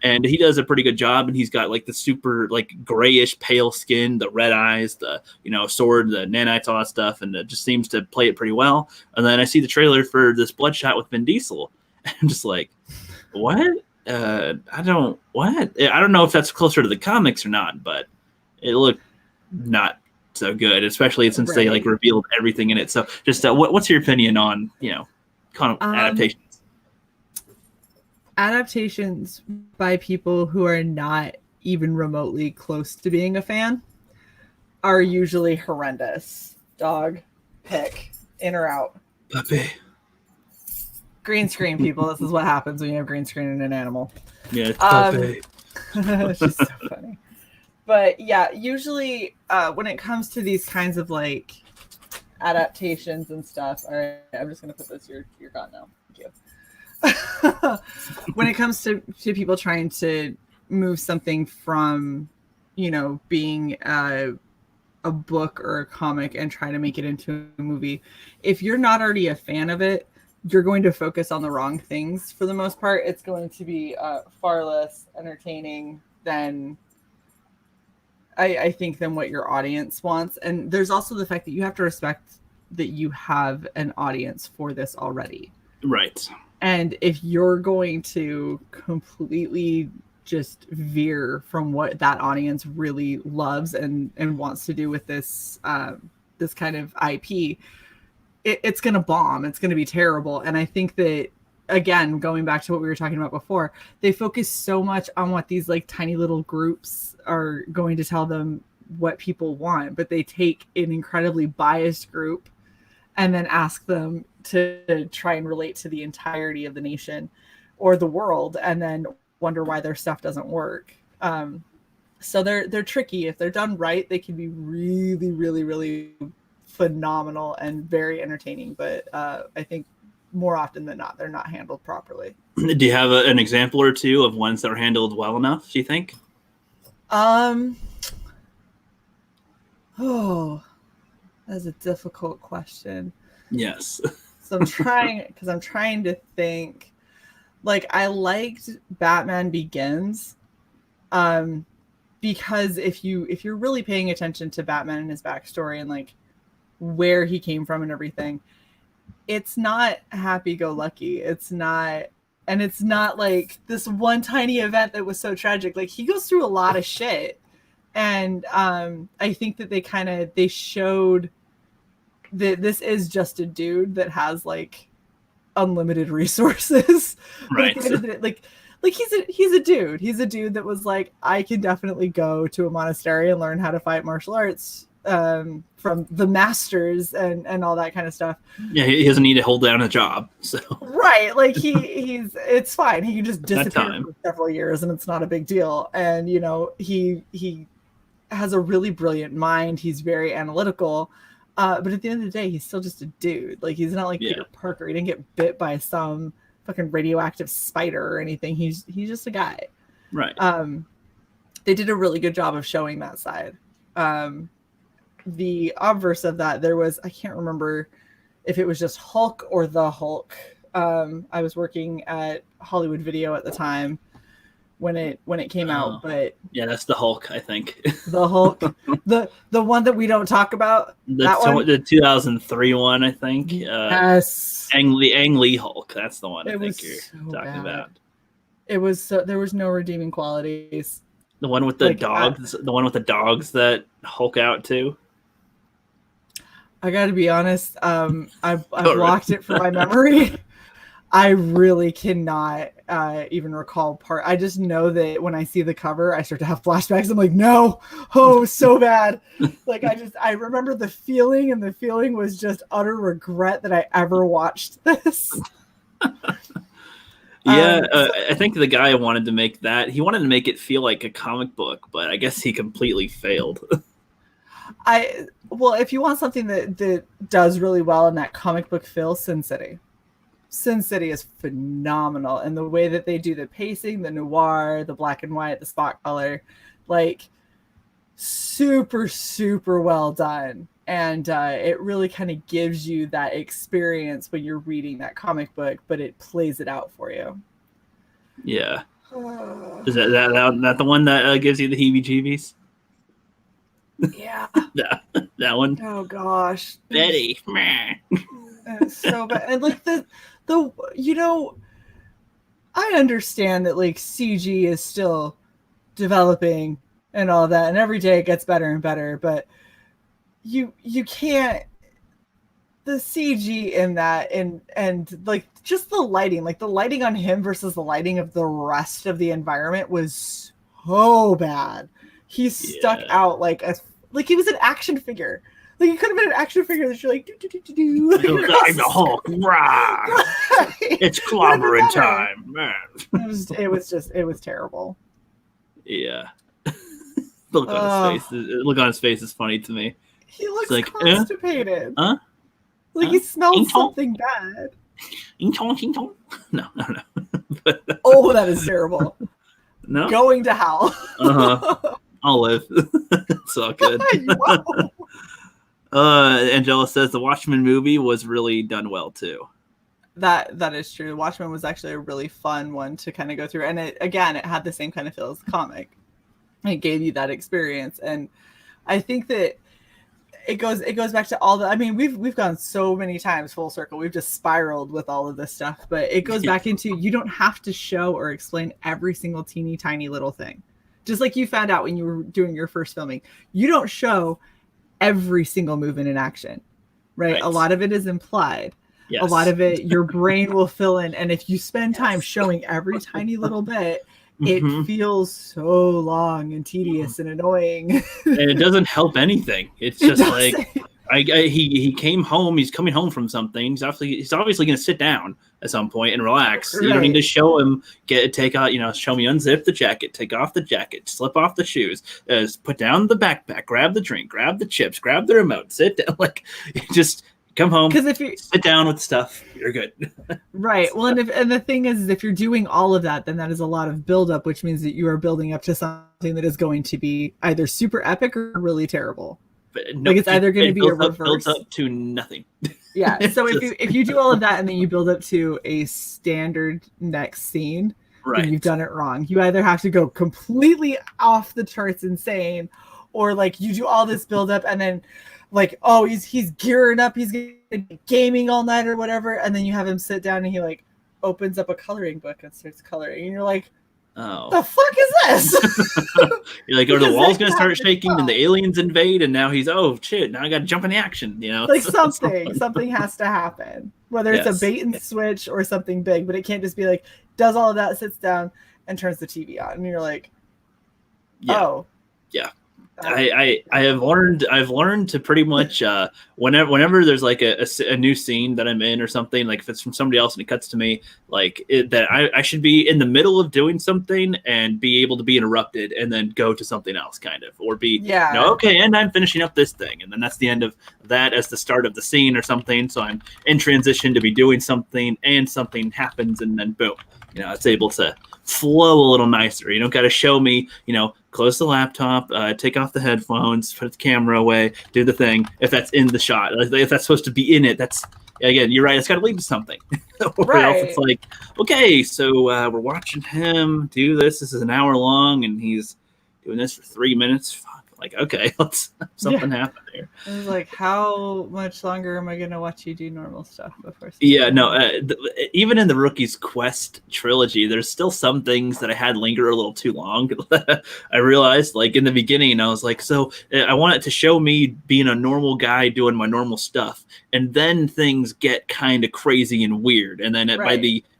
and he does a pretty good job. And he's got like the super like grayish pale skin, the red eyes, the sword, the nanites, all that stuff, and it just seems to play it pretty well. And then I see the trailer for this Bloodshot with Vin Diesel, and I'm just like, what? I don't know if that's closer to the comics or not, but it looked not so good, especially since they like revealed everything in it. So just what's your opinion on adaptations? Adaptations by people who are not even remotely close to being a fan are usually horrendous. Dog, pick, in or out. Puppy. Green screen, people. This is what happens when you have green screen in an animal. Yeah, it's puppy. It's just so funny. But yeah, usually when it comes to these kinds of like adaptations and stuff, all right, I'm just gonna put this. You're gone now. Thank you. When it comes to people trying to move something from, being a book or a comic and try to make it into a movie, if you're not already a fan of it, you're going to focus on the wrong things for the most part. It's going to be far less entertaining than I think than what your audience wants. And there's also the fact that you have to respect that you have an audience for this already. Right. And if you're going to completely just veer from what that audience really loves and wants to do with this this kind of IP, it's going to bomb. It's going to be terrible. And I think that, again, going back to what we were talking about before, they focus so much on what these like tiny little groups are going to tell them what people want, but they take an incredibly biased group and then ask them to try and relate to the entirety of the nation or the world, and then wonder why their stuff doesn't work. So they're tricky. If they're done right, they can be really, really, really phenomenal and very entertaining. But I think more often than not, they're not handled properly. Do you have an example or two of ones that are handled well enough, do you think? Oh, that's a difficult question. Yes. So I'm trying to think. Like, I liked Batman Begins, because if you're really paying attention to Batman and his backstory and like where he came from and everything, it's not happy-go-lucky. It's not And it's not like this one tiny event that was so tragic. Like, he goes through a lot of shit. And I think that they showed that this is just a dude that has like unlimited resources. Right. Like he's a dude. He's a dude that was like, I can definitely go to a monastery and learn how to fight martial arts from the masters and all that kind of stuff. Yeah, he doesn't need to hold down a job. So right, like he's it's fine. He can just disappear for several years and it's not a big deal. And you know, he has a really brilliant mind. He's very analytical. But at the end of the day, he's still just a dude. Like, he's not like Peter Parker. He didn't get bit by some fucking radioactive spider or anything. He's just a guy. Right. They did a really good job of showing that side. The obverse of that, there was, I can't remember if it was just Hulk or the Hulk. I was working at Hollywood Video at the time when it came out, but yeah, that's the Hulk, I think. The Hulk, the one that we don't talk about. The 2003 one, I think. Yes, Ang Lee Hulk. That's the one I think was you're so talking bad. about. It was so, there was no redeeming qualities. The one with the dogs. The one with the dogs that Hulk out too. I got to be honest. I've blocked it from my memory. I really cannot even recall part. I just know that when I see the cover, I start to have flashbacks. I'm like, no, oh, so bad. Like, I remember the feeling, and the feeling was just utter regret that I ever watched this. Yeah, I think the guy wanted to make that. He wanted to make it feel like a comic book, but I guess he completely failed. Well, if you want something that does really well in that comic book feel, Sin City. Sin City is phenomenal, and the way that they do the pacing, the noir, the black and white, the spot color, like super, super well done. And it really kind of gives you that experience when you're reading that comic book, but it plays it out for you. Yeah. Is that the one that gives you the heebie-jeebies? Yeah. that one? Oh, gosh. Betty. It's so bad. And like the you know, I understand that like CG is still developing and all that, and every day it gets better and better, but you can't, the CG in that and like just the lighting, like the lighting on him versus the lighting of the rest of the environment was so bad. He stuck out like he was an action figure. Like, he could have been an action figure that you're like, do. I'm the Hulk. Rah! Right. It's clobbering time, man. It was terrible. Yeah. Look on his face is funny to me. He looks like, constipated. Huh? Like he smells something bad. No. Oh, that is terrible. No? Going to hell. I'll live. It's all good. Angela says the Watchmen movie was really done well too. That is true. Watchmen was actually a really fun one to kind of go through, and it had the same kind of feel as the comic. It gave you that experience, and I think that it goes back to all the. I mean, we've gone so many times full circle. We've just spiraled with all of this stuff, but it goes back into, you don't have to show or explain every single teeny tiny little thing. Just like you found out when you were doing your first filming, you don't show every single movement in action, right? A lot of it is implied. Yes. A lot of it your brain will fill in, and if you spend time showing every tiny little bit, it feels so long and tedious and annoying. And it doesn't help anything. It's just he came home. He's coming home from something. He's obviously going to sit down at some point and relax. Right. You don't need to show him take out. Show me unzip the jacket, take off the jacket, slip off the shoes, put down the backpack, grab the drink, grab the chips, grab the remote, sit down. Like, just come home. Because if you sit down with stuff, you're good. Right. Well, and the thing is, if you're doing all of that, then that is a lot of buildup, which means that you are building up to something that is going to be either super epic or really terrible. But it's either going to be a reverse. Builds up to nothing. Yeah. So if you do all of that and then you build up to a standard next scene, right, then you've done it wrong. You either have to go completely off the charts insane, or like you do all this build up and then like, he's gearing up, he's gaming all night or whatever, and then you have him sit down and he like opens up a coloring book and starts coloring, and you're like, Oh, the fuck is this? you're like, are the Because walls then gonna you start have to shaking? Then the stop. aliens invade, and now he's shit. Now I got to jump in the action. Like Something. something has to happen, whether it's a Yes. bait and switch or something big, but it can't just be like does all of that, sits down, and turns the TV on, and you're like, Yeah. oh, Yeah. I've learned to pretty much whenever there's like a new scene that I'm in or something, like if it's from somebody else and it cuts to me, like that I should be in the middle of doing something and be able to be interrupted and then go to something else, kind of, or be okay, and I'm finishing up this thing, and then that's the end of that as the start of the scene or something. So I'm in transition to be doing something, and something happens, and then boom, it's able to flow a little nicer. You don't got to show me, close the laptop, take off the headphones, put the camera away, do the thing. If that's in the shot, if that's supposed to be in it, that's, again, you're right. It's got to lead to something. Or else it's like, okay, so we're watching him do this. This is an hour long, and he's doing this for 3 minutes. Fuck. Like, okay, let's something happen here. I was like, how much longer am I gonna watch you do normal stuff before? Yeah, no. Even in the Rookie's Quest trilogy, there's still some things that I had linger a little too long. I realized, like in the beginning, I was like, so I want it to show me being a normal guy doing my normal stuff, and then things get kind of crazy and weird, and then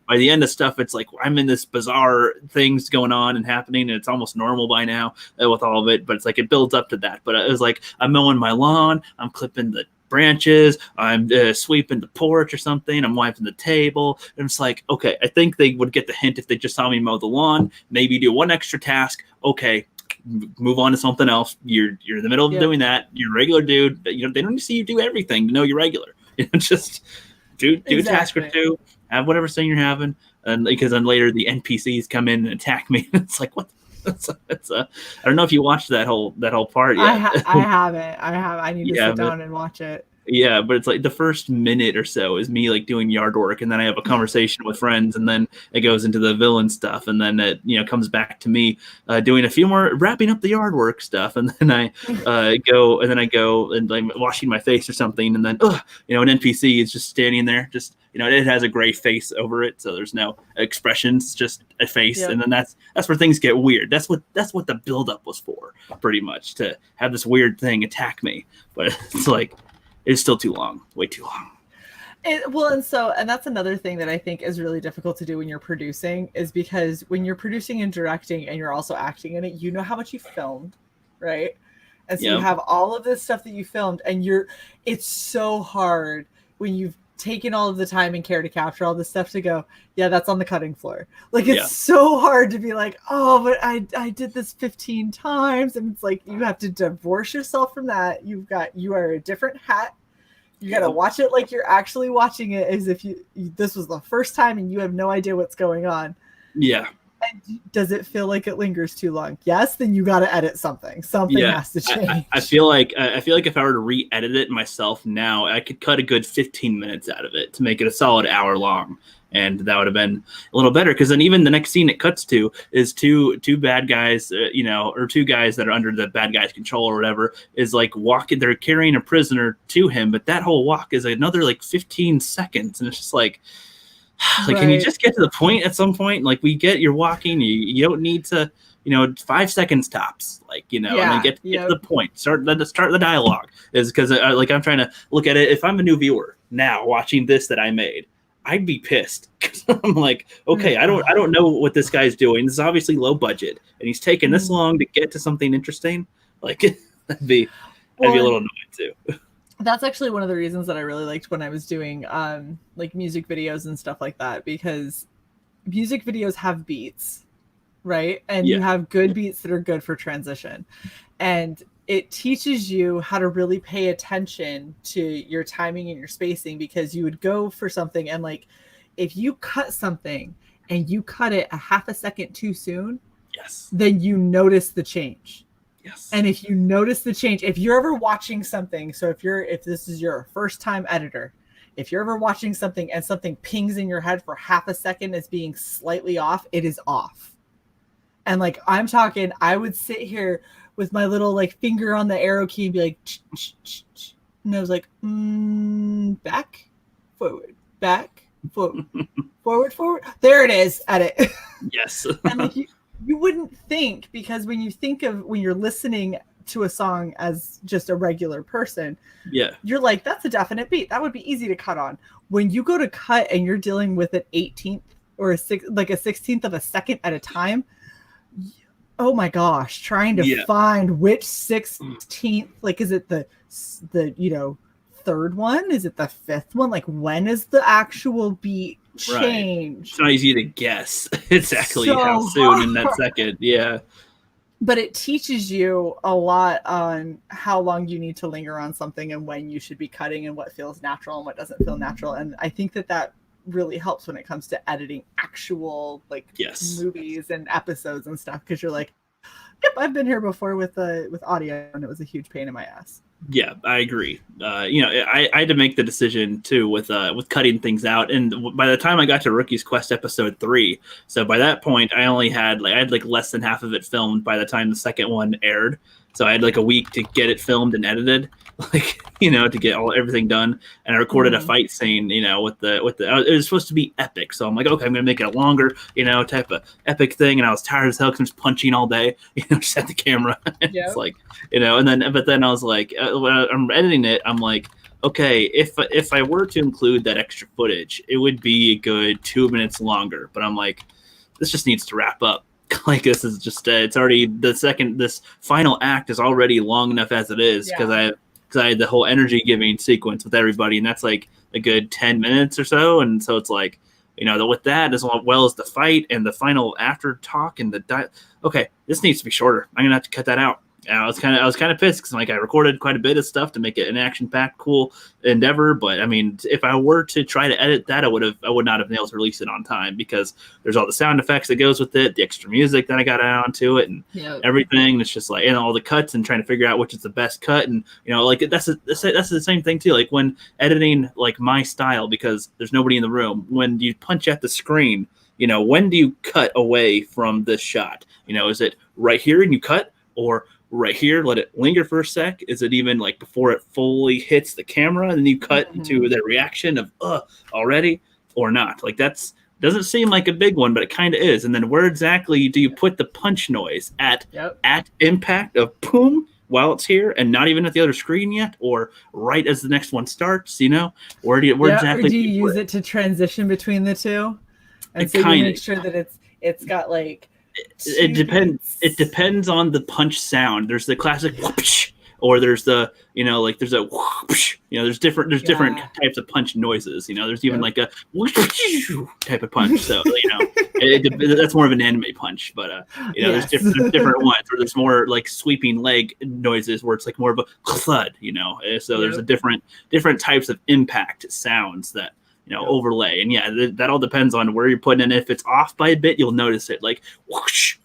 by the end of stuff, it's like I'm in this bizarre things going on and happening, and it's almost normal by now with all of it. But it's like it builds up to that. But it was like I'm mowing my lawn, I'm clipping the branches, I'm sweeping the porch or something, I'm wiping the table, and it's like, okay, I think they would get the hint if they just saw me mow the lawn, maybe do one extra task. Okay, move on to something else. You're in the middle of doing that. You're a regular dude. They don't need to see you do everything to know you're regular. Just do a task or two. Have whatever thing you're having, and because then later the NPCs come in and attack me. It's like, what? I don't know if you watched that whole part yet. I haven't. I need to sit down and watch it. Yeah, but it's like the first minute or so is me like doing yard work, and then I have a conversation with friends, and then it goes into the villain stuff, and then it comes back to me doing a few more wrapping up the yard work stuff, and then I go and I'm washing my face or something, and then an NPC is just standing there, just it has a gray face over it, so there's no expressions, just a face, and then that's where things get weird. That's what the buildup was for, pretty much, to have this weird thing attack me, but it's like. It's still too long, way too long. And that's another thing that I think is really difficult to do when you're producing, is because when you're producing and directing and you're also acting in it, you know how much you filmed, right? And so you have all of this stuff that you filmed, and it's so hard when you've taken all of the time and care to capture all this stuff to go, yeah, that's on the cutting floor. Like, it's so hard to be like, oh, but I did this 15 times. And it's like, you have to divorce yourself from that. You are a different hat. You got to watch it like you're actually watching it as if this was the first time and you have no idea what's going on. Yeah. And does it feel like it lingers too long? Yes, then you got to edit something. Something has to change. I feel like if I were to re-edit it myself now, I could cut a good 15 minutes out of it to make it a solid hour long, and that would have been a little better. Because then even the next scene it cuts to is two bad guys, or two guys that are under the bad guy's control or whatever, is like walking. They're carrying a prisoner to him, but that whole walk is another like 15 seconds, and it's just like. Can you just get to the point at some point? Like, we get you're walking, you don't need to, 5 seconds tops, and then get to the point. Start the dialogue, is because I'm trying to look at it. If I'm a new viewer now watching this that I made, I'd be pissed. I'm like, okay, I don't know what this guy's doing. This is obviously low budget, and he's taking this long to get to something interesting. Like, I'd be a little annoyed too. That's actually one of the reasons that I really liked when I was doing like music videos and stuff like that, because music videos have beats, right? And you have good beats that are good for transition. And it teaches you how to really pay attention to your timing and your spacing, because you would go for something and like if you cut something and you cut it a half a second too soon, then you notice the change. Yes. And if you notice the change, if you're ever watching something, so if this is your first time editor, if you're ever watching something and something pings in your head for half a second as being slightly off, it is off. And like, I'm talking, I would sit here with my little like finger on the arrow key and be like, and I was like, back, forward, back, forward. There it is. Edit. Yes. And like you wouldn't think, because when you're listening to a song as just a regular person, Yeah. you're like, that's a definite beat. That would be easy to cut on. When you go to cut and you're dealing with an 18th or a 16th of a second at a time, oh my gosh, trying to find which 16th, like, is it the third one? Is it the fifth one? Like, when is the actual beat change? Right. It's not easy to guess exactly how soon in that second. Yeah. But it teaches you a lot on how long you need to linger on something and when you should be cutting and what feels natural and what doesn't feel natural. And I think that really helps when it comes to editing actual movies and episodes and stuff, because you're like, yep, I've been here before with audio, and it was a huge pain in my ass. Yeah, I agree. I had to make the decision too with cutting things out, and by the time I got to Rookie's Quest episode 3, so by that point I only had less than half of it filmed by the time the second one aired. So I had like a week to get it filmed and edited, to get everything done. And I recorded a fight scene, with the it was supposed to be epic. So I'm like, okay, I'm gonna make it a longer, type of epic thing. And I was tired as hell because I'm just punching all day, just at the camera. It's like, but then I was like, when I'm editing it, I'm like, okay, if I were to include that extra footage, it would be a good 2 minutes longer. But I'm like, this just needs to wrap up. Like, this is just it's already this final act is already long enough as it is, because I had the whole energy giving sequence with everybody, and that's like a good 10 minutes or so. And so it's like, with that, as well as the fight and the final after talk and okay, this needs to be shorter. I'm gonna have to cut that out. And I was kind of pissed because I recorded quite a bit of stuff to make it an action-packed, cool endeavor. But I mean, if I were to try to edit that, I would not have been able to release it on time, because there's all the sound effects that goes with it, the extra music that I got onto it, and everything. It's just like, and all the cuts, and trying to figure out which is the best cut, and that's the same thing too. Like when editing, like my style, because there's nobody in the room. When you punch at the screen, when do you cut away from this shot? Is it right here and you cut, or right here, let it linger for a sec? Is it even like before it fully hits the camera and then you cut into the reaction of already, or not? Like, that's doesn't seem like a big one, but it kind of is. And then where exactly do you put the punch noise at impact of boom while it's here and not even at the other screen yet, or right as the next one starts? Where exactly or do you use it to transition between the two? And so you make sure that it's got like it depends. It depends on the punch sound. There's the classic whoosh, or there's the there's a whoosh, there's different types of punch noises. There's even like a whoosh type of punch. So that's more of an anime punch. But there's different ones where there's more like sweeping leg noises where it's like more of a thud. So there's a different types of impact sounds that overlay. And that all depends on where you're putting it. If it's off by a bit, you'll notice it, like whoosh,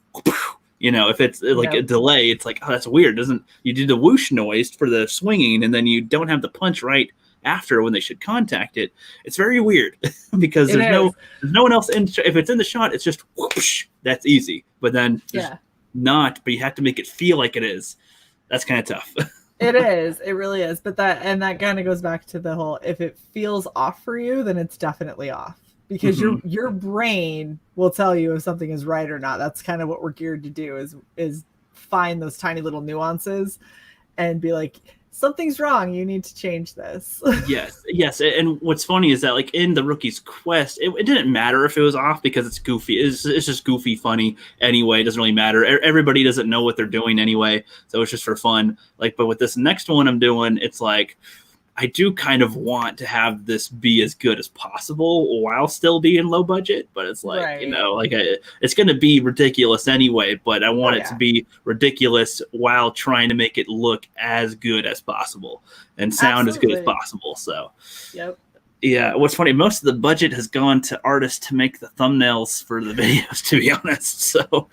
if it's like a delay, it's like, oh, that's weird. You do the whoosh noise for the swinging, and then you don't have the punch right after when they should contact it. It's very weird because there's no one else in. If it's in the shot, it's just whoosh. That's easy. But then not. But you have to make it feel like it is. That's kind of tough. It is. It really is. But that kind of goes back to the whole, if it feels off for you, then it's definitely off, because your brain will tell you if something is right or not. That's kind of what we're geared to do, is find those tiny little nuances and be like, something's wrong. You need to change this. Yes. And what's funny is that, like, in the Rookie's Quest, it didn't matter if it was off, because it's goofy. It's just goofy, funny anyway. It doesn't really matter. Everybody doesn't know what they're doing anyway, so it's just for fun. Like, but with this next one I'm doing, it's like, I do kind of want to have this be as good as possible while still being low budget, but it's like, it's going to be ridiculous anyway, but I want it to be ridiculous while trying to make it look as good as possible and sound as good as possible. So, yeah, what's funny, most of the budget has gone to artists to make the thumbnails for the videos, to be honest. So,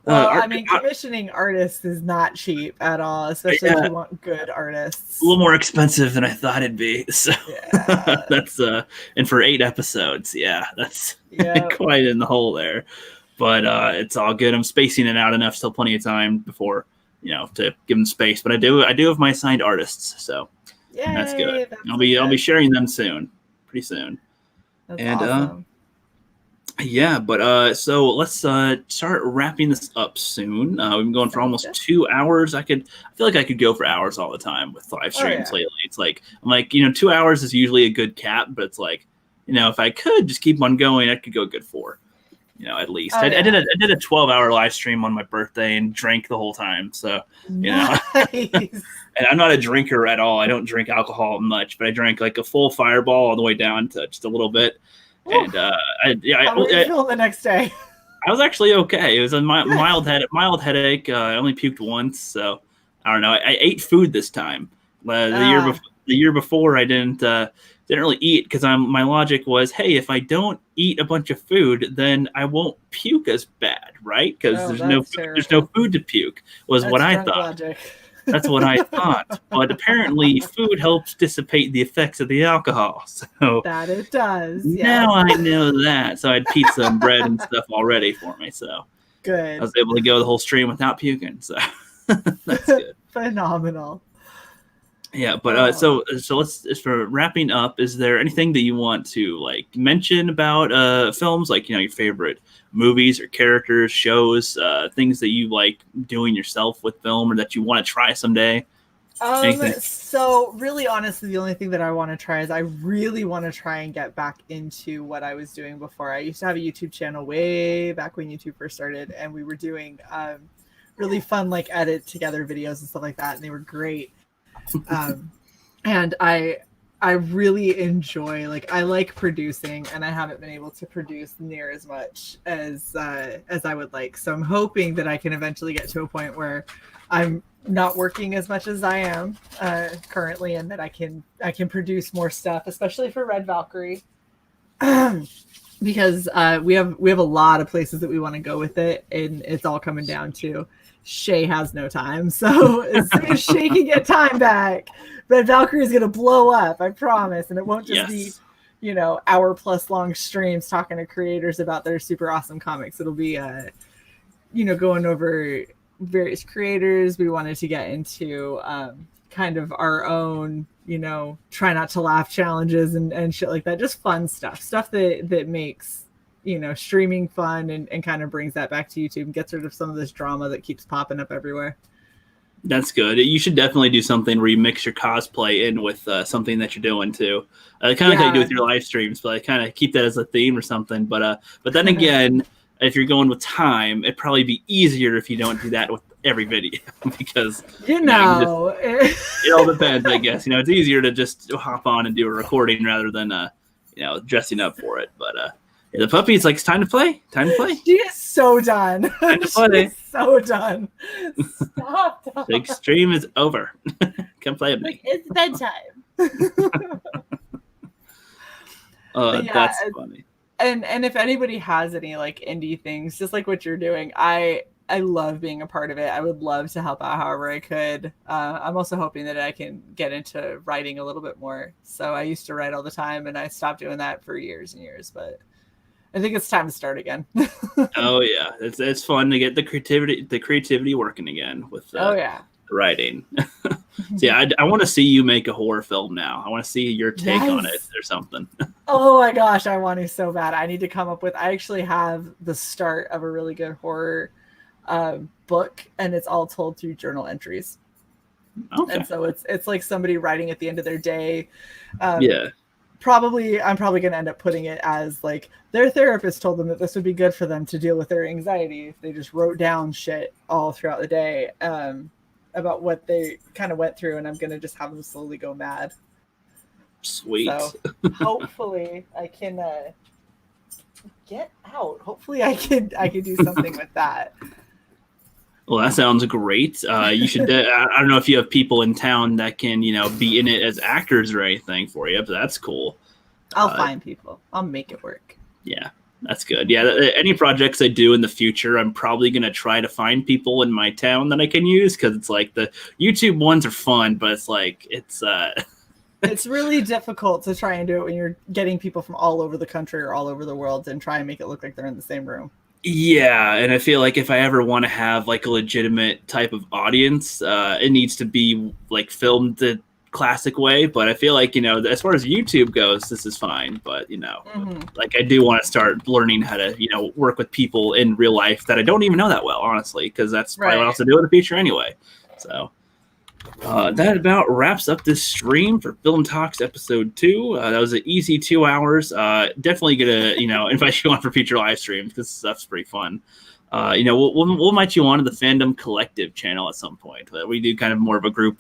commissioning artists is not cheap at all, especially if you want good artists. A little more expensive than I thought it'd be. So that's and for 8 episodes, that's quite in the hole there. But it's all good. I'm spacing it out enough, still plenty of time before to give them space. But I do have my assigned artists, so that's good. I'll be sharing them soon, pretty soon. That's And awesome. yeah, but so let's start wrapping this up soon. We've been going for almost 2 hours. I feel like I could go for hours all the time with live streams lately. It's like I'm like, 2 hours is usually a good cap, but it's like, if I could just keep on going, I could go a good 4. At least. I did a 12-hour live stream on my birthday and drank the whole time. So, Nice. and I'm not a drinker at all. I don't drink alcohol much, but I drank like a full Fireball all the way down to just a little bit. And How were you feeling the next day? I was actually okay. It was a mild headache. I only puked once, so I don't know. I ate food this time. The year before, I didn't really eat because my logic was, hey, if I don't eat a bunch of food, then I won't puke as bad, right? Because there's no food to puke. That's what I thought. Logic. That's what I thought. But apparently, food helps dissipate the effects of the alcohol. So that it does. Now I know that. So I had pizza and bread and stuff all ready for me. So good. I was able to go the whole stream without puking. So that's good. Phenomenal. Yeah, but so let's for wrapping up. Is there anything that you want to like mention about films, like your favorite movies or characters, shows, things that you like doing yourself with film, or that you want to try someday? So really, honestly, the only thing that I want to try is I really want to try and get back into what I was doing before. I used to have a YouTube channel way back when YouTube first started, and we were doing really fun like edit together videos and stuff like that, and they were great. And I really enjoy, like, I like producing, and I haven't been able to produce near as much as I would like. So I'm hoping that I can eventually get to a point where I'm not working as much as I am currently, and that I can produce more stuff, especially for Red Valkyrie. Because we have a lot of places that we want to go with it, and it's all coming down to Shae has no time. So as soon as Shae can get time back, Red Valkyrie is going to blow up, I promise. And it won't just be, hour-plus long streams talking to creators about their super awesome comics. It'll be, going over various creators. We wanted to get into kind of our own, try not to laugh challenges and shit like that. Just fun stuff that makes streaming fun and kind of brings that back to YouTube and gets rid of some of this drama that keeps popping up everywhere. That's good. You should definitely do something where you mix your cosplay in with something that you're doing too. Kind of like how you do with your live streams, but I kind of keep that as a theme or something. But then again, if you're going with time, it'd probably be easier if you don't do that with every video because it all depends, I guess. It's easier to just hop on and do a recording rather than dressing up for it. But the puppy, it's like, it's time to play. Time to play. She is so done. Time to play. She's so done. Stop. The extreme is over. Come play with me. It's bedtime. That's funny. And if anybody has any like indie things, just like what you're doing, I love being a part of it. I would love to help out however I could. I'm also hoping that I can get into writing a little bit more. So I used to write all the time, and I stopped doing that for years and years, but I think it's time to start again. Oh yeah, it's fun to get the creativity working again with writing. So yeah, I want to see you make a horror film now. I want to see your take on it or something. Oh my gosh, I want to so bad. I need to come up with. I actually have the start of a really good horror book, and it's all told through journal entries. Okay. And so it's like somebody writing at the end of their day. I'm probably going to end up putting it as like their therapist told them that this would be good for them to deal with their anxiety if they just wrote down shit all throughout the day about what they kind of went through, and I'm going to just have them slowly go mad. Sweet. So hopefully I can get out. Hopefully I can do something with that. Well, that sounds great. You should. I don't know if you have people in town that can, be in it as actors or anything for you, but that's cool. I'll find people. I'll make it work. Yeah, that's good. Yeah, any projects I do in the future, I'm probably going to try to find people in my town that I can use, because it's like the YouTube ones are fun, but it's like it's really difficult to try and do it when you're getting people from all over the country or all over the world and try and make it look like they're in the same room. Yeah, and I feel like if I ever want to have like a legitimate type of audience, it needs to be like filmed classic way, but I feel like, as far as YouTube goes, this is fine. But, like I do want to start learning how to, work with people in real life that I don't even know that well, honestly, because that's probably what I'll have to do in the future anyway. So that about wraps up this stream for Film Talks episode 2. That was an easy 2 hours. Definitely gonna, invite you on for future live streams because stuff's pretty fun. We'll invite you on to the Fandom Collective channel at some point. We do kind of more of a group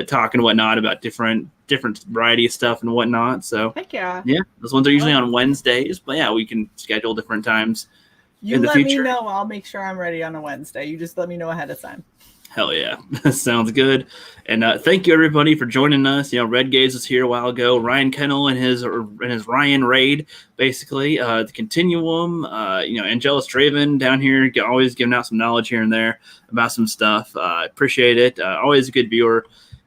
talk and whatnot about different variety of stuff and whatnot. So heck yeah, those ones are usually on Wednesdays, but yeah, we can schedule different times in the future. You let me know. I'll make sure I'm ready on a Wednesday. You just let me know ahead of time. Hell yeah. Sounds good. And thank you everybody for joining us. Red Gaze was here a while ago. Ryan Kennel and his Ryan Raid, basically. The Continuum, Angelus Draven down here, always giving out some knowledge here and there about some stuff. Appreciate it. Always a good viewer.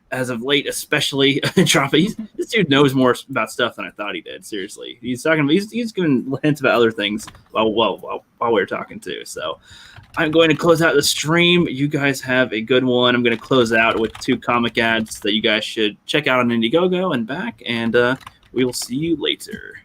As of late, especially dropping. This dude knows more about stuff than I thought he did. Seriously, he's giving hints about other things while we were talking too. So I'm going to close out the stream. You guys have a good one. I'm going to close out with 2 comic ads that you guys should check out on Indiegogo and back. And we will see you later.